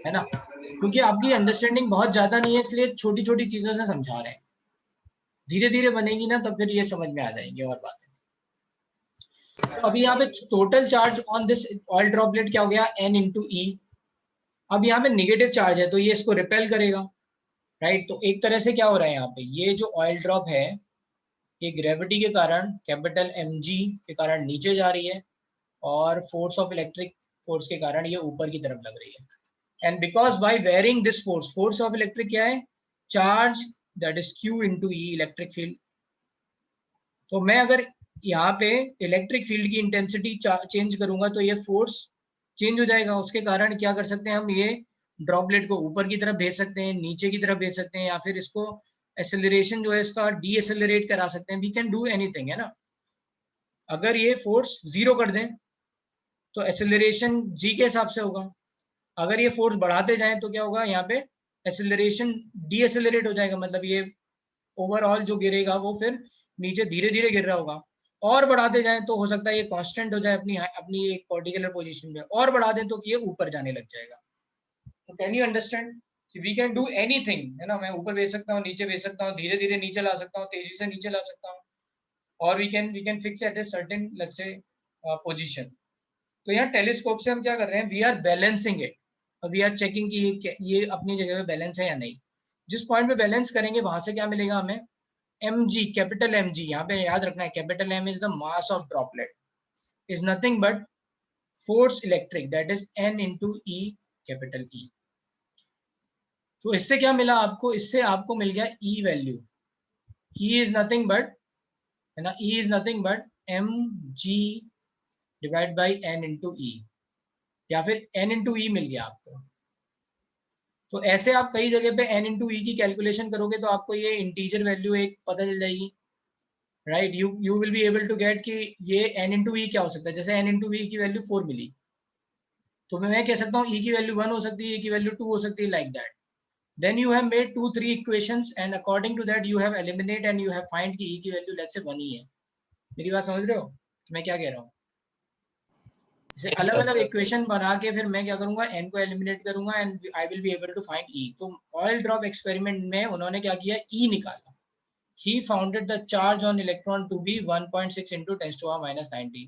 है ना, क्योंकि आपकी अंडरस्टैंडिंग बहुत ज्यादा नहीं है, इसलिए छोटी छोटी चीजों से समझा रहे हैं. धीरे धीरे बनेगी ना, तो फिर ये समझ में आ जाएंगे और बातें. तो अभी यहाँ पे total charge on this oil droplet क्या हो गया, n into E. अब यहाँ पे नेगेटिव चार्ज है तो ये इसको रिपेल करेगा, राइट. तो एक तरह से क्या हो रहा है यहाँ पे, ये जो ऑयल ड्रॉप है ये ग्रेविटी के कारण, कैपिटल mg के कारण नीचे जा रही है, और फोर्स ऑफ इलेक्ट्रिक फोर्स के कारण ये ऊपर की तरफ लग रही है. And because by wearing this force of electric क्या है, charge, that is Q into E, electric field. तो मैं अगर यहाँ पे इलेक्ट्रिक फील्ड की इंटेंसिटी चेंज करूंगा तो ये फोर्स चेंज हो जाएगा. उसके कारण क्या कर सकते हैं हम, ये ड्रॉपलेट को ऊपर की तरफ भेज सकते हैं, नीचे की तरफ भेज सकते हैं, या फिर इसको एक्सेलरेशन जो है इसका डीएसेलरेट करा सकते हैं. वी कैन डू एनीथिंग, है ना. अगर ये फोर्स 0 कर दें तो एक्सेलरेशन g के हिसाब से होगा. अगर ये फोर्स बढ़ाते जाएं तो क्या होगा, यहाँ पे एक्सेलरेशन डीएसेलरेट हो जाएगा, मतलब ये ओवरऑल जो गिरेगा वो फिर नीचे धीरे धीरे गिर रहा होगा. और बढ़ाते जाएं तो हो सकता है ये कांस्टेंट हो जाए अपनी एक पर्टिकुलर पोजीशन पे, और बढ़ा दें तो ये ऊपर जाने लग जाएगा. तो can you understand, we can do anything, है ना. मैं ऊपर भेज सकता हूँ, नीचे भेज सकता हूँ, धीरे धीरे नीचे ला सकता हूँ, तेजी से नीचे ला सकता हूँ, और we can fix at a certain let's say position. तो यहाँ टेलीस्कोप से हम क्या कर रहे हैं, वी आर बैलेंसिंग इट, और वी आर चेकिंग कि ये अपनी जगह पे बैलेंस है या नहीं. जिस पॉइंट पे बैलेंस करेंगे वहां से क्या मिलेगा हमें, mg, कैपिटल mg. यहाँ पे याद रखना है, capital M is the mass of droplet, is nothing but force electric, that is n into E, capital E. तो इससे क्या मिला आपको, इससे आपको मिल गया E value. E is nothing but, है ना, E is nothing but mg divide by n into E, या फिर n into E मिल गया आपको. तो ऐसे आप कई जगह पे n इंटू ई की कैलकुलेशन करोगे तो आपको ये इंटीजर वैल्यू एक पता चल जाएगी, right. You will be able to get कि ये n इंटू ई क्या हो सकता है। जैसे n इंटू ई की वैल्यू 4 मिली, तो मैं कह सकता हूँ e की वैल्यू 1 हो सकती है, e की वैल्यू 2 हो सकती है, like that. Then you have made 2-3 equations and according to that you have eliminate and you have find कि e की वैल्यू let's say 1 ही है। मेरी बात समझ रहे हो मैं क्या कह रहा हूँ? इसे
Yes,
अलग
sir.
अलग इक्वेशन बना के फिर मैं क्या करूंगा, n को एलिमिनेट करूंगा and I will be able to find e। तो ऑयल ड्रॉप एक्सपेरिमेंट में उन्होंने क्या किया, e निकाला। He founded the charge on electron to be 1.6 into 10⁻90.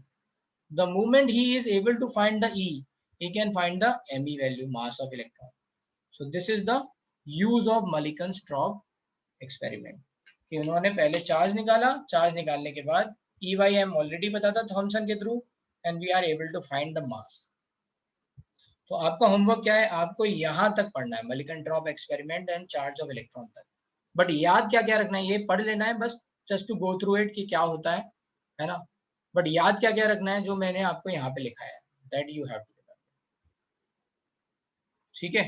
The moment he is able to find the e, he can find the me value, mass of electron. So this is the use of Mulliken-Straub experiment कि उन्होंने पहले charge निकाला, charge निकालने के बाद E by M already पता था Thomson के through and we are able to find the mass. तो आपका होमवर्क क्या है, आपको यहाँ तक पढ़ना है, Mulliken-Straub experiment and charge of electron तक। बट याद क्या क्या रखना है, ये पढ़ लेना है बस, just to go through it कि क्या होता है ना। बट याद क्या क्या रखना है जो मैंने आपको यहाँ पे लिखा है, दैट यू हैव टू। ठीक है,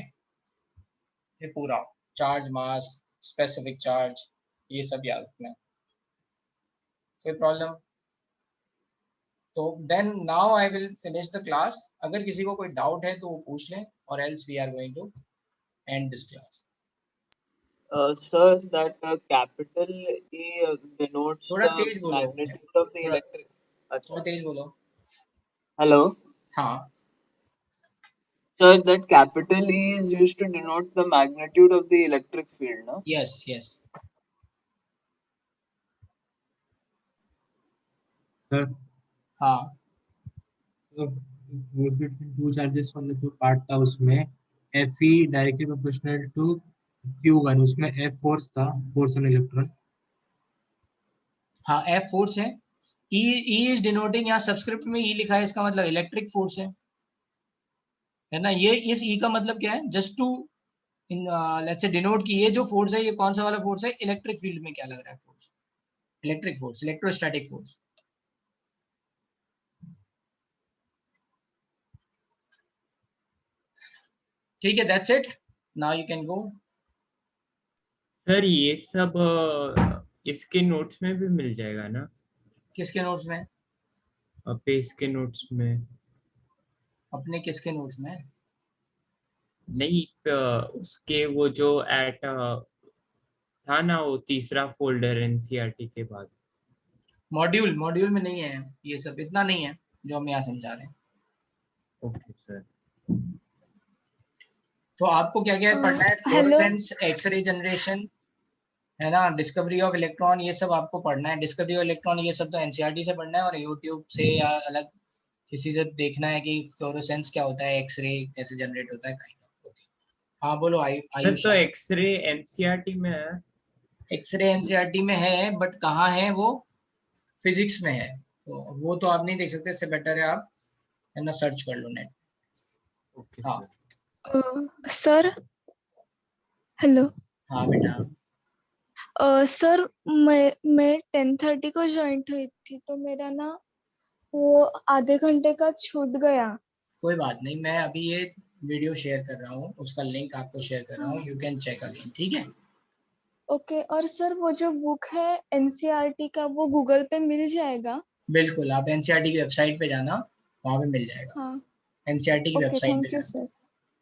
ये पूरा चार्ज, मास, स्पेसिफिक चार्ज, ये सब याद रखना है। कोई प्रॉब्लम? तो then now I will finish the class. अगर किसी को कोई डाउट है तो वो पूछ लें, और else we are going to end this class.
Sir, that capital E denotes
थोड़ा
the
तेज बोलो,
magnitude of the
थोड़ा
electric.
थोड़ा तेज बोलो।
Hello.
हाँ,
Sir, that capital E is used to denote the magnitude of the electric field, no?
Yes yes.
Sir
हाँ,
force between two charges वाला जो पार्ट था उसमें Fe directly proportional to Q1, उसमें F फोर्स था, force on electron.
हाँ F force है। E is denoting, यहाँ सब्सक्रिप्ट में E लिखा है, इसका मतलब इलेक्ट्रिक फोर्स है ना। ये इस E का मतलब क्या है, just to in let's say denote कि ये जो फोर्स है ये कौन सा वाला फोर्स है, इलेक्ट्रिक फील्ड में क्या लग रहा है force, electric force, electrostatic force. ठीक है, that's it, now you can go.
Sir ये सब इसके नोट्स में भी मिल जाएगा ना?
किसके नोट्स में?
पे इसके नोट्स में?
अपने किसके नोट्स में?
नहीं, उसके वो जो एट था ना, वो तीसरा फोल्डर एनसीईआरटी के बाद।
मॉड्यूल में नहीं है ये सब, इतना नहीं है जो हम यहाँ समझा रहे हैं।
Okay sir.
तो आपको क्या क्या पढ़ना है, फ्लोरेसेंस, एक्सरे जनरेशन, है ना, डिस्कवरी ऑफ इलेक्ट्रॉन, ये सब आपको पढ़ना है। डिस्कवरी ऑफ इलेक्ट्रॉन ये सब तो एनसीईआरटी से पढ़ना है, और यूट्यूब से या अलग किसी से देखना है कि फ्लोरेसेंस क्या होता है, एक्सरे कैसे जनरेट होता है, काइंड ऑफ। ओके, हाँ बोलो आयुष।
तो एक्सरे एनसीईआरटी में है?
एक्सरे एनसीईआरटी में है, बट कहाँ है वो, फिजिक्स में है, तो वो तो आप नहीं देख सकते, इससे बेटर है आप है ना सर्च कर लो नेट।
ओके
हाँ
सर, हेलो।
हाँ बेटा।
सर मैं 10:30 को ज्वाइन हुई थी, तो मेरा ना वो आधे घंटे का छूट गया।
कोई बात नहीं, मैं अभी ये वीडियो शेयर कर रहा हूँ, उसका लिंक आपको शेयर कर रहा हूँ, यू कैन चेक अगेन, ठीक है।
ओके, और सर वो जो बुक है एनसीईआरटी का, वो गूगल पे मिल जाएगा?
बिल्कुल, आप एनसीईआरटी की वेबसाइट पे जाना, वहाँ पे मिल जाएगा।
हाँ,
एनसीईआरटी की
ओके,
वेबसाइट पे
थैंक यू
जाना।
सर।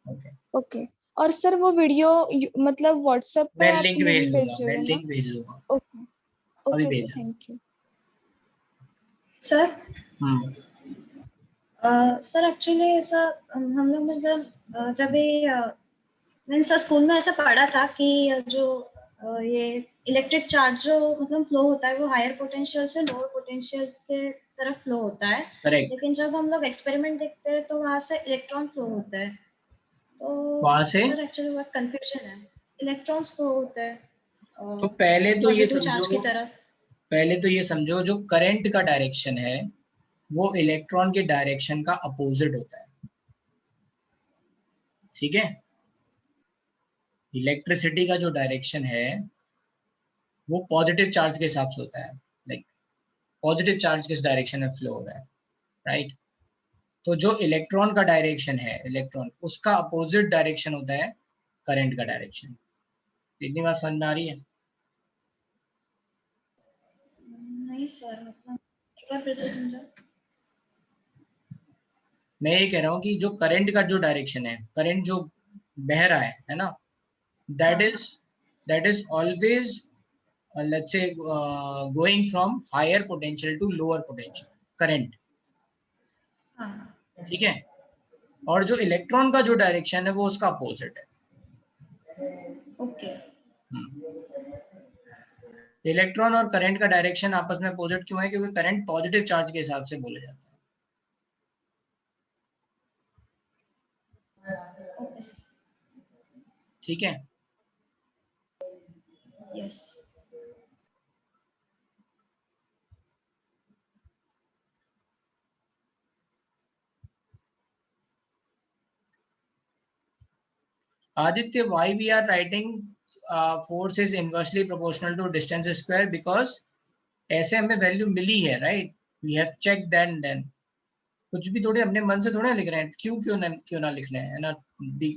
ओके,
ओके, और सर वो वीडियो मतलब व्हाट्सएप पे
मैं
आप
लिंक भेज दूंगा, मैं
भेजोगे ना?
लिंक भेज दूंगा,
ओके
अभी
ओके
भेज
सर, थैंक यू
सर।
दूंगा।
सर एक्चुअली ऐसा हम लोग मतलब जब भी मीन्स स्कूल में ऐसा पढ़ा था कि जो ये इलेक्ट्रिक चार्ज जो मतलब फ्लो होता है वो हायर पोटेंशियल से लोअर पोटेंशियल के तरफ फ्लो होता है।
करेक्ट।
लेकिन जब हम लोग एक्सपेरिमेंट देखते हैं तो वहाँ से इलेक्ट्रॉन फ्लो होता है, तो
वहाँ से
सर एक्चुअली बहुत कंफ्यूजन है, इलेक्ट्रॉन्स फ्लो होते हैं
तो पहले तो ये
पॉजिटिव चार्ज की
समझो,
तरफ।
पहले तो ये समझो जो करंट का डायरेक्शन है वो इलेक्ट्रॉन के डायरेक्शन का अपोजिट होता है, ठीक है। इलेक्ट्रिसिटी का जो डायरेक्शन है वो पॉजिटिव चार्ज के हिसाब से होता है, लाइक पॉजिटिव चार्ज किस डायरेक्शन में फ्लो हो रहा है, राइट। तो जो इलेक्ट्रॉन का डायरेक्शन है, इलेक्ट्रॉन उसका अपोजिट डायरेक्शन होता है करंट का डायरेक्शन। इतनी बात समझ में आ रही है?
नहीं सर, मतलब एक बार फिर से समझो।
मैं ये कह रहा हूँ कि जो करंट का जो डायरेक्शन है, करंट जो बह रहा है ना, that is always let's say going from higher potential to lower potential current, ठीक है। और जो इलेक्ट्रॉन का जो डायरेक्शन है वो उसका अपोजिट है।
ओके।
इलेक्ट्रॉन और करंट का डायरेक्शन आपस में अपोजिट क्यों है? क्योंकि करंट पॉजिटिव चार्ज के हिसाब से बोला जाता है, ठीक है।
Yes.
Aditya, why we are writing force is inversely proportional to distance square? Because ऐसे हमें वैल्यू मिली है, right? We have check then कुछ भी थोड़े अपने मन से थोड़े लिख रहे हैं। क्यों ना लिख रहे हैं, है ना?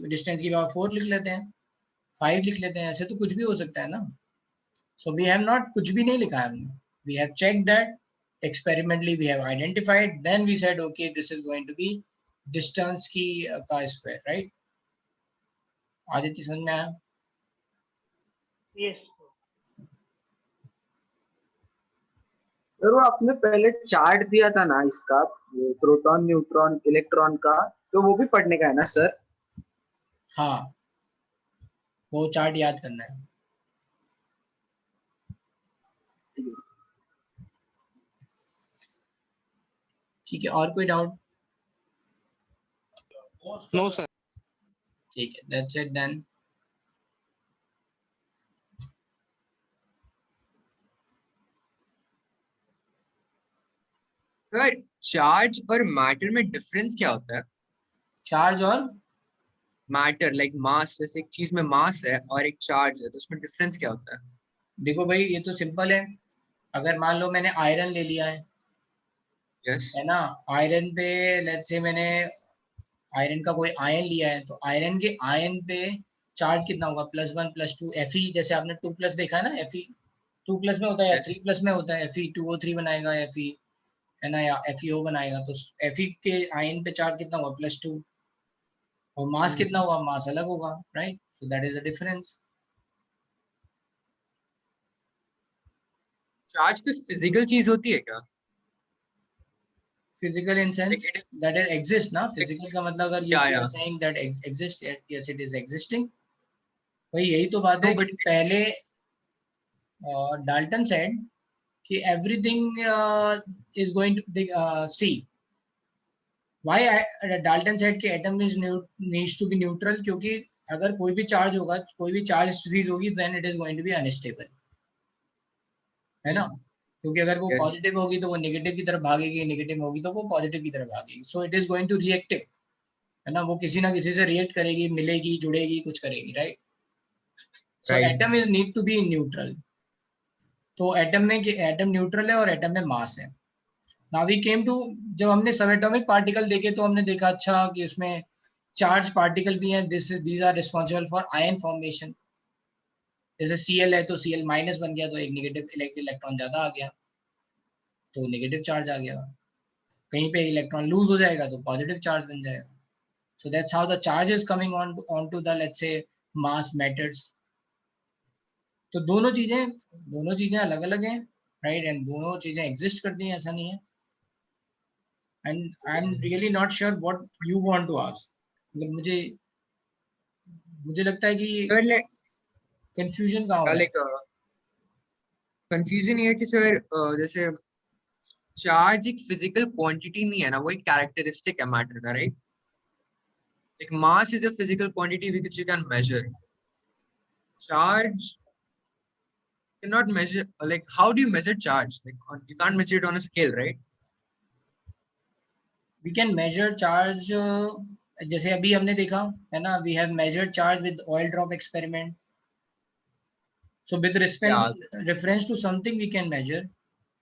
डिस्टेंस की बात 4 लिख लेते हैं, 5 लिख लेते हैं, ऐसे तो कुछ भी हो सकता है ना। सो वी हैव नॉट कुछ भी नहीं लिखा है हमने, we have check that experimentally, we have identified, then we said okay this is going to be distance की का स्क्वायर, राइट? आदित्य समझ में आया?
Yes sir. वो आपने पहले चार्ट दिया था ना इसका, प्रोटॉन न्यूट्रॉन इलेक्ट्रॉन का, तो वो भी पढ़ने का है ना सर?
हाँ, वो चार्ट याद करना है। ठीक है, और कोई डाउट?
No sir.
ठीक है, that's it then.
Sir charge और मैटर में डिफरेंस क्या होता है?
चार्ज और
मैटर लाइक मास, जैसे एक चीज में मास है और एक चार्ज है, तो उसमें डिफरेंस क्या होता है?
देखो भाई, ये तो सिंपल है। अगर मान लो मैंने आयरन ले लिया है,
यस,
है ना, आयरन पे लेट्स से मैंने आयरन का कोई आयन लिया है, तो आयरन के आयन पे चार्ज कितना होगा? +1 +2 Fe। जैसे आपने 2+ देखा है ना, Fe 2+ में होता है या 3+ में होता है, Fe 2O3 बनाएगा, Fe, है ना, या FeO बनाएगा। तो Fe के आयन पे चार्ज कितना होगा? +2। और मास कितना होगा? मास अलग होगा, right? So that is the difference.
Charge कोई फिजिकल चीज होती है क्या?
Physical in sense that it exist ना। फिजिकल का मतलब अगर
या
you are saying that exist, yes it is existing. भाई यही तो बात है कि पहले डाल्टन सेड कि everything is going to see why Dalton said कि atom is needs to be neutral, क्योंकि अगर कोई भी चार्ज होगा, कोई भी चार्ज स्पीसीज होगी, then it is going to be unstable, है ना। क्योंकि अगर वो पॉजिटिव होगी तो वो नेगेटिव की तरफ भागेगी, नेगेटिव होगी तो वो पॉजिटिव की तरफ भागेगी। So it is going to reactive, है ना, वो किसी ना किसी से रिएक्ट करेगी, मिलेगी, जुड़ेगी, कुछ करेगी, right? So atom is need to be neutral. तो एटम न्यूट्रल है और एटम में मास है। नाउ वी केम टू, जब हमने सबएटॉमिक पार्टिकल देखे तो हमने देखा अच्छा कि उसमें चार्ज पार्टिकल भी हैं, these are responsible for ion formation. जैसे Cl है तो Cl- बन गया, तो एक नेगेटिव इलेक्ट्रॉन ज्यादा आ गया, तो नेगेटिव चार्ज आ गया। कहीं पे इलेक्ट्रॉन लूज हो जाएगा तो पॉजिटिव चार्ज बन जाएगा। So that's how the charge is coming on to the let's say mass matters. तो दोनों चीजें अलग अलग हैं, राइट? एंड दोनों चीजें एग्जिस्ट करती हैं, ऐसा नहीं है। And I am really not sure what you want to ask. मतलब मुझे लगता है कि कंफ्यूजन कहाँ हो रहा है?
कंफ्यूजन ये है कि सर जैसे चार्ज एक फिजिकल क्वांटिटी नहीं है ना, वो एक कैरेक्टरिस्टिक है मैटर का, right? Like mass is a physical quantity which you can measure. Charge cannot measure. Like how do you measure charge? Like you can't measure it on a scale, right?
We can measure charge, जैसे अभी हमने देखा है ना, we have measured charge with oil drop experiment. So with reference to something we can measure.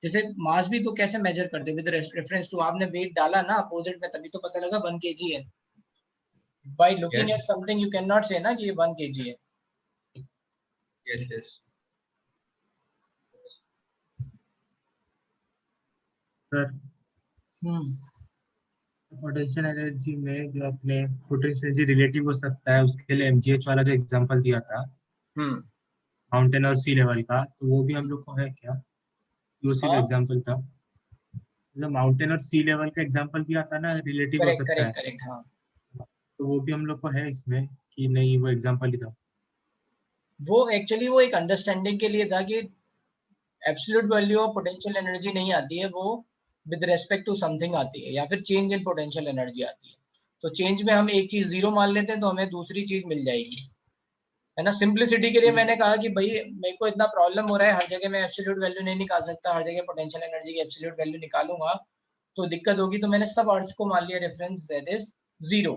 जैसे मास भी तो कैसे मेजर करते हैं? विद रेफरेंस टू, आपने वेट डाला ना अपोजिट में, तभी तो पता लगा 1 kg है। by looking
Yes.
at something you cannot say ना कि ये 1 kg है.
Yes, yes.
Sir potential energy में जो अपने पोटेंशियल एनर्जी रिलेटिव हो सकता है, उसके लिए एमजीएच वाला जो एग्जांपल दिया था माउंटेन और सी लेवल का, तो वो भी हम लोग को है क्या? ये उसी का
हाँ
एग्जांपल था, जो माउंटेन और सी लेवल का एग्जांपल दिया था ना, रिलेटिव हो
करेक्ट
सकता है,
करेक्ट करेक्ट. हाँ
तो वो भी हम लोग को है इसमें कि नहीं, वो एग्जांपल ही था?
वो एक्चुअली वो एक अंडरस्टैंडिंग के लिए था कि absolute value of potential energy नहीं आती है, वो विद रेस्पेक्ट टू समथिंग आती है, या फिर चेंज इन पोटेंशियल एनर्जी आती है. तो चेंज में हम एक चीज 0 मान लेते हैं तो हमें दूसरी चीज मिल जाएगी, है ना. सिंप्लिसिटी के लिए मैंने कहा कि भाई मेरे को इतना प्रॉब्लम हो रहा है, हर जगह मैं एब्सोल्यूट वैल्यू नहीं निकाल सकता, हर जगह पोटेंशियल एनर्जी की एब्सोल्यूट वैल्यू निकालूंगा तो दिक्कत होगी, तो मैंने सब अर्थ को मान लिया रेफरेंस, दैट इज 0.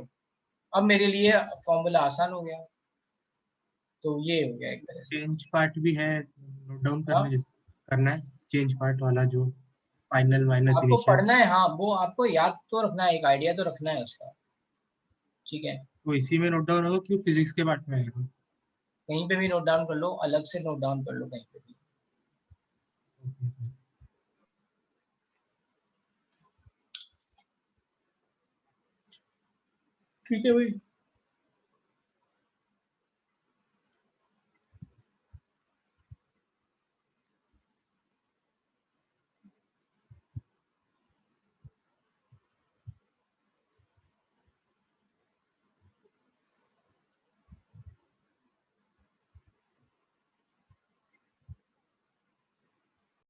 अब मेरे लिए फॉर्मूला आसान हो गया. तो ये हो गया एक तरह से.
चेंज पार्ट भी है, नोट डाउन
हाँ
करना है चेंज पार्ट वाला, जो फाइनल माइनस
आपको
इनिशियल,
पढ़ना है. हाँ वो आपको याद तो रखना है, एक आइडिया तो रखना है उसका. ठीक है,
तो इसी में नोट डाउन होगा, क्यों फिजिक्स के पार्ट में आएगा?
कहीं पे भी नोट डाउन कर लो, अलग से नोट डाउन कर लो कहीं पे भी. ठीक है भाई.